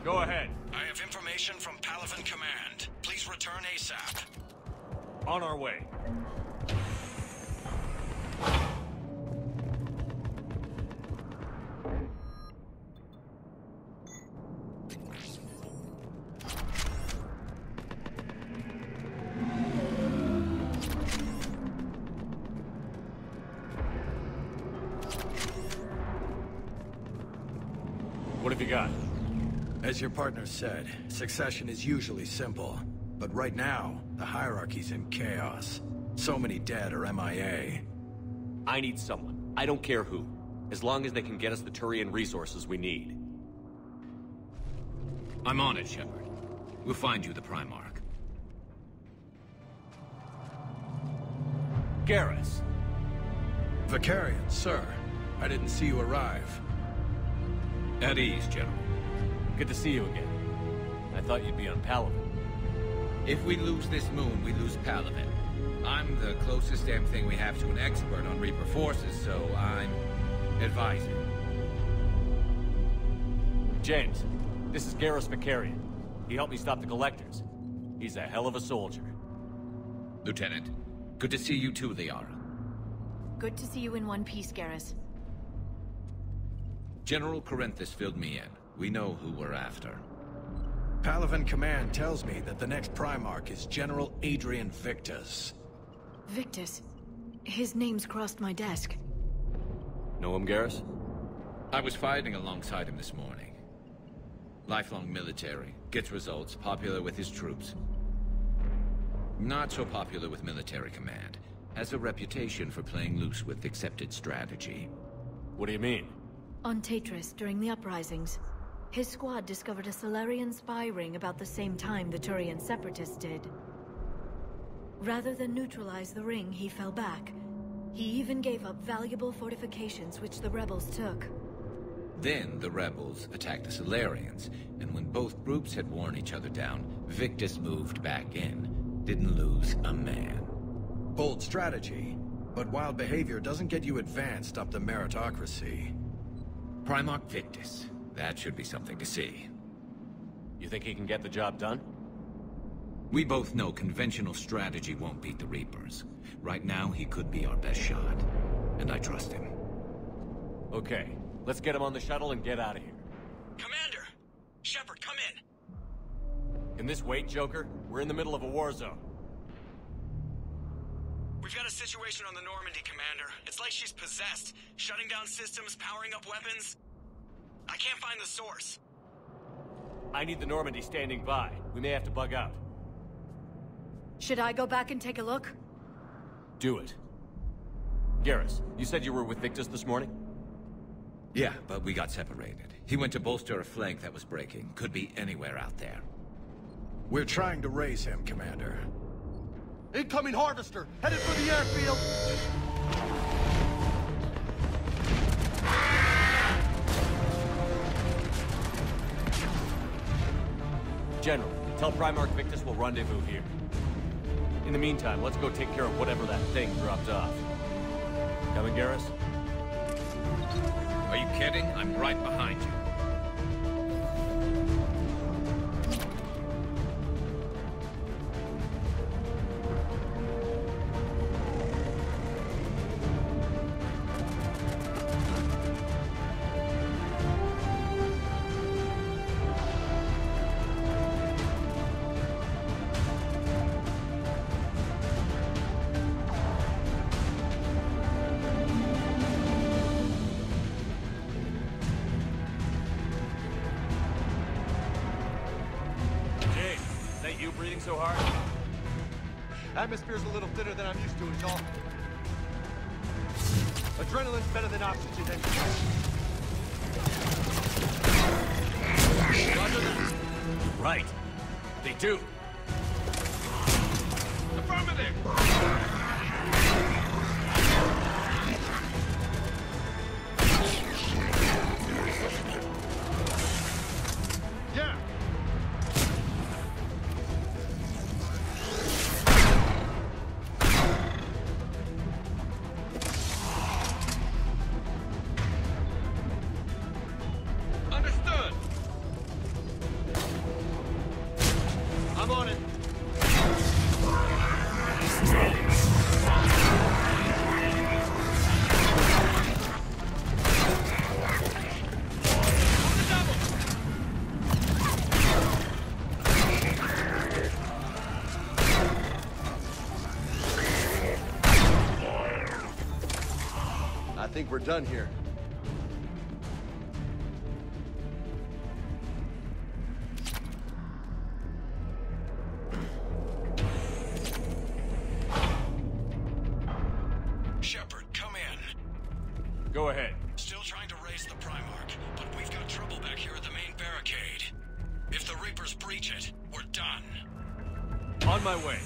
[SPEAKER 20] Go ahead.
[SPEAKER 9] I have information from Palaven Command. Please return ASAP.
[SPEAKER 15] On our way. What have you got?
[SPEAKER 9] As your partner said, succession is usually simple. But right now, the hierarchy's in chaos. So many dead or MIA.
[SPEAKER 15] I need someone. I don't care who. As long as they can get us the Turian resources we need.
[SPEAKER 21] I'm on it, Shepard. We'll find you the Primarch.
[SPEAKER 15] Garrus.
[SPEAKER 9] Vakarian, sir. I didn't see you arrive.
[SPEAKER 21] At ease, General.
[SPEAKER 15] Good to see you again. I thought you'd be on Palaven.
[SPEAKER 23] If we lose this moon, we lose Palaven. I'm the closest damn thing we have to an expert on Reaper forces, so I'm advising.
[SPEAKER 15] James, this is Garrus Vakarian. He helped me stop the Collectors. He's a hell of a soldier.
[SPEAKER 21] Lieutenant, good to see you too, Liara.
[SPEAKER 14] Good to see you in one piece, Garrus.
[SPEAKER 21] General Corinthus filled me in. We know who we're after.
[SPEAKER 9] Palaven Command tells me that the next Primarch is General Adrian Victus.
[SPEAKER 14] Victus? His name's crossed my desk.
[SPEAKER 15] Know him, Garrus?
[SPEAKER 21] I was fighting alongside him this morning. Lifelong military, gets results, popular with his troops. Not so popular with military command. Has a reputation for playing loose with accepted strategy.
[SPEAKER 15] What do you mean?
[SPEAKER 14] On Tatris, during the uprisings, his squad discovered a Salarian spy ring about the same time the Turian Separatists did. Rather than neutralize the ring, he fell back. He even gave up valuable fortifications which the rebels took.
[SPEAKER 21] Then the rebels attacked the Salarians, and when both groups had worn each other down, Victus moved back in. Didn't lose a man.
[SPEAKER 9] Bold strategy, but wild behavior doesn't get you advanced up the meritocracy.
[SPEAKER 21] Primarch Victus. That should be something to see.
[SPEAKER 15] You think he can get the job done?
[SPEAKER 21] We both know conventional strategy won't beat the Reapers. Right now, he could be our best shot. And I trust him.
[SPEAKER 15] Okay, let's get him on the shuttle and get out of here.
[SPEAKER 9] Commander! Shepard, come in!
[SPEAKER 15] Can this wait, Joker? We're in the middle of a war zone.
[SPEAKER 25] We've got a situation on the Normandy, Commander. It's like she's possessed. Shutting down systems, powering up weapons. I can't find the source.
[SPEAKER 15] I need the Normandy standing by. We may have to bug out.
[SPEAKER 14] Should I go back and take a look?
[SPEAKER 15] Do it. Garrus, you said you were with Victus this morning?
[SPEAKER 21] Yeah, but we got separated. He went to bolster a flank that was breaking. Could be anywhere out there.
[SPEAKER 9] We're trying to raise him, Commander.
[SPEAKER 1] Incoming Harvester, headed for the airfield!
[SPEAKER 15] General, tell Primarch Victus we'll rendezvous here. In the meantime, let's go take care of whatever that thing dropped off. Coming, Garrus?
[SPEAKER 21] Are you kidding? I'm right behind you.
[SPEAKER 15] Breathing so hard?
[SPEAKER 1] Atmosphere's a little thinner than I'm used to, is all. Adrenaline's better than oxygen.
[SPEAKER 15] Right. They do.
[SPEAKER 21] Affirmative!
[SPEAKER 1] Yeah!
[SPEAKER 21] Understood!
[SPEAKER 1] I'm on it. I think we're done here.
[SPEAKER 25] Shepard, come in.
[SPEAKER 15] Go ahead.
[SPEAKER 25] Still trying to raise the Primarch, but we've got trouble back here at the main barricade. If the Reapers breach it, we're done.
[SPEAKER 15] On my way.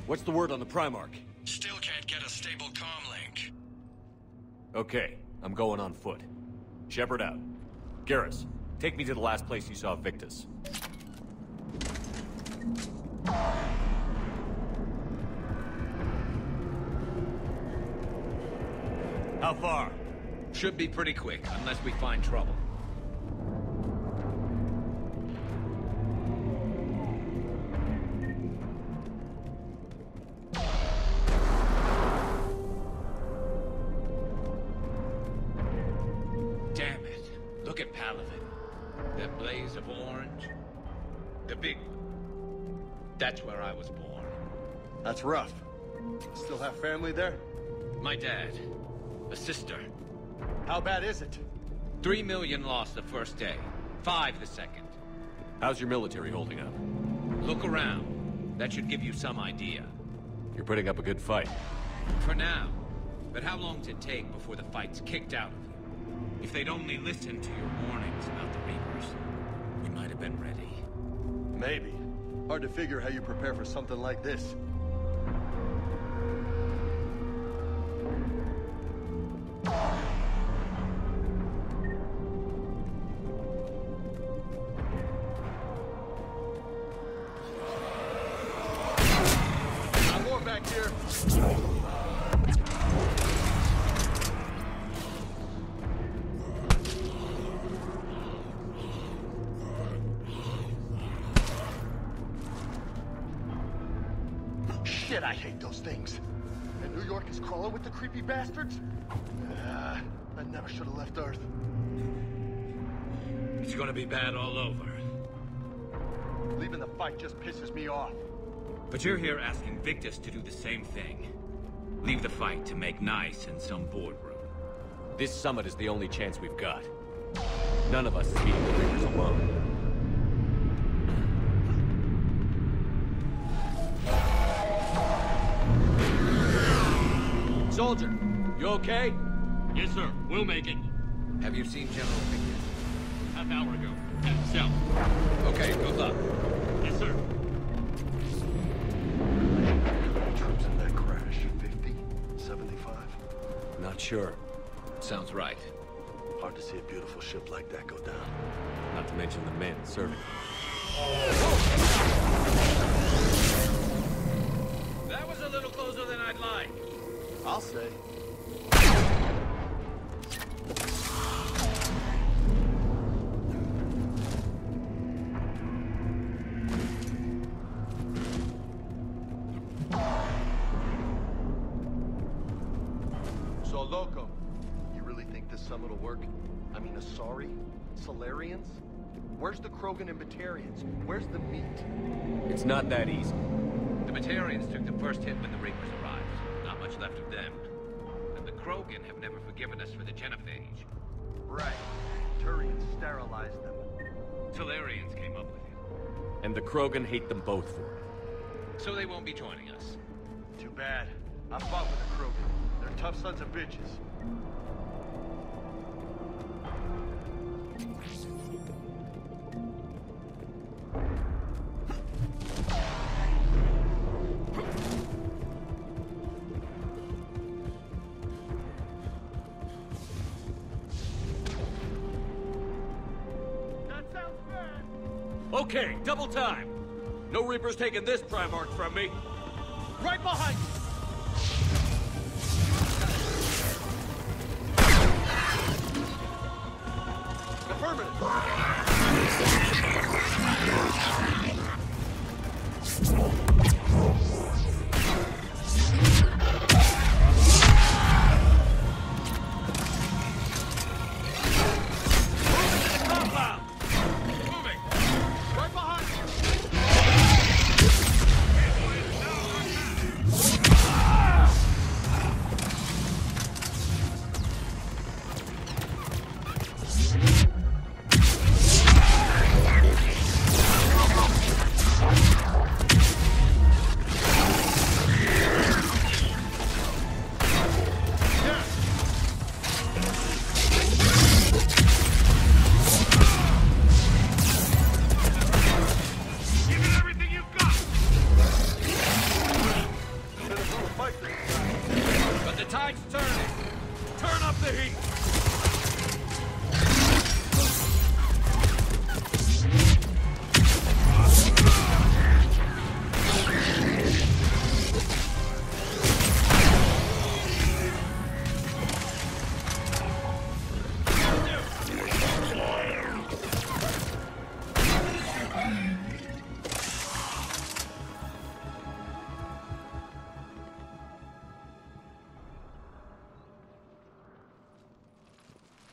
[SPEAKER 15] What's the word on the Primarch?
[SPEAKER 25] Still can't get a stable comm link.
[SPEAKER 15] Okay, I'm going on foot. Shepard out. Garrus, Take me to the last place you saw Victus. How far?
[SPEAKER 21] Should be pretty quick, unless we find trouble. Damn it. Look at Palaven. That blaze of orange. The big... That's where I was born.
[SPEAKER 1] That's rough. Still have family there?
[SPEAKER 21] My dad. A sister.
[SPEAKER 1] How bad is it?
[SPEAKER 21] 3 million lost the first day. 5 the second.
[SPEAKER 15] How's your military holding up?
[SPEAKER 21] Look around. That should give you some idea.
[SPEAKER 15] You're putting up a good fight.
[SPEAKER 21] For now. But how long does it take before the fight's kicked out of you? If they'd only listened to your warnings about the Reapers, we might have been ready.
[SPEAKER 1] Maybe. Hard to figure how you prepare for something like this. Got more back here. Shit, I hate those things. And New York is crawling with the creepy bastards? I never should have left Earth.
[SPEAKER 21] It's gonna be bad all over.
[SPEAKER 1] Leaving the fight just pisses me off.
[SPEAKER 21] But you're here asking Victus to do the same thing. Leave the fight to make nice in some boardroom.
[SPEAKER 15] This summit is the only chance we've got. None of us is beating the Reapers alone. Soldier, you okay?
[SPEAKER 20] Yes, sir. We'll make it.
[SPEAKER 21] Have you seen General Victus?
[SPEAKER 20] Half hour ago. At south.
[SPEAKER 21] Okay, good luck.
[SPEAKER 20] Yes, sir.
[SPEAKER 3] Troops in that crash? 50? 75?
[SPEAKER 15] Not sure.
[SPEAKER 21] Sounds right.
[SPEAKER 3] Hard to see a beautiful ship like that go down.
[SPEAKER 15] Not to mention the men serving.
[SPEAKER 21] That was a little closer than I'd like.
[SPEAKER 1] I'll say. So, Loco, you really think this summit will work? I mean, Asari? Solarians? Where's the Krogan and Batarians? Where's the meat?
[SPEAKER 15] It's not that easy.
[SPEAKER 21] The Batarians took the first hit when the Reapers arrived. Not much left of them. And the Krogan have never forgiven us for the Genophage.
[SPEAKER 1] Right. Turians sterilized them.
[SPEAKER 21] Solarians came up with it.
[SPEAKER 15] And the Krogan hate them both for it.
[SPEAKER 21] So they won't be joining us.
[SPEAKER 1] Too bad. I fought with the Krogan. They're tough sons of bitches.
[SPEAKER 15] Okay, double time. No Reapers taking this Primarch from me.
[SPEAKER 1] Right behind you!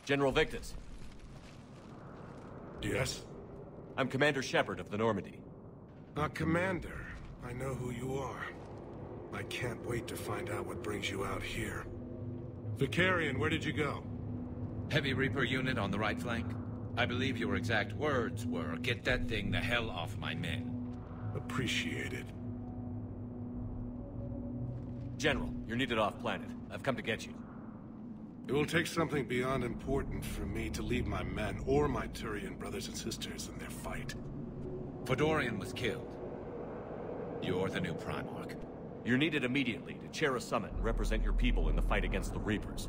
[SPEAKER 15] General Victus.
[SPEAKER 2] Yes?
[SPEAKER 15] I'm Commander Shepard of the Normandy.
[SPEAKER 2] Commander. I know who you are. I can't wait to find out what brings you out here. Vicarian, where did you go?
[SPEAKER 21] Heavy Reaper unit on the right flank. I believe your exact words were, "Get that thing the hell off my men."
[SPEAKER 2] Appreciated.
[SPEAKER 15] General, you're needed off-planet. I've come to get you.
[SPEAKER 2] It will take something beyond important for me to leave my men or my Turian brothers and sisters in their fight.
[SPEAKER 21] Fedorian was killed. You're the new Primarch.
[SPEAKER 15] You're needed immediately to chair a summit and represent your people in the fight against the Reapers.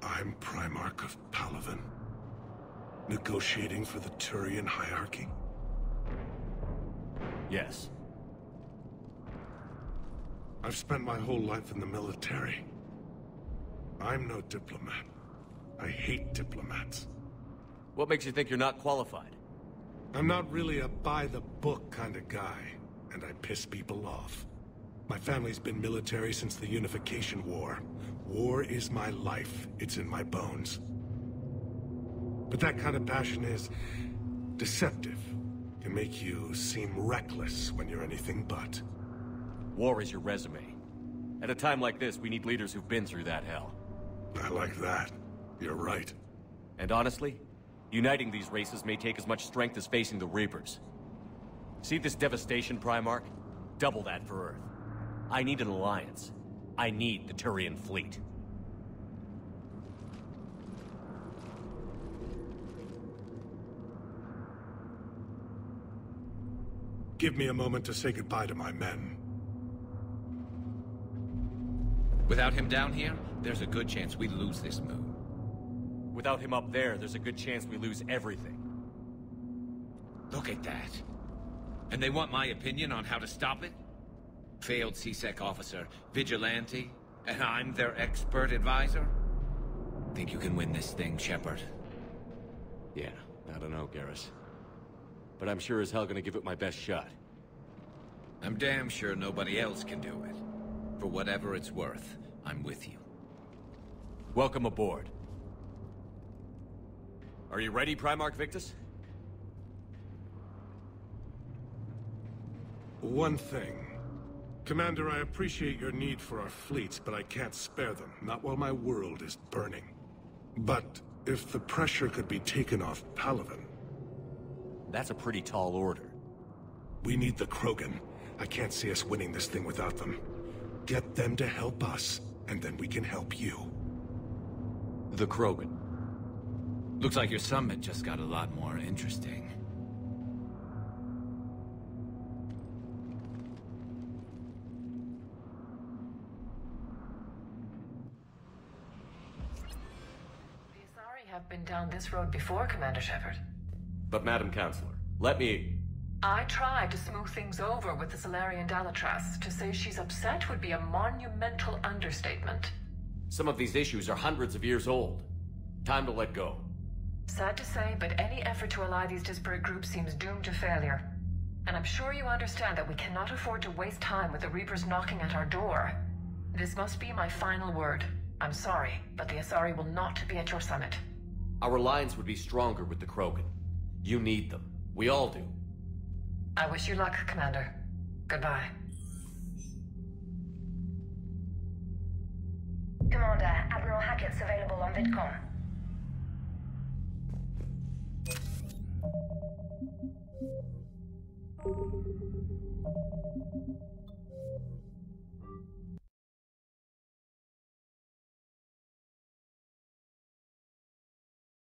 [SPEAKER 2] I'm Primarch of Palaven. Negotiating for the Turian hierarchy?
[SPEAKER 15] Yes.
[SPEAKER 2] I've spent my whole life in the military. I'm no diplomat. I hate diplomats.
[SPEAKER 15] What makes you think you're not qualified?
[SPEAKER 2] I'm not really a by-the-book kind of guy, and I piss people off. My family's been military since the Unification War. War is my life. It's in my bones. But that kind of passion is deceptive. Can make you seem reckless when you're anything but.
[SPEAKER 15] War is your resume. At a time like this, we need leaders who've been through that hell.
[SPEAKER 2] I like that. You're right.
[SPEAKER 15] And honestly, uniting these races may take as much strength as facing the Reapers. See this devastation, Primarch? Double that for Earth. I need an alliance. I need the Turian fleet.
[SPEAKER 2] Give me a moment to say goodbye to my men.
[SPEAKER 21] Without him down here, there's a good chance we lose this moon.
[SPEAKER 15] Without him up there, there's a good chance we lose everything.
[SPEAKER 21] Look at that. And they want my opinion on how to stop it? Failed C-Sec officer, vigilante, and I'm their expert advisor? Think you can win this thing, Shepard?
[SPEAKER 15] Yeah, I don't know, Garrus. But I'm sure as hell gonna give it my best shot.
[SPEAKER 21] I'm damn sure nobody else can do it. For whatever it's worth, I'm with you.
[SPEAKER 15] Welcome aboard. Are you ready, Primarch Victus?
[SPEAKER 2] One thing. Commander, I appreciate your need for our fleets, but I can't spare them. Not while my world is burning. But if the pressure could be taken off Palaven...
[SPEAKER 15] That's a pretty tall order.
[SPEAKER 2] We need the Krogan. I can't see us winning this thing without them. Get them to help us, and then we can help you.
[SPEAKER 15] The Krogan.
[SPEAKER 21] Looks like your summit just got a lot more interesting.
[SPEAKER 11] The Asari have been down this road before, Commander Shepard.
[SPEAKER 15] But Madam Counselor, let me...
[SPEAKER 11] I tried to smooth things over with the Salarian Dalatras. To say she's upset would be a monumental understatement.
[SPEAKER 15] Some of these issues are hundreds of years old. Time to let go.
[SPEAKER 11] Sad to say, but any effort to ally these disparate groups seems doomed to failure. And I'm sure you understand that we cannot afford to waste time with the Reapers knocking at our door. This must be my final word. I'm sorry, but the Asari will not be at your summit.
[SPEAKER 15] Our alliance would be stronger with the Krogan. You need them. We all do.
[SPEAKER 11] I wish you luck, Commander. Goodbye.
[SPEAKER 5] Commander, Admiral Hackett's available on VidCom.